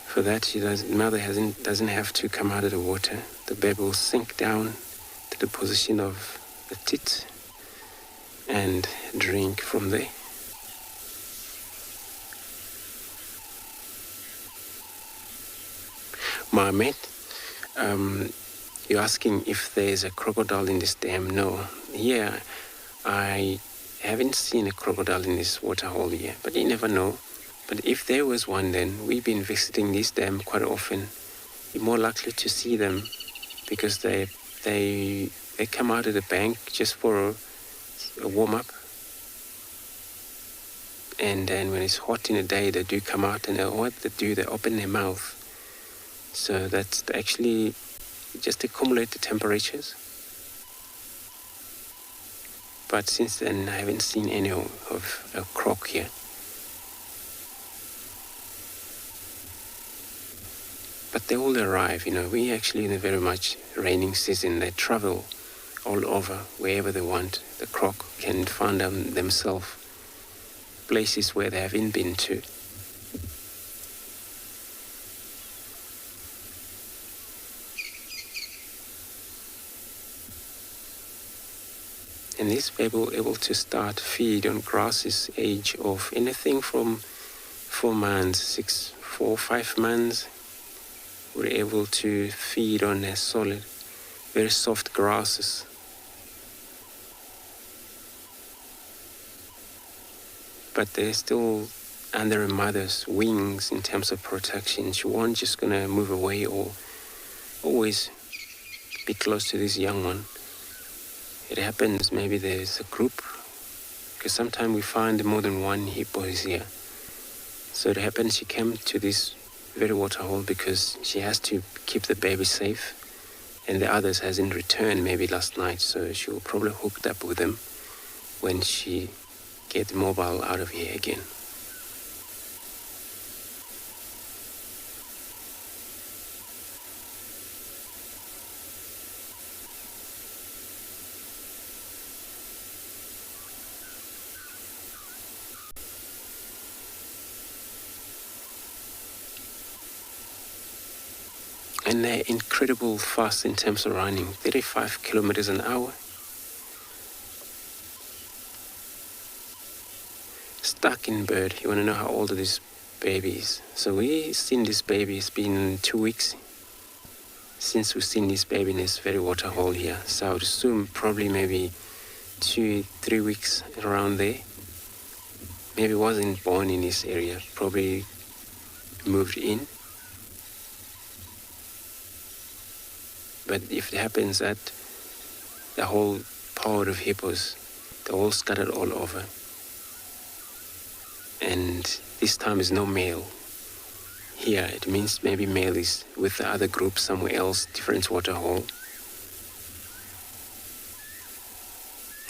For that, mother doesn't have to come out of the water. The baby will sink down to the position of the tit and drink from there. Mohammed, you're asking if there's a crocodile in this dam. No. Here, I haven't seen a crocodile in this waterhole here, but you never know. But if there was one, then we've been visiting this dam quite often. You're more likely to see them because they come out of the bank just for a warm-up, and then when it's hot in the day, they do come out, and what they do, they open their mouth. So that's actually just accumulate the temperatures. But since then, I haven't seen any of a croc here. But they all arrive, we actually in a very much raining season, they travel all over, wherever they want. The croc can find themselves places where they haven't been to. And this baby will be able to start feed on grasses age of anything from 4 months, 4 or 5 months. We're able to feed on a solid, very soft grasses. But they're still under a mother's wings in terms of protection. She won't just gonna move away or always be close to this young one. It happens, maybe there's a group, because sometimes we find more than one hippo is here. So it happens she came to this very waterhole because she has to keep the baby safe and the others hasn't returned maybe last night, so she will probably hooked up with them when she gets mobile out of here again. And they're incredible fast in terms of running, 35 kilometers an hour. Stuck in bird. You want to know how old are these babies? So we've seen this baby, it's been 2 weeks since we've seen this baby in this very water hole here. So I would assume probably maybe 2-3 weeks around there. Maybe wasn't born in this area, probably moved in. But if it happens that the whole pod of hippos, they're all scattered all over, and this time is no male here, it means maybe male is with the other group somewhere else, different water hole.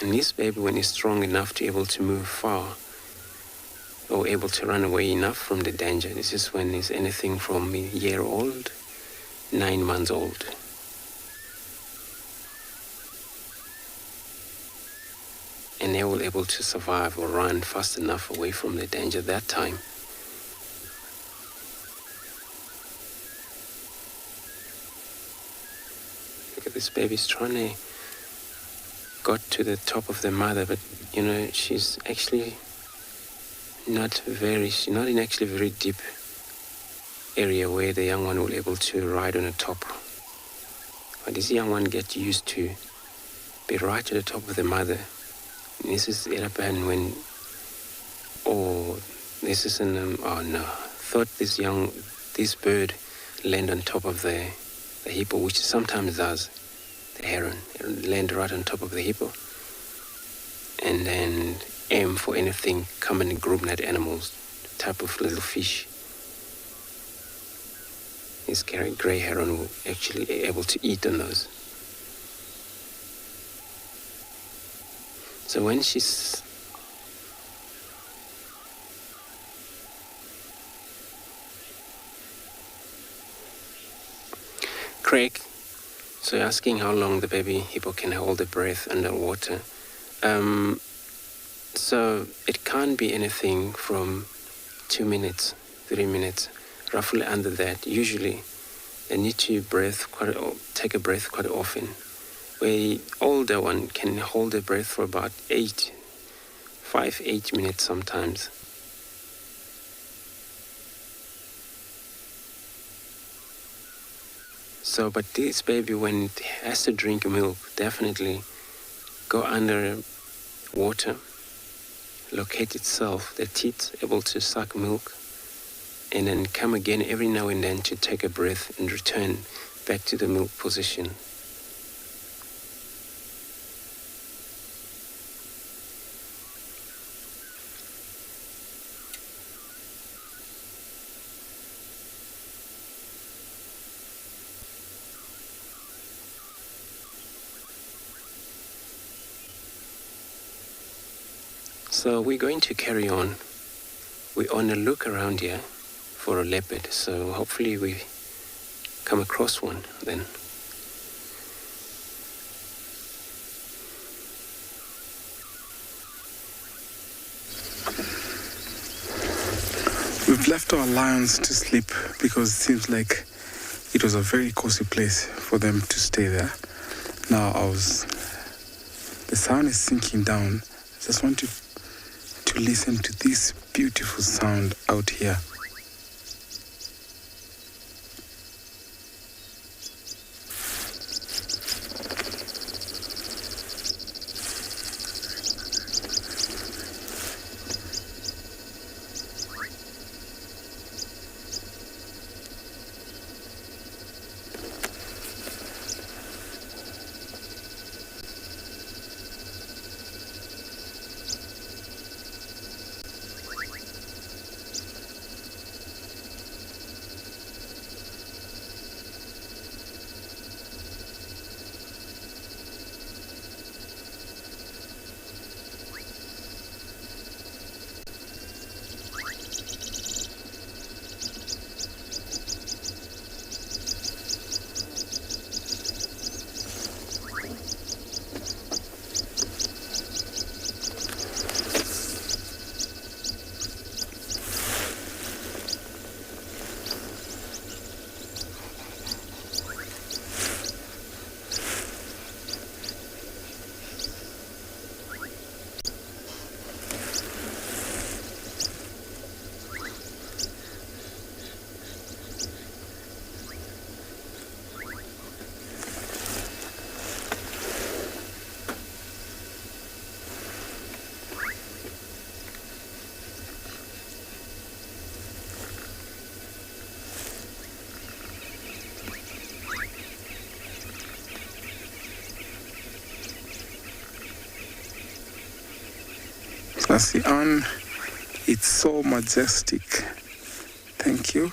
And this baby, when it's strong enough to be able to move far or able to run away enough from the danger, this is when it's anything from a year old, 9 months old. And they were able to survive or run fast enough away from the danger that time. Look at this baby's trying to got to the top of the mother, but you know, she's actually not in actually very deep area where the young one will be able to ride on the top. But this young one gets used to be right to the top of the mother. This is Erapan when, thought this bird land on top of the hippo, which sometimes does, the heron, land right on top of the hippo, and then aim for anything common in group net animals, type of little fish. This grey heron will actually be able to eat on those. So when she's Craig, so you're asking how long the baby hippo can hold the breath underwater. So it can't be anything from 2 minutes, 3 minutes, roughly under that. Usually they need to take a breath quite often. The older one can hold their breath for about 8 minutes sometimes. So, but this baby, when it has to drink milk, definitely go under water, locate itself, the teeth able to suck milk, and then come again every now and then to take a breath and return back to the milk position. So we're going to carry on. We're on a look around here for a leopard, so hopefully we come across one then. We've left our lions to sleep because it seems like it was a very cozy place for them to stay there. Now the sun is sinking down. I just want to listen to this beautiful sound out here. Classy on. It's so majestic. Thank you.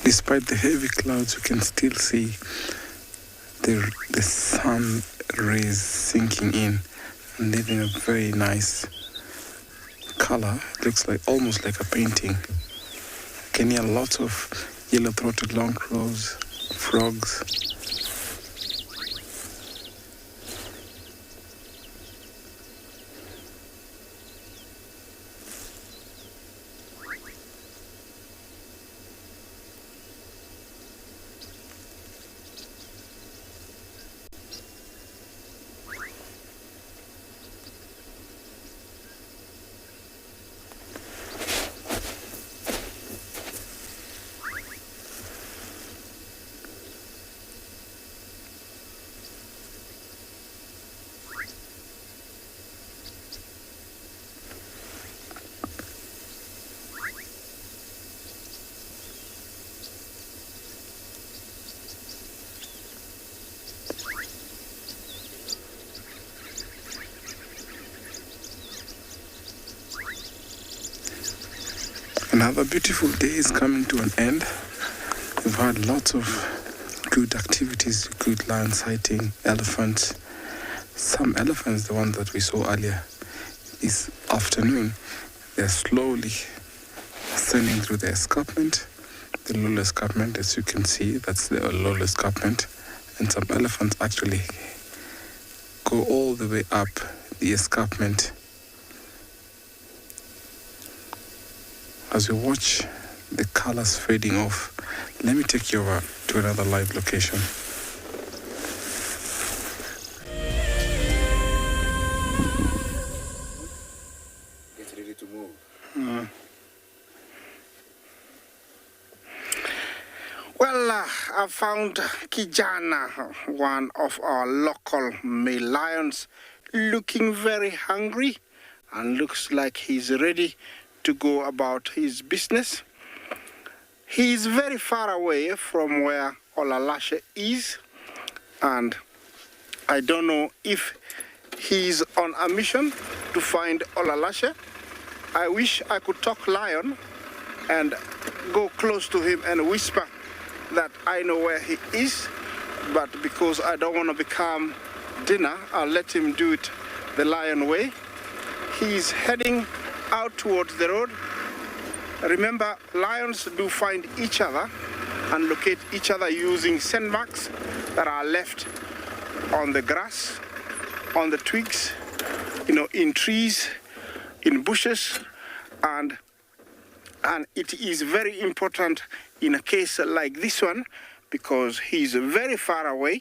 Despite the heavy clouds, you can still see the sun rays sinking in and leaving a very nice color. It looks like almost like a painting. You can hear lots of yellow-throated longcrows, frogs. Another beautiful day is coming to an end. We've had lots of good activities, good lion sighting, elephants. Some elephants, the ones that we saw earlier this afternoon, they're slowly ascending through the escarpment, the Lula escarpment, as you can see, that's the Lula escarpment. And some elephants actually go all the way up the escarpment. As we watch the colors fading off, let me take you over to another live location. Get ready to move. Well, I found Kijana, one of our local male lions, looking very hungry and looks like he's ready to go about his business. He's very far away from where Olalashe is, and I don't know if he's on a mission to find Olalashe. I wish I could talk lion and go close to him and whisper that I know where he is, but because I don't want to become dinner, I'll let him do it the lion way. He's heading out towards the road. Remember, lions do find each other and locate each other using scent marks that are left on the grass, on the twigs, in trees, in bushes, and it is very important in a case like this one because he's very far away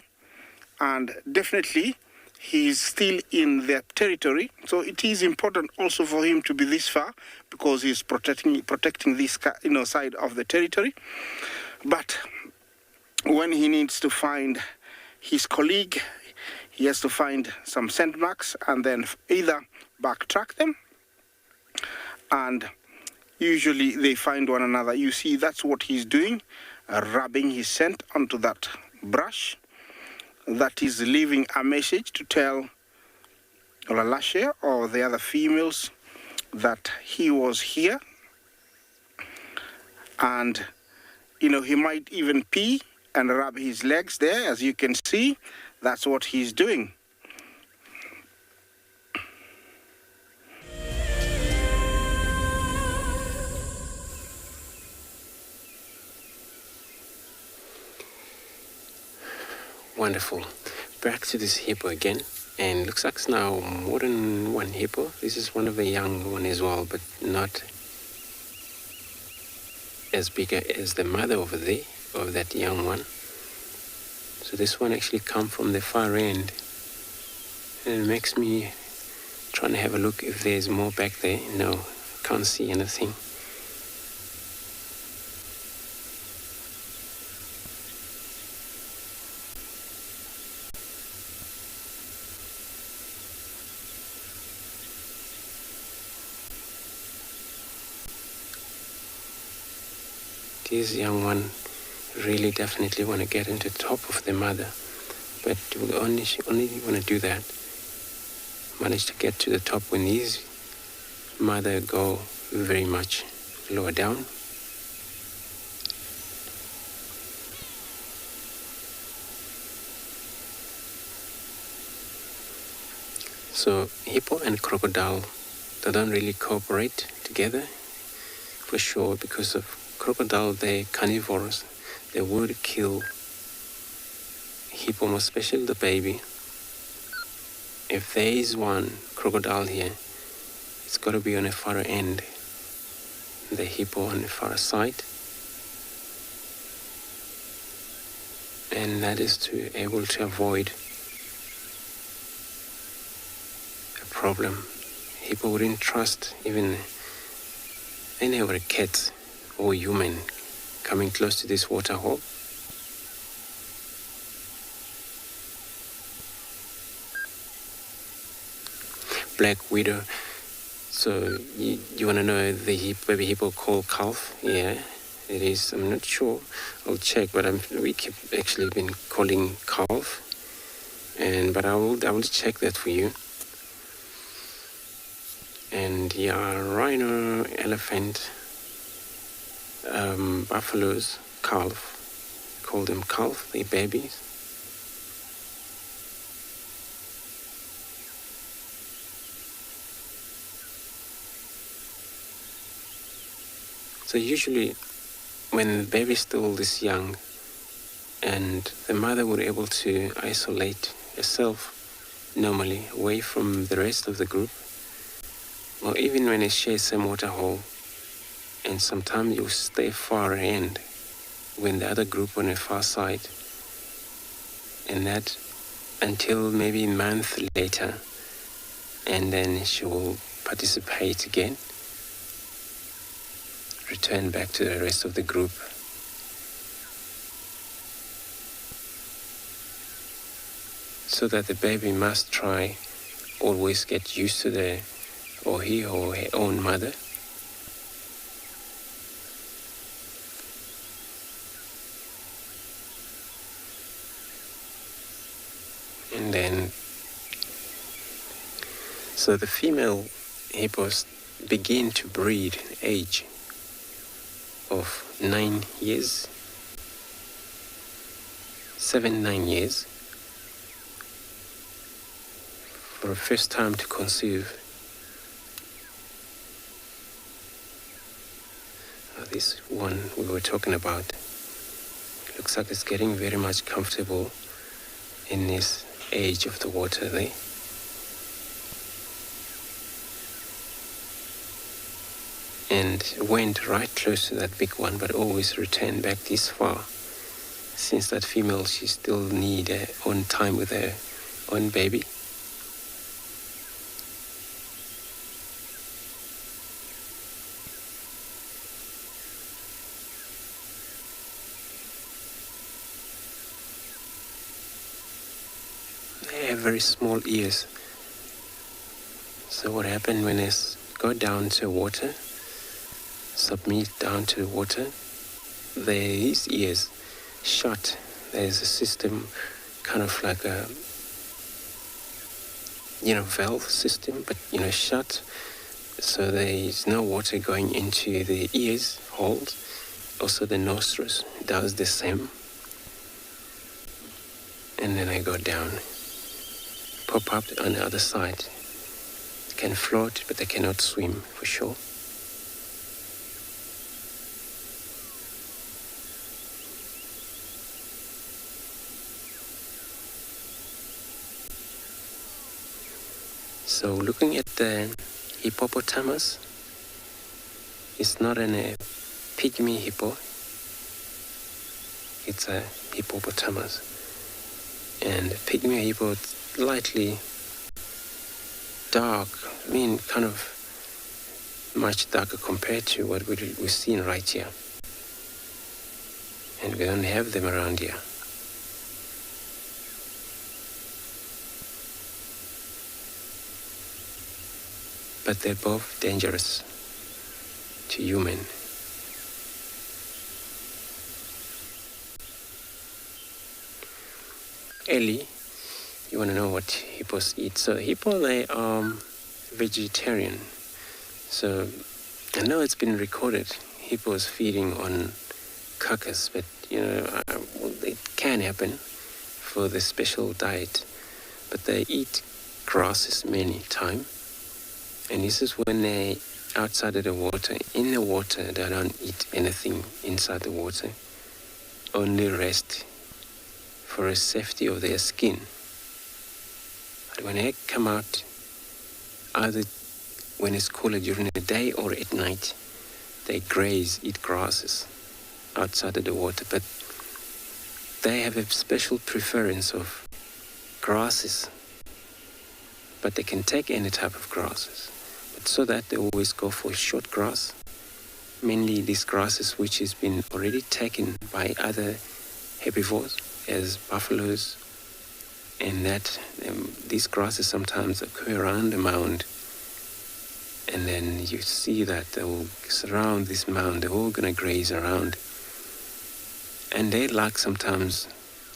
and definitely he's still in their territory, so it is important also for him to be this far because he's protecting this side of the territory. But when he needs to find his colleague, he has to find some scent marks and then either backtrack them, and usually they find one another. You see, that's what he's doing, rubbing his scent onto that brush. That is leaving a message to tell Olalashe or the other females that he was here. And, he might even pee and rub his legs there, as you can see. That's what he's doing. Wonderful. Back to this hippo again, and looks like it's now more than one hippo. This is one of the young one as well, but not as big as the mother over there, of that young one. So this one actually come from the far end, and it makes me trying to have a look if there's more back there. No, can't see anything. This young one really definitely want to get into the top of the mother, but will only want to do that, manage to get to the top when his mother go very much lower down. So hippo and crocodile, they don't really cooperate together for sure, because of crocodile, they're carnivores. They would kill hippo, most especially the baby. If there is one crocodile here, it's got to be on the far end, the hippo on the far side, and that is to able to avoid a problem. Hippo wouldn't trust even any other cat or human coming close to this water hole. Black widow. So you want to know the baby hippo called calf? Yeah, it is. I'm not sure. I'll check, but we keep actually been calling calf, but I will check that for you. And yeah, rhino, elephant, buffaloes, calf. Call them calf, they babies. So usually when the baby is still this young and the mother would able to isolate herself normally away from the rest of the group, or even when they share some water hole, and sometimes you stay far end when the other group on the far side, and that until maybe a month later, and then she will participate again, return back to the rest of the group. So that the baby must try always get used to her own mother. And then, so the female hippos begin to breed at age of 9 years, 7-9 years, for the first time to conceive. This one we were talking about looks like it's getting very much comfortable in this age of the water there. And went right close to that big one, but always returned back this far. Since that female, she still need her own time with her own baby. They have very small ears. So what happened when they go down to water, submit down to the water, his ears shut. There's a system, kind of like a, valve system, but, shut. So there is no water going into the ears holes. Also the nostrils does the same. And then I go down, pop up on the other side. Can float, but they cannot swim for sure. So looking at the hippopotamus, it's not a pygmy hippo, it's a hippopotamus. And pygmy hippo is lightly dark, kind of much darker compared to what we're seeing right here. And we don't have them around here. But they're both dangerous to human. Ellie, you want to know what hippos eat. So hippo, they are vegetarian. So I know it's been recorded, hippos feeding on carcass, but it can happen for the special diet. But they eat grasses many times. And this is when they outside of the water. In the water, they don't eat anything inside the water. Only rest for the safety of their skin. But when they come out, either when it's cooler during the day or at night, they graze, eat grasses outside of the water. But they have a special preference of grasses. But they can take any type of grasses. But so that they always go for short grass, mainly these grasses which has been already taken by other herbivores as buffaloes, and that these grasses sometimes occur around the mound, and then you see that they will surround this mound, they're all going to graze around, and they like sometimes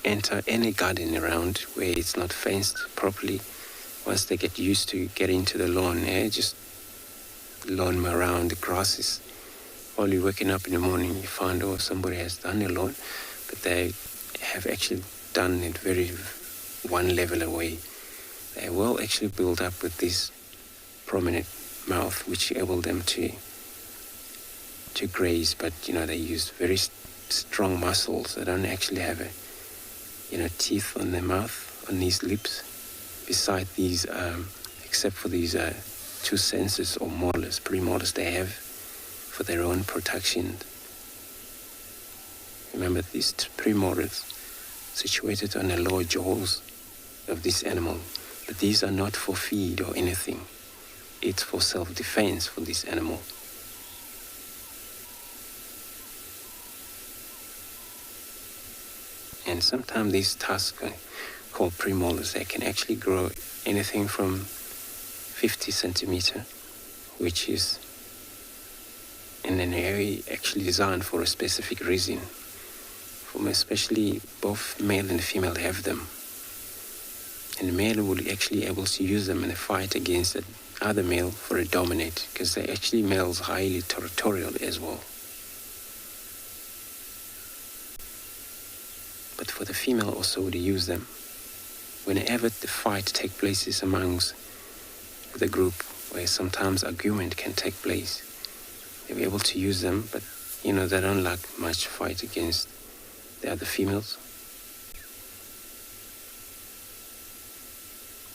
enter any garden around where it's not fenced properly. Once they get used to getting into the lawn, just lawn around the grasses. While you're waking up in the morning, you find, somebody has done their lawn, but they have actually done it very one level away. They will actually build up with this prominent mouth, which enable them to graze, but they use very strong muscles. They don't actually have teeth on their mouth, on these lips. Beside these, except for these two senses or molars, premolars they have for their own protection. Remember, these premolars situated on the lower jaws of this animal, but these are not for feed or anything. It's for self-defense for this animal. And sometimes these tusks called premolars, they can actually grow anything from 50 centimeter, which is in an area actually designed for a specific reason. For especially both male and female have them. And the male will actually able to use them in a fight against the other male for a dominate, because they're actually males highly territorial as well. But for the female also to use them, whenever the fight takes place amongst the group, where sometimes argument can take place, they'll be able to use them, but they don't like much fight against the other females.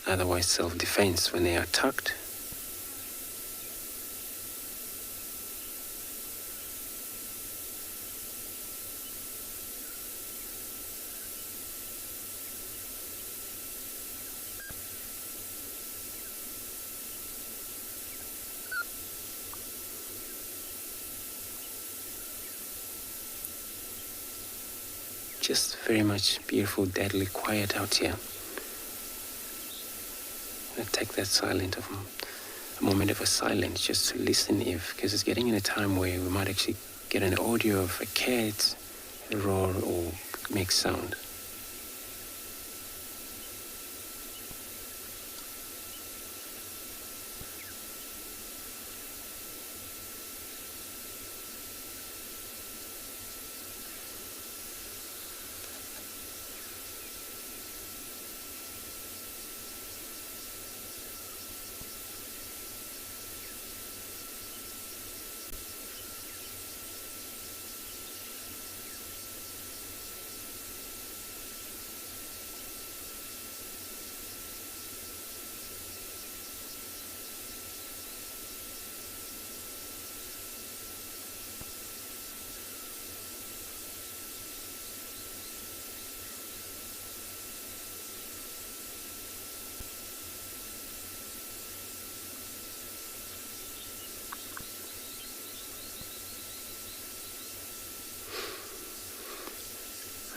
Otherwise, self-defense when they are attacked. Just very much beautiful, deadly quiet out here. I'm gonna take that a moment of a silence just to listen, because it's getting in a time where we might actually get an audio of a cat roar or make sound.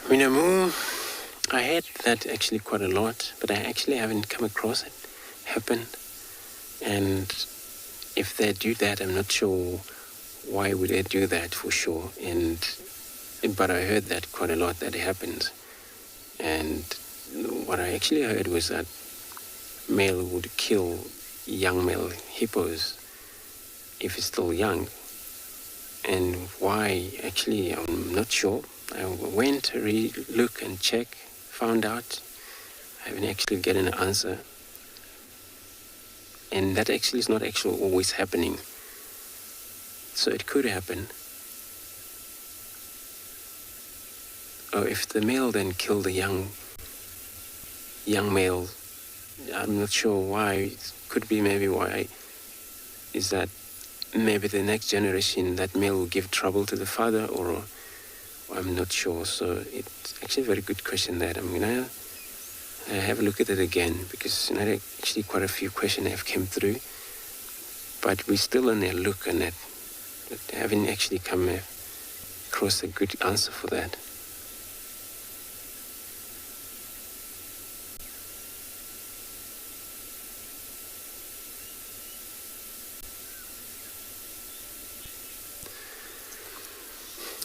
Minamu, I heard that actually quite a lot, but I actually haven't come across it happen. And if they do that, I'm not sure why would they do that for sure. But I heard that quite a lot that it happens. And what I actually heard was that male would kill young male hippos if it's still young. And why, actually, I'm not sure. I went to look and check, found out. I haven't actually gotten an answer. And that actually is not actually always happening. So it could happen. Or if the male then killed the young male, I'm not sure why. It could be maybe why is that maybe the next generation, that male will give trouble to the father, or I'm not sure. So it's actually a very good question that I'm gonna have a look at it again, because actually quite a few questions have come through, but we're still on a look on it. But haven't actually come across a good answer for that.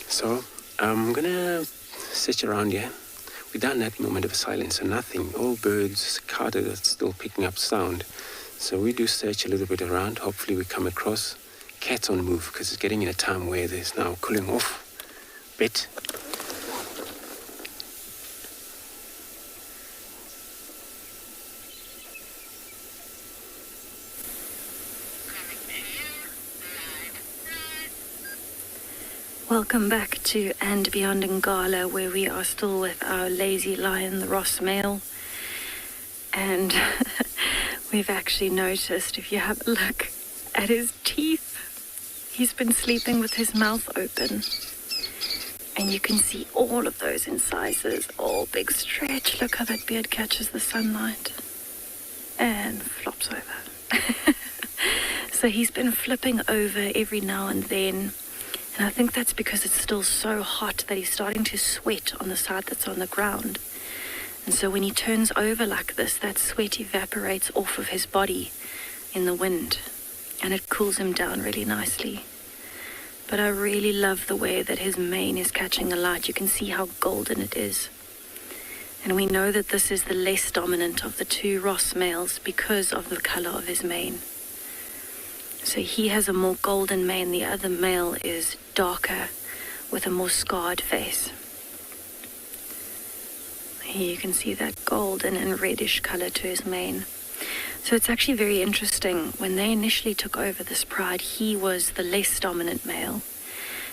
So I'm gonna search around here. We've done that moment of silence, so nothing. All birds, cicada are still picking up sound. So we do search a little bit around. Hopefully we come across cats on move, because it's getting in a time where there's now cooling off a bit. Welcome back to And Beyond Ngala, where we are still with our lazy lion, the Ross male. And we've actually noticed, if you have a look at his teeth, he's been sleeping with his mouth open. And you can see all of those incisors, all big stretch. Look how that beard catches the sunlight and flops over. So he's been flipping over every now and then. And I think that's because it's still so hot that he's starting to sweat on the side that's on the ground. And so when he turns over like this, that sweat evaporates off of his body in the wind, and it cools him down really nicely. But I really love the way that his mane is catching the light. You can see how golden it is. And we know that this is the less dominant of the two Ross males because of the color of his mane. So he has a more golden mane, the other male is darker with a more scarred face. Here you can see that golden and reddish color to his mane. So it's actually very interesting. When they initially took over this pride, he was the less dominant male.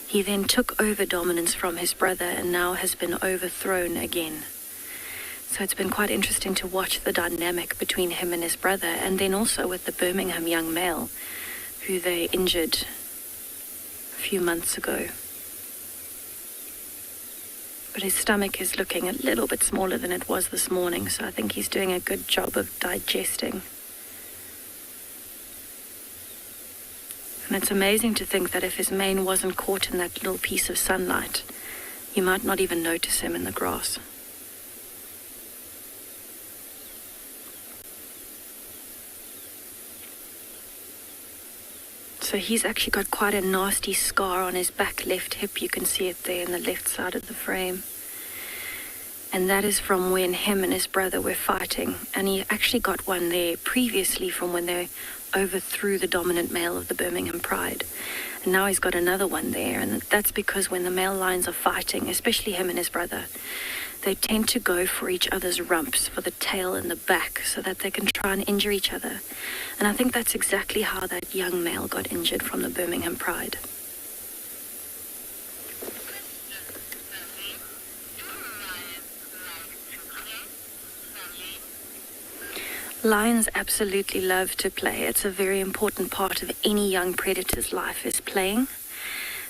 He then took over dominance from his brother and now has been overthrown again. So it's been quite interesting to watch the dynamic between him and his brother, and then also with the Birmingham young male, who they injured a few months ago. But his stomach is looking a little bit smaller than it was this morning, so I think he's doing a good job of digesting. And it's amazing to think that if his mane wasn't caught in that little piece of sunlight, you might not even notice him in the grass. So he's actually got quite a nasty scar on his back left hip. You can see it there in the left side of the frame. And that is from when him and his brother were fighting. And he actually got one there previously from when they overthrew the dominant male of the Birmingham Pride. And now he's got another one there. And that's because when the male lions are fighting, especially him and his brother, they tend to go for each other's rumps, for the tail and the back, so that they can try and injure each other. And I think that's exactly how that young male got injured from the Birmingham Pride. Lions absolutely love to play. It's a very important part of any young predator's life, is playing.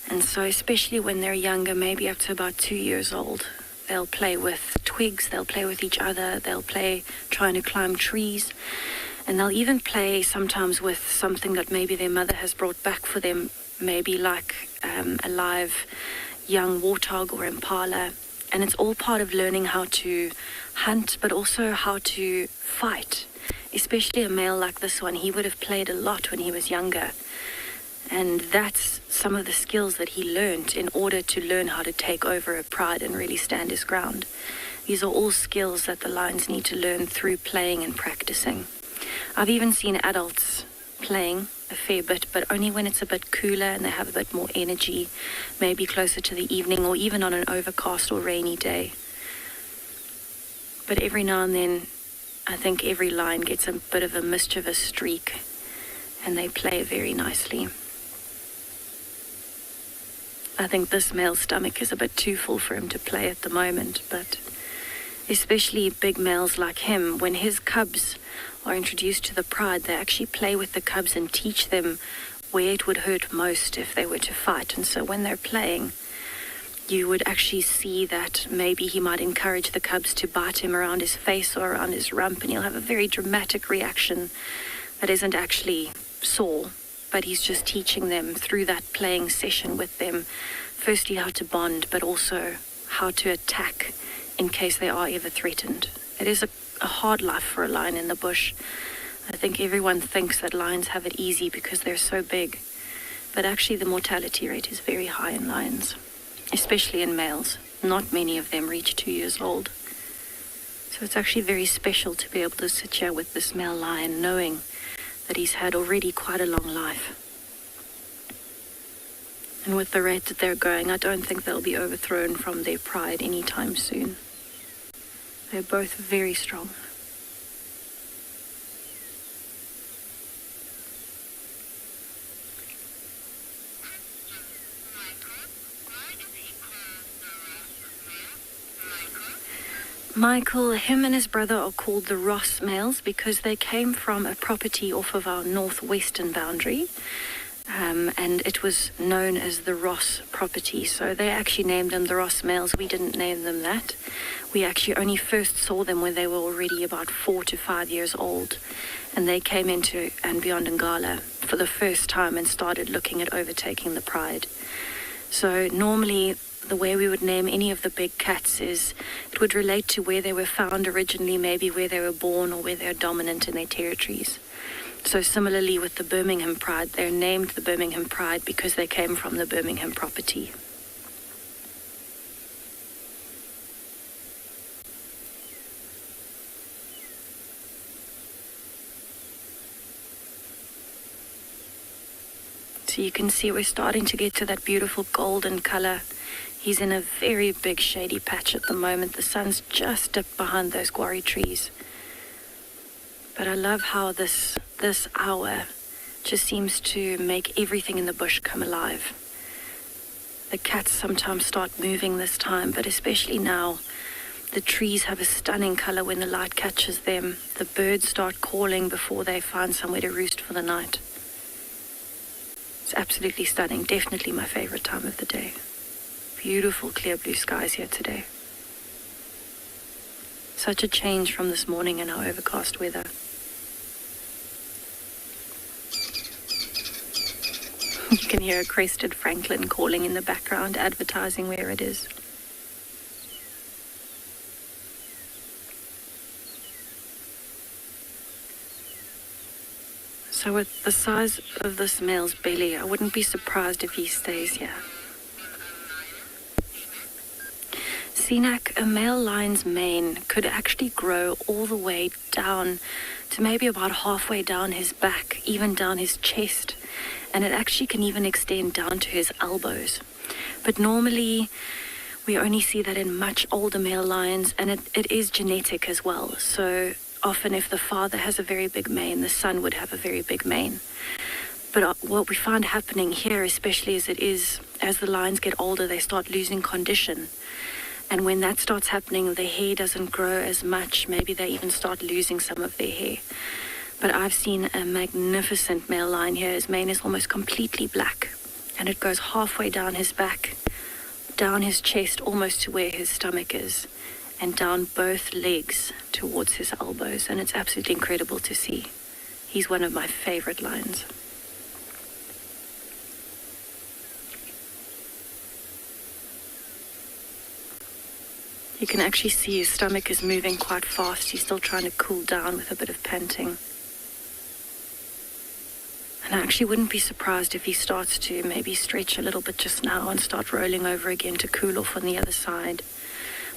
And so especially when they're younger, maybe up to about 2 years old, they'll play with twigs, they'll play with each other, they'll play trying to climb trees, and they'll even play sometimes with something that maybe their mother has brought back for them, maybe like a live young warthog or impala. And it's all part of learning how to hunt, but also how to fight. Especially a male like this one, he would have played a lot when he was younger. And that's some of the skills that he learned in order to learn how to take over a pride and really stand his ground. These are all skills that the lions need to learn through playing and practicing. I've even seen adults playing a fair bit, but only when it's a bit cooler and they have a bit more energy, maybe closer to the evening or even on an overcast or rainy day. But every now and then, I think every lion gets a bit of a mischievous streak and they play very nicely. I think this male's stomach is a bit too full for him to play at the moment, but especially big males like him, when his cubs are introduced to the pride, they actually play with the cubs and teach them where it would hurt most if they were to fight. And so when they're playing, you would actually see that maybe he might encourage the cubs to bite him around his face or around his rump, and he'll have a very dramatic reaction that isn't actually sore, but he's just teaching them through that playing session with them, firstly how to bond, but also how to attack in case they are ever threatened. It is a hard life for a lion in the bush. I think everyone thinks that lions have it easy because they're so big, but actually the mortality rate is very high in lions, especially in males. Not many of them reach 2 years old. So it's actually very special to be able to sit here with this male lion knowing that he's had already quite a long life. And with the rate that they're going, I don't think they'll be overthrown from their pride anytime soon. They're both very strong. Michael, him and his brother are called the Ross males because they came from a property off of our northwestern boundary. And it was known as the Ross property. So they actually named them the Ross males. We didn't name them that. We actually only first saw them when they were already about 4 to 5 years old. And they came into and beyond Ngala for the first time and started looking at overtaking the pride. So normally the way we would name any of the big cats is it would relate to where they were found originally, maybe where they were born or where they're dominant in their territories. So similarly with the Birmingham Pride, they're named the Birmingham Pride because they came from the Birmingham property. So you can see we're starting to get to that beautiful golden color. He's in a very big shady patch at the moment. The sun's just dipped behind those guarri trees. But I love how this hour just seems to make everything in the bush come alive. The cats sometimes start moving this time, but especially now, the trees have a stunning color when the light catches them. The birds start calling before they find somewhere to roost for the night. It's absolutely stunning. Definitely my favorite time of the day. Beautiful clear blue skies here today. Such a change from this morning in our overcast weather. You can hear a crested francolin calling in the background, advertising where it is. So with the size of this male's belly, I wouldn't be surprised if he stays here. Sinak, a male lion's mane could actually grow all the way down to maybe about halfway down his back, even down his chest, and it actually can even extend down to his elbows. But normally we only see that in much older male lions, and it is genetic as well. So often if the father has a very big mane, the son would have a very big mane. But what we find happening here, especially as the lions get older, they start losing condition. And when that starts happening, the hair doesn't grow as much. Maybe they even start losing some of their hair. But I've seen a magnificent male lion here. His mane is almost completely black. And it goes halfway down his back, down his chest, almost to where his stomach is, and down both legs towards his elbows. And it's absolutely incredible to see. He's one of my favorite lions. You can actually see his stomach is moving quite fast. He's still trying to cool down with a bit of panting. And I actually wouldn't be surprised if he starts to maybe stretch a little bit just now and start rolling over again to cool off on the other side.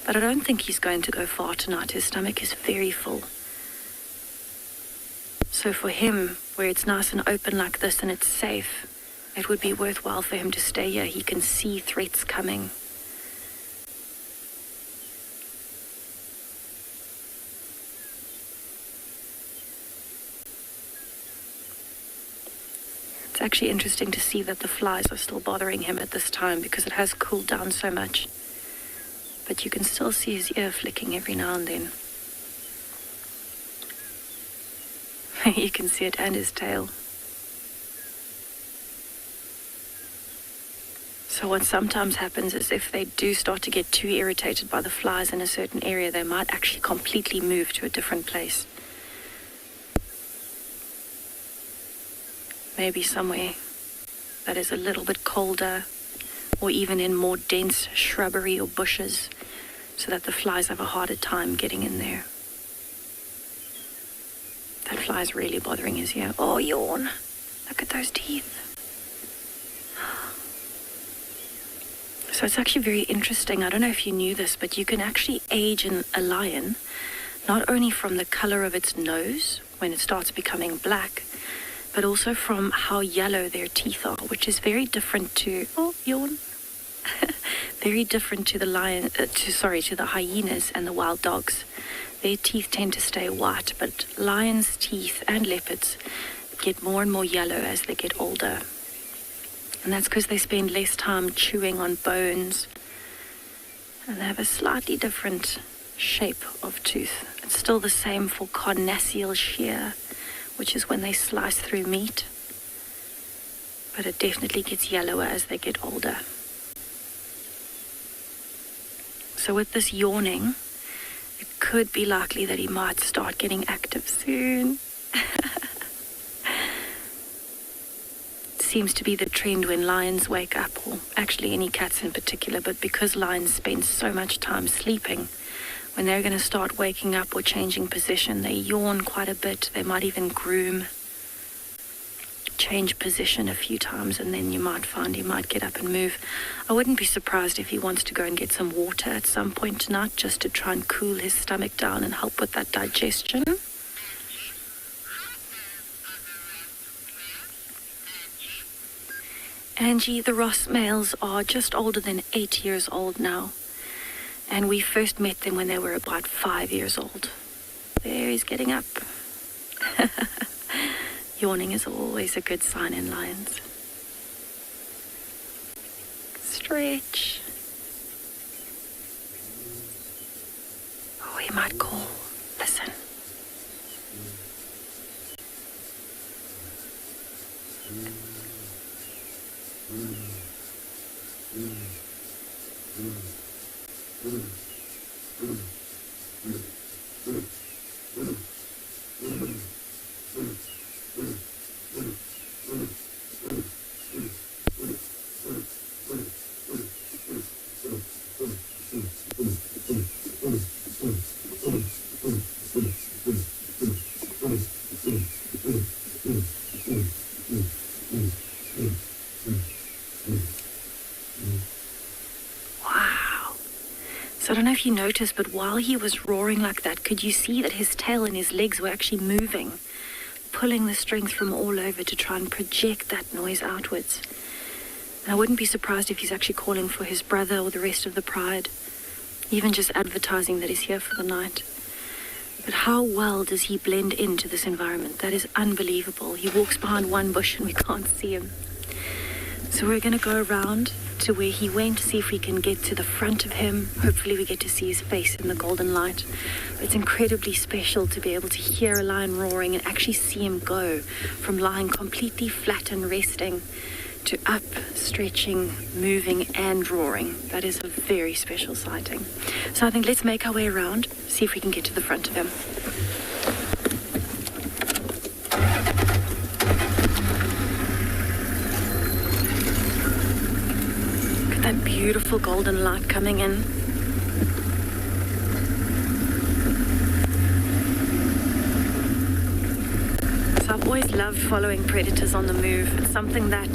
But I don't think he's going to go far tonight. His stomach is very full. So for him, where it's nice and open like this and it's safe, it would be worthwhile for him to stay here. He can see threats coming. It's actually interesting to see that the flies are still bothering him at this time because it has cooled down so much. But you can still see his ear flicking every now and then. You can see it and his tail. So what sometimes happens is if they do start to get too irritated by the flies in a certain area, they might actually completely move to a different place. Maybe somewhere that is a little bit colder, or even in more dense shrubbery or bushes, so that the flies have a harder time getting in there. That fly is really bothering his ear. Oh, yawn. Look at those teeth. So it's actually very interesting. I don't know if you knew this, but you can actually age a lion not only from the color of its nose when it starts becoming black, but also from how yellow their teeth are, which is very different to, very different to the to the hyenas and the wild dogs. Their teeth tend to stay white, but lions' teeth and leopards get more and more yellow as they get older. And that's because they spend less time chewing on bones, and they have a slightly different shape of tooth. It's still the same for carnassial shear, which is when they slice through meat, but it definitely gets yellower as they get older. So with this yawning, it could be likely that he might start getting active soon. It seems to be the trend when lions wake up, or actually any cats in particular, but because lions spend so much time sleeping, when they're going to start waking up or changing position, they yawn quite a bit. They might even groom, change position a few times, and then you might find he might get up and move. I wouldn't be surprised if he wants to go and get some water at some point tonight, just to try and cool his stomach down and help with that digestion. Angie, the Ross males are just older than 8 years old now. And we first met them when they were about 5 years old. There, he's getting up. Yawning is always a good sign in lions. Stretch. Oh, he might call. Listen. So I don't know if you noticed, but while he was roaring like that, could you see that his tail and his legs were actually moving, pulling the strength from all over to try and project that noise outwards? And I wouldn't be surprised if he's actually calling for his brother or the rest of the pride, even just advertising that he's here for the night. But how well does he blend into this environment? That is unbelievable. He walks behind one bush and we can't see him. So we're going to go around to where he went, see if we can get to the front of him. Hopefully we get to see his face in the golden light. But it's incredibly special to be able to hear a lion roaring and actually see him go from lying completely flat and resting to up, stretching, moving and roaring. That is a very special sighting. So I think let's make our way around, see if we can get to the front of him. That beautiful golden light coming in. So I've always loved following predators on the move. It's something that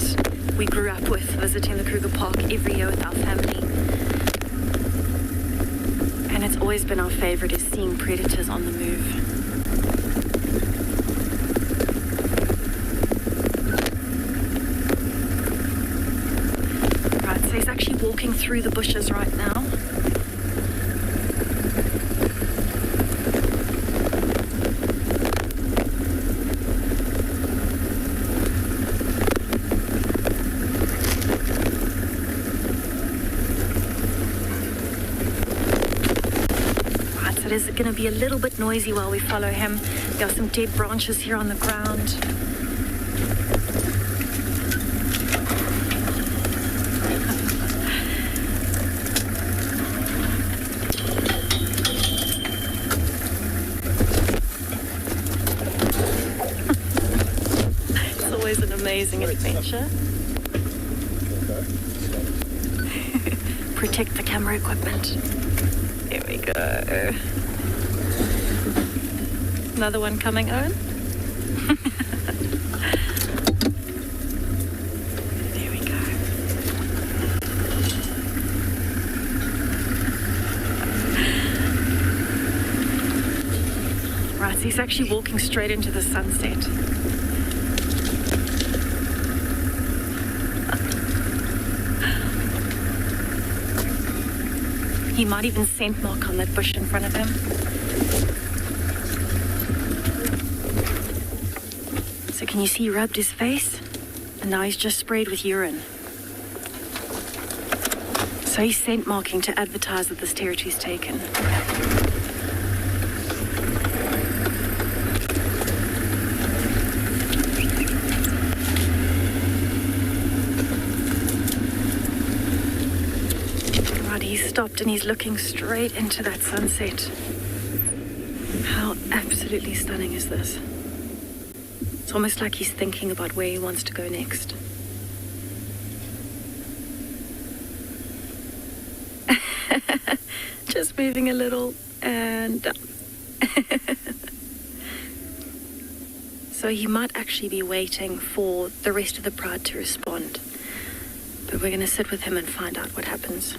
we grew up with, visiting the Kruger Park every year with our family. And it's always been our favorite, is seeing predators on the move. Right, so he's actually walking through the bushes right now. It is going to be a little bit noisy while we follow him. There are some dead branches here on the ground. It's always an amazing adventure. Protect the camera equipment. There we go. Another one coming, Owen. There we go. Right, so he's actually walking straight into the sunset. He might even scent mark on that bush in front of him. So can you see he rubbed his face? And now he's just sprayed with urine. So he's scent marking to advertise that this territory is taken. Right, he's stopped and he's looking straight into that sunset. How absolutely stunning is this? It's almost like he's thinking about where he wants to go next. Just moving a little and down. So he might actually be waiting for the rest of the pride to respond. But we're going to sit with him and find out what happens.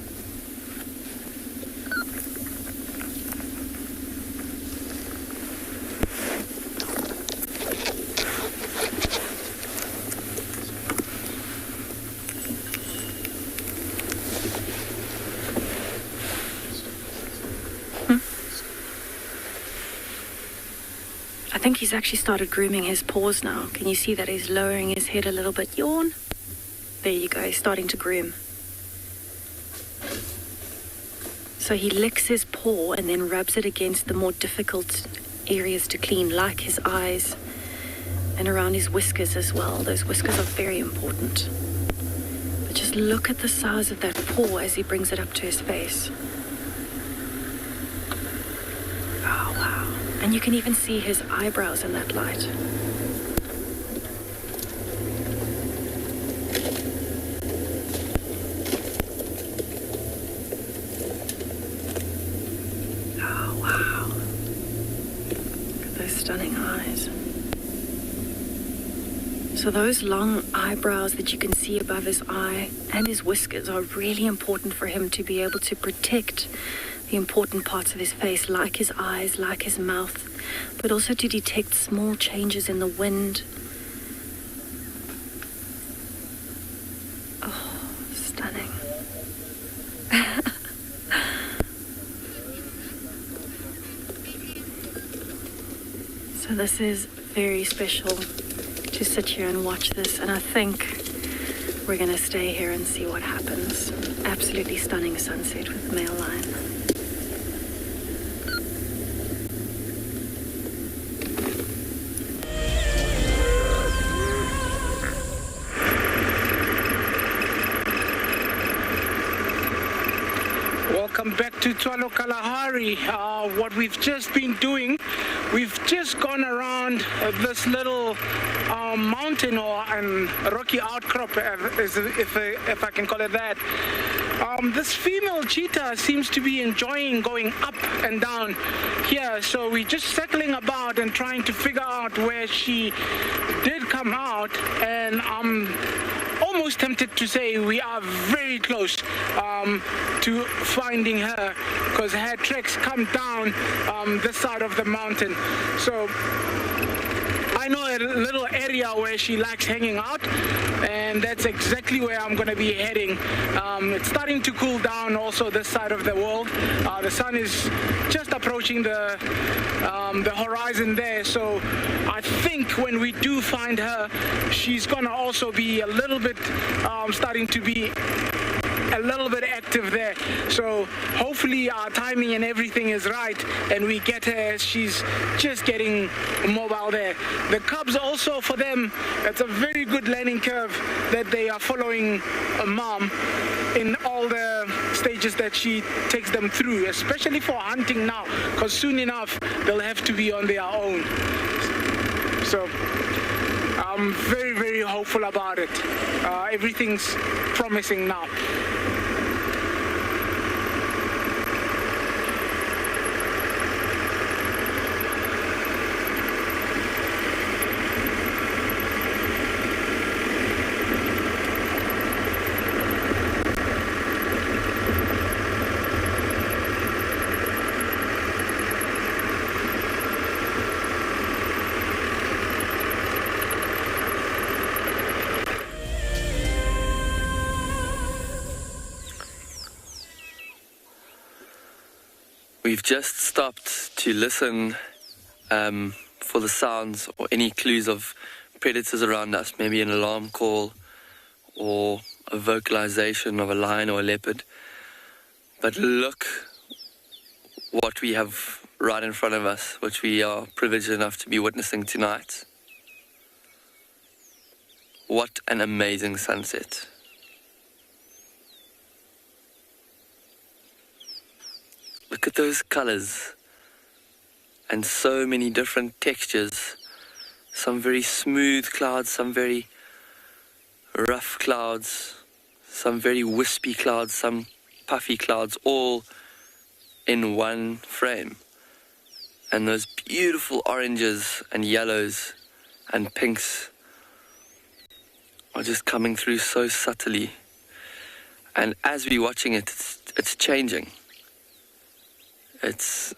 I think he's actually started grooming his paws now. Can you see that he's lowering his head a little bit? Yawn. There you go, he's starting to groom. So he licks his paw and then rubs it against the more difficult areas to clean, like his eyes and around his whiskers as well. Those whiskers are very important. But just look at the size of that paw as he brings it up to his face. Oh, wow. And you can even see his eyebrows in that light. Oh, wow. Look at those stunning eyes. So those long eyebrows that you can see above his eye and his whiskers are really important for him to be able to protect the important parts of his face, like his eyes, like his mouth, but also to detect small changes in the wind. Oh, stunning. So this is very special to sit here and watch this, and I think we're going to stay here and see what happens. Absolutely stunning sunset with the male lion. Welcome back to Tswalu Kalahari. What we've just been doing, we've just gone around this little mountain or rocky outcrop, if I can call it that. This female cheetah seems to be enjoying going up and down here, so we're just circling about and trying to figure out where she did come out, and almost tempted to say we are very close to finding her, because her tracks come down this side of the mountain. So I know a little area where she likes hanging out, and that's exactly where I'm going to be heading. It's starting to cool down also this side of the world. The sun is just approaching the horizon there, so I think when we do find her, she's going to also be a little bit starting to be a little bit active there. So hopefully our timing and everything is right, and we get her as she's just getting mobile there. The cubs also, for them, it's a very good learning curve that they are following a mom in all the stages that she takes them through, especially for hunting now, because soon enough they'll have to be on their own. So I'm very, very hopeful about it. Everything's promising now. We've just stopped to listen for the sounds or any clues of predators around us, maybe an alarm call or a vocalization of a lion or a leopard. But look what we have right in front of us, which we are privileged enough to be witnessing tonight. What an amazing sunset. Look at those colors and so many different textures. Some very smooth clouds, some very rough clouds, some very wispy clouds, some puffy clouds, all in one frame. And those beautiful oranges and yellows and pinks are just coming through so subtly. And as we're watching it, it's changing. It's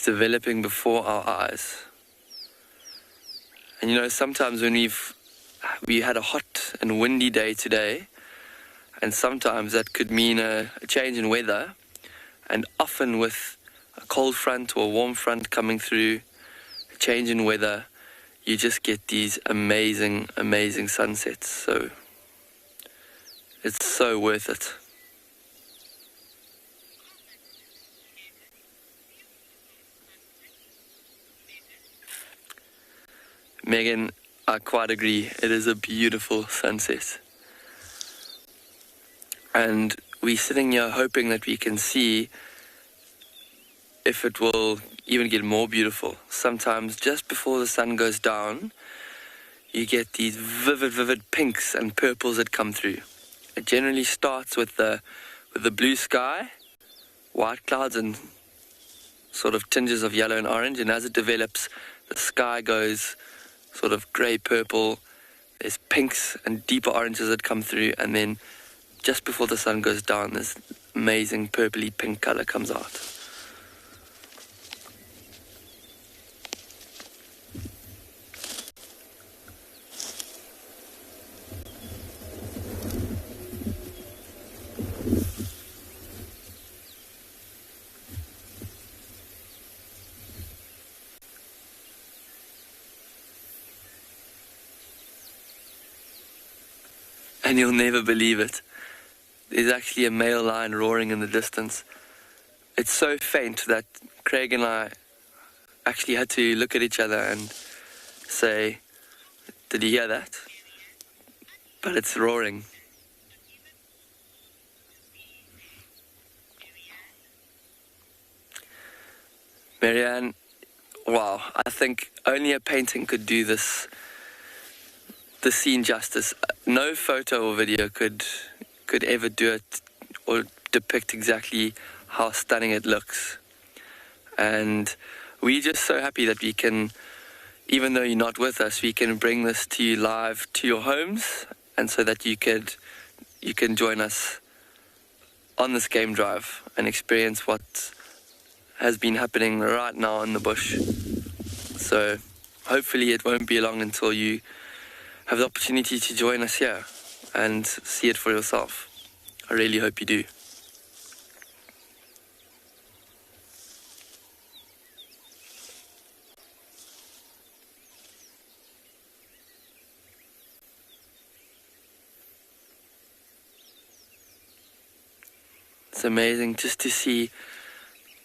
developing before our eyes. And you know, sometimes when we had a hot and windy day today, and sometimes that could mean a change in weather, and often with a cold front or a warm front coming through, a change in weather, you just get these amazing, amazing sunsets. So it's so worth it. Megan, I quite agree. It is a beautiful sunset. And we're sitting here hoping that we can see if it will even get more beautiful. Sometimes just before the sun goes down, you get these vivid pinks and purples that come through. It generally starts with the blue sky, white clouds and sort of tinges of yellow and orange, and as it develops, the sky goes sort of grey purple, there's pinks and deeper oranges that come through, and then just before the sun goes down, this amazing purpley pink colour comes out. And you'll never believe it. There's actually a male lion roaring in the distance. It's so faint that Craig and I actually had to look at each other and say, "Did you hear that?" But it's roaring. Marianne, wow, I think only a painting could do the scene justice. No photo or video could ever do it or depict exactly how stunning it looks. And we're just so happy that we can, even though you're not with us, we can bring this to you live to your homes and so that you can join us on this game drive and experience what has been happening right now in the bush. So hopefully it won't be long until you have the opportunity to join us here and see it for yourself. I really hope you do. It's amazing just to see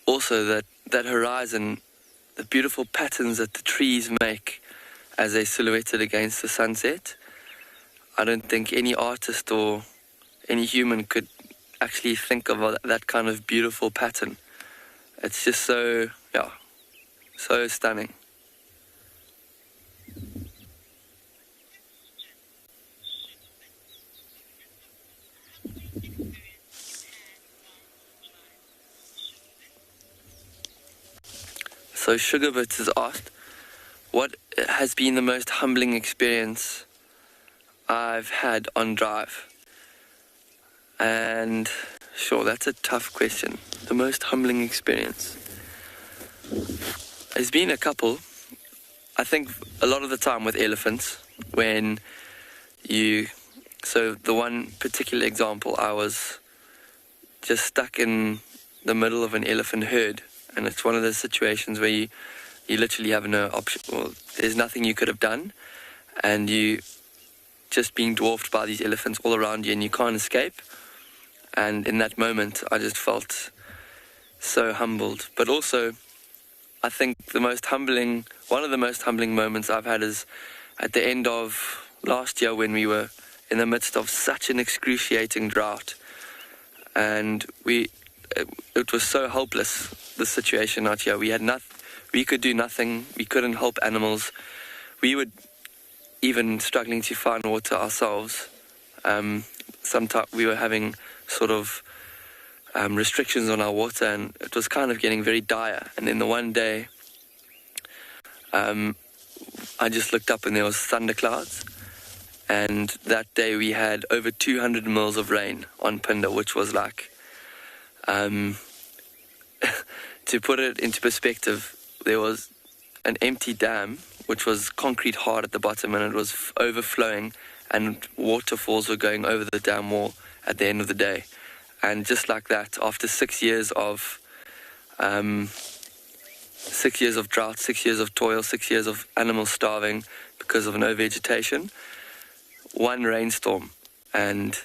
also that horizon, the beautiful patterns that the trees make as they silhouetted against the sunset. I don't think any artist or any human could actually think of that kind of beautiful pattern. It's just so stunning. So Sugarbits has asked, what has been the most humbling experience I've had on drive? And sure, that's a tough question. The most humbling experience. There's been a couple. I think a lot of the time with elephants, so the one particular example, I was just stuck in the middle of an elephant herd. And it's one of those situations where you literally have no option. Well, there's nothing you could have done. And you just being dwarfed by these elephants all around you and you can't escape. And in that moment, I just felt so humbled. But also, I think one of the most humbling moments I've had is at the end of last year when we were in the midst of such an excruciating drought. And it was so hopeless, the situation out here. We could do nothing. We couldn't help animals. We were even struggling to find water ourselves. Sometimes we were having sort of restrictions on our water, and it was kind of getting very dire. And then the one day, I just looked up and there was thunderclouds. And that day we had over 200 mils of rain on Pinda, which was like, to put it into perspective, there was an empty dam, which was concrete hard at the bottom, and it was overflowing, and waterfalls were going over the dam wall at the end of the day. And just like that, after 6 years of 6 years of drought, 6 years of toil, 6 years of animals starving because of no vegetation, one rainstorm, and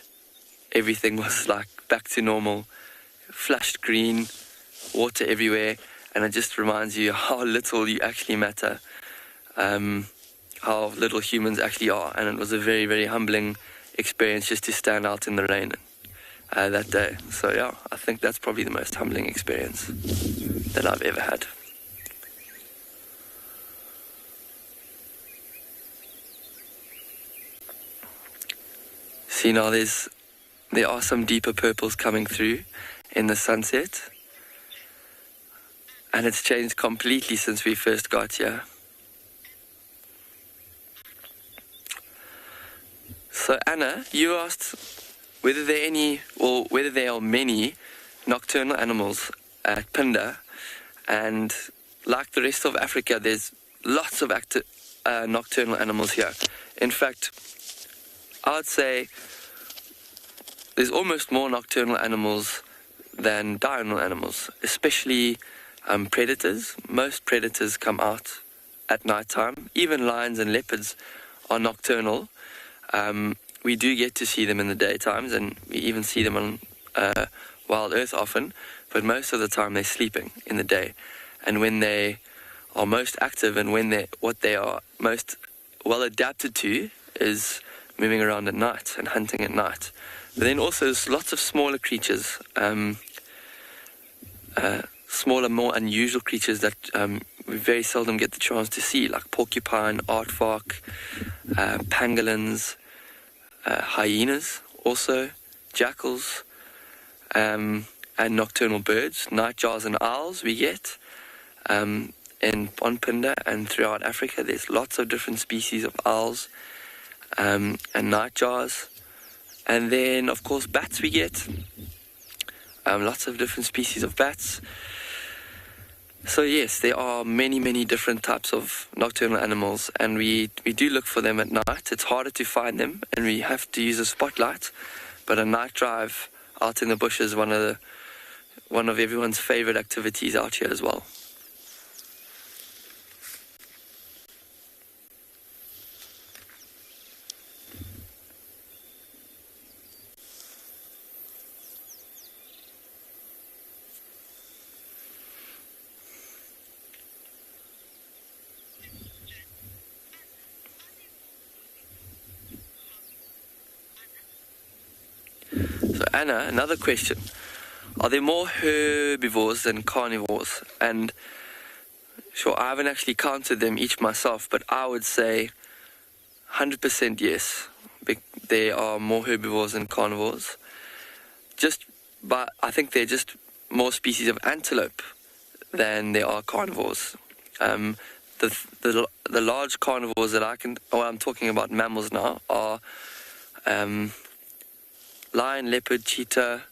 everything was like back to normal, flushed green, water everywhere. And it just reminds you how little you actually matter, how little humans actually are. And it was a very, very humbling experience just to stand out in the rain that day. So yeah, I think that's probably the most humbling experience that I've ever had. See, now there are some deeper purples coming through in the sunset. And it's changed completely since we first got here. So Anna, you asked whether there are many nocturnal animals at Pinda, and like the rest of Africa, there's lots of nocturnal animals here. In fact, I would say there's almost more nocturnal animals than diurnal animals, especially predators. Most predators come out at night time. Even lions and leopards are nocturnal. We do get to see them in the daytimes, and we even see them on Wild Earth often, but most of the time they're sleeping in the day. And when they are most active and what they are most well adapted to is moving around at night and hunting at night. But then also there's lots of smaller creatures, smaller, more unusual creatures that we very seldom get the chance to see, like porcupine, aardvark, pangolins, hyenas also, jackals, and nocturnal birds, nightjars and owls we get. On Pinda and throughout Africa, there's lots of different species of owls, and nightjars. And then, of course, bats we get. Lots of different species of bats. So yes, there are many, many different types of nocturnal animals, and we do look for them at night. It's harder to find them, and we have to use a spotlight. But a night drive out in the bush is one of everyone's favorite activities out here as well. So Anna, another question. Are there more herbivores than carnivores? And sure, I haven't actually counted them each myself, but I would say 100% yes. There are more herbivores than carnivores. But I think there are just more species of antelope than there are carnivores. The large carnivores that I'm talking about mammals now, are lion, leopard, cheetah,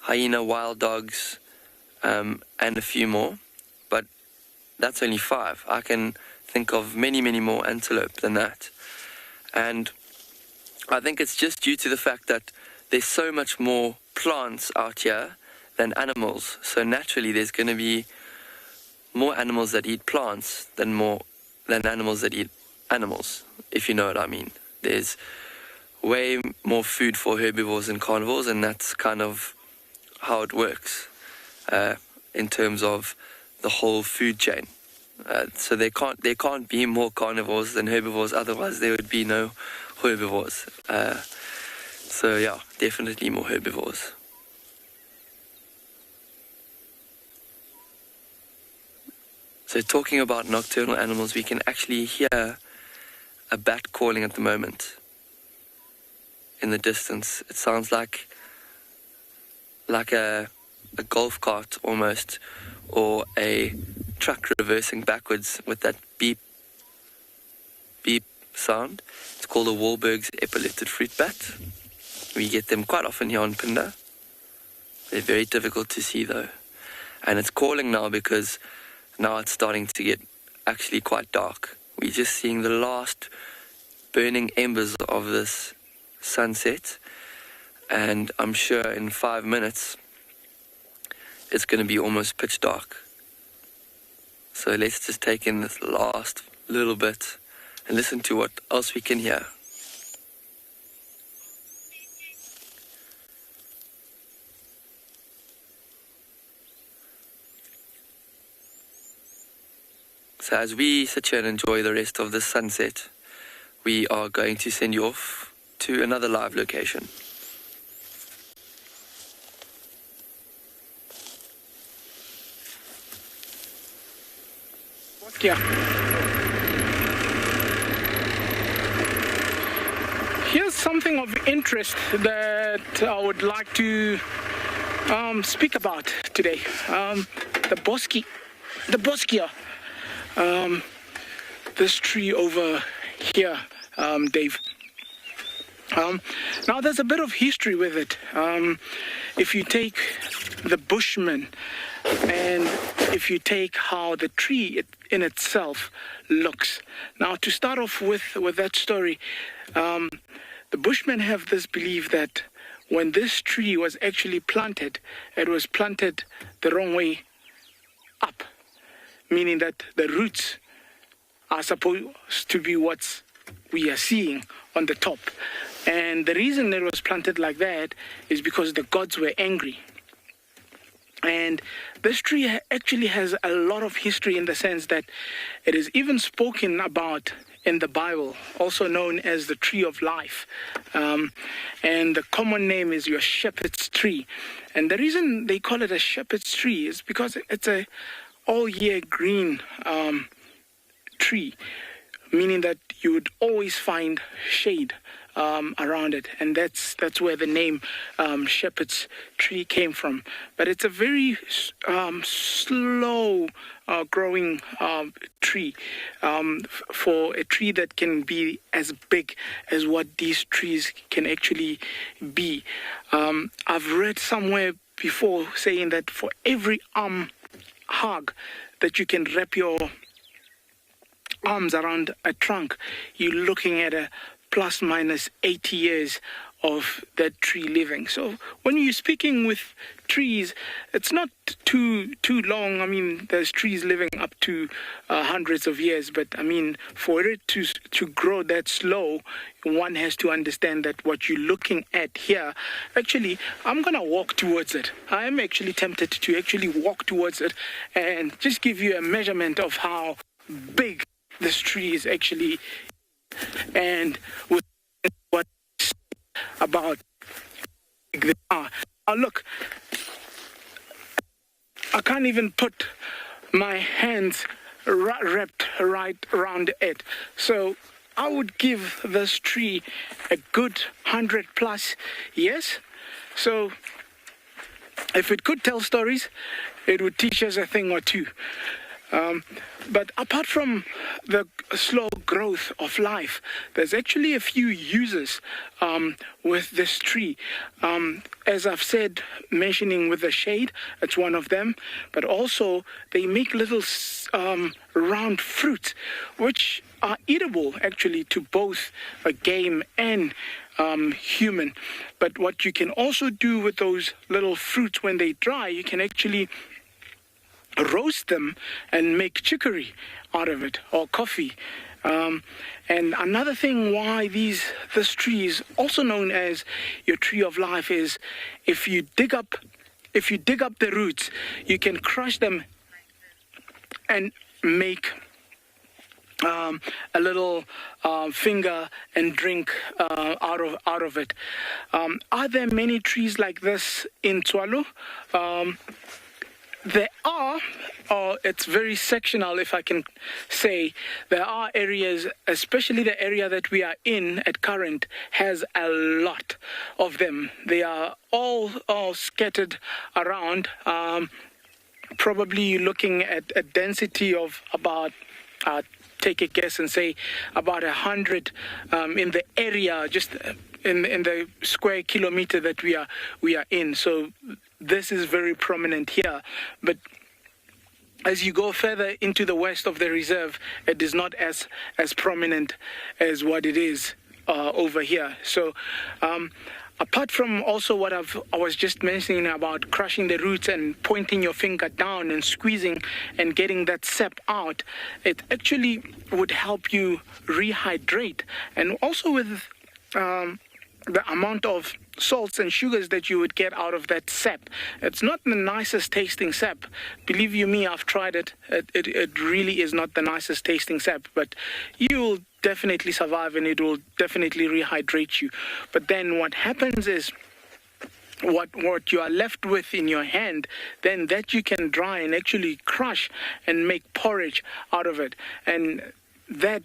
hyena, wild dogs, and a few more. But that's only 5. I can think of many, many more antelope than that. And I think it's just due to the fact that there's so much more plants out here than animals. So naturally there's going to be more animals that eat plants than animals that eat animals, if you know what I mean. There's way more food for herbivores and carnivores, and that's kind of how it works in terms of the whole food chain. So there can't be more carnivores than herbivores, otherwise there would be no herbivores. So yeah, definitely more herbivores. So talking about nocturnal animals, we can actually hear a bat calling at the moment. In the distance, it sounds like a golf cart almost, or a truck reversing backwards with that beep sound. It's called a Wahlberg's epileptic fruit bat. We get them quite often here on Pinda. They're very difficult to see though, and it's calling now because now it's starting to get actually quite dark. We're just seeing the last burning embers of this sunset, and I'm sure in 5 minutes it's going to be almost pitch dark. So let's just take in this last little bit and listen to what else we can hear. So as we sit here and enjoy the rest of the sunset, we are going to send you off to another live location. Yeah. Here's something of interest that I would like to speak about today. The boskia. This tree over here, Dave. Now there's a bit of history with it. If you take the Bushmen, and if you take how the tree in itself looks. Now to start off with that story, the Bushmen have this belief that when this tree was actually planted, it was planted the wrong way up, meaning that the roots are supposed to be what we are seeing on the top. And the reason it was planted like that is because the gods were angry. And this tree actually has a lot of history in the sense that it is even spoken about in the Bible, also known as the tree of life. And the common name is your shepherd's tree. And the reason they call it a shepherd's tree is because it's a all-year green tree, meaning that you would always find shade around it, and that's where the name shepherd's tree came from. But it's a very slow growing tree, for a tree that can be as big as what these trees can actually be. I've read somewhere before saying that for every arm hug that you can wrap your arms around a trunk, you're looking at a plus minus 80 years of that tree living. So when you're speaking with trees, it's not too long. I mean, there's trees living up to hundreds of years, but I mean, for it to grow that slow, one has to understand that what you're looking at here, actually, I'm going to walk towards it. I am actually tempted to actually walk towards it and just give you a measurement of how big this tree is actually, and with what about the look, I can't even put my hands wrapped right around it. So I would give this tree a good 100+ years. So if it could tell stories, it would teach us a thing or two. But apart from the slow growth of life, there's actually a few uses with this tree. As I've said, mentioning with the shade, it's one of them. But also, they make little round fruits, which are eatable actually to both a game and human. But what you can also do with those little fruits when they dry, you can actually roast them and make chicory out of it, or coffee. And another thing why this tree is also known as your tree of life is if you dig up the roots, you can crush them and make a little finger and drink out of it. Are there many trees like this in Tswalu? There are, it's very sectional, if I can say. There are areas, especially the area that we are in at current, has a lot of them. They are all scattered around. Probably you're looking at a density of about, take a guess and say about 100 in the area, just in the square kilometer that we are in. So this is very prominent here, but as you go further into the west of the reserve, it is not as prominent as what it is over here. So apart from also what I was just mentioning about crushing the roots and pointing your finger down and squeezing and getting that sap out, it actually would help you rehydrate. And also with the amount of salts and sugars that you would get out of that sap. It's not the nicest tasting sap. Believe you me, I've tried it. It really is not the nicest tasting sap, but you will definitely survive and it will definitely rehydrate you. But then what happens is what you are left with in your hand, then that you can dry and actually crush and make porridge out of it. And that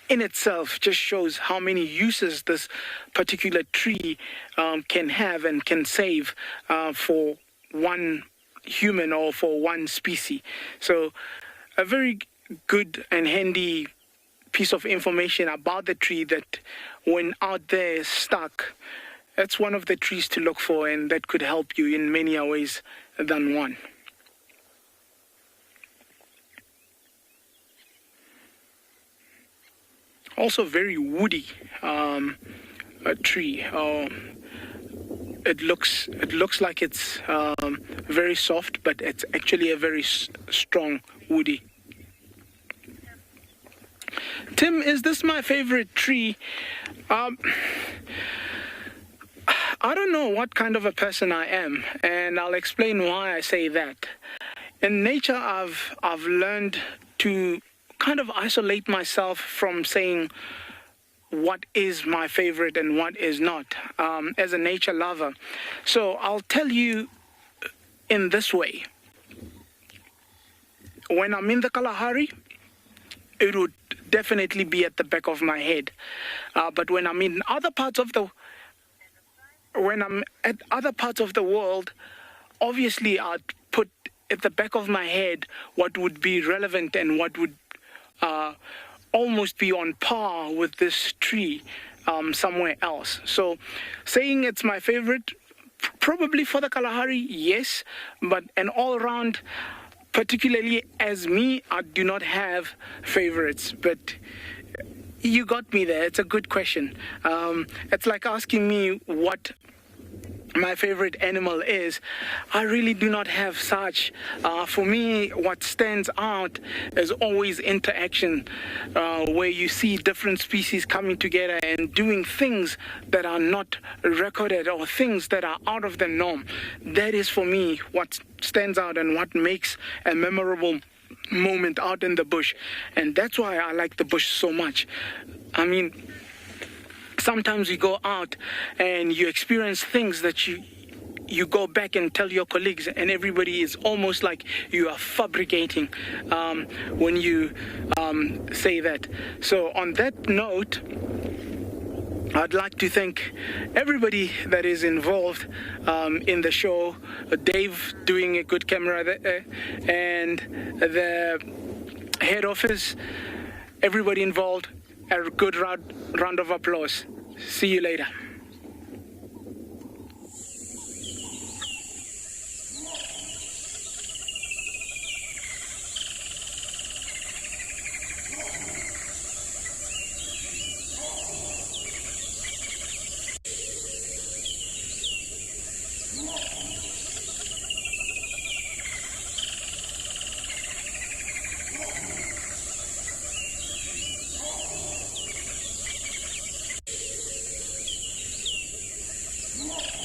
in itself just shows how many uses this particular tree can have and can save for one human or for one species. So a very good and handy piece of information about the tree that when out there stuck, that's one of the trees to look for, and that could help you in many ways than one. Also very woody tree. It looks like it's very soft, but it's actually a very strong woody. Tim, is this my favorite tree? I don't know what kind of a person I am, and I'll explain why I say that. In nature, I've learned to kind of isolate myself from saying what is my favorite and what is not, as a nature lover. So I'll tell you in this way. When I'm in the Kalahari, it would definitely be at the back of my head. But when I'm in other parts of the world, obviously I'd put at the back of my head what would be relevant and what would almost be on par with this tree somewhere else. So saying it's my favorite, probably for the Kalahari, yes, but an all-round, particularly as me, I do not have favorites, but you got me there. It's a good question. It's like asking me what my favorite animal is. I really do not have such. For me, what stands out is always interaction, where you see different species coming together and doing things that are not recorded or things that are out of the norm. That is for me what stands out and what makes a memorable moment out in the bush. And that's why I like the bush so much. I mean, sometimes you go out and you experience things that you go back and tell your colleagues, and everybody is almost like you are fabricating when you say that. So on that note, I'd like to thank everybody that is involved in the show. Dave doing a good camera there, and the head office, everybody involved. A good round of applause. See you later. Thank you. Yeah.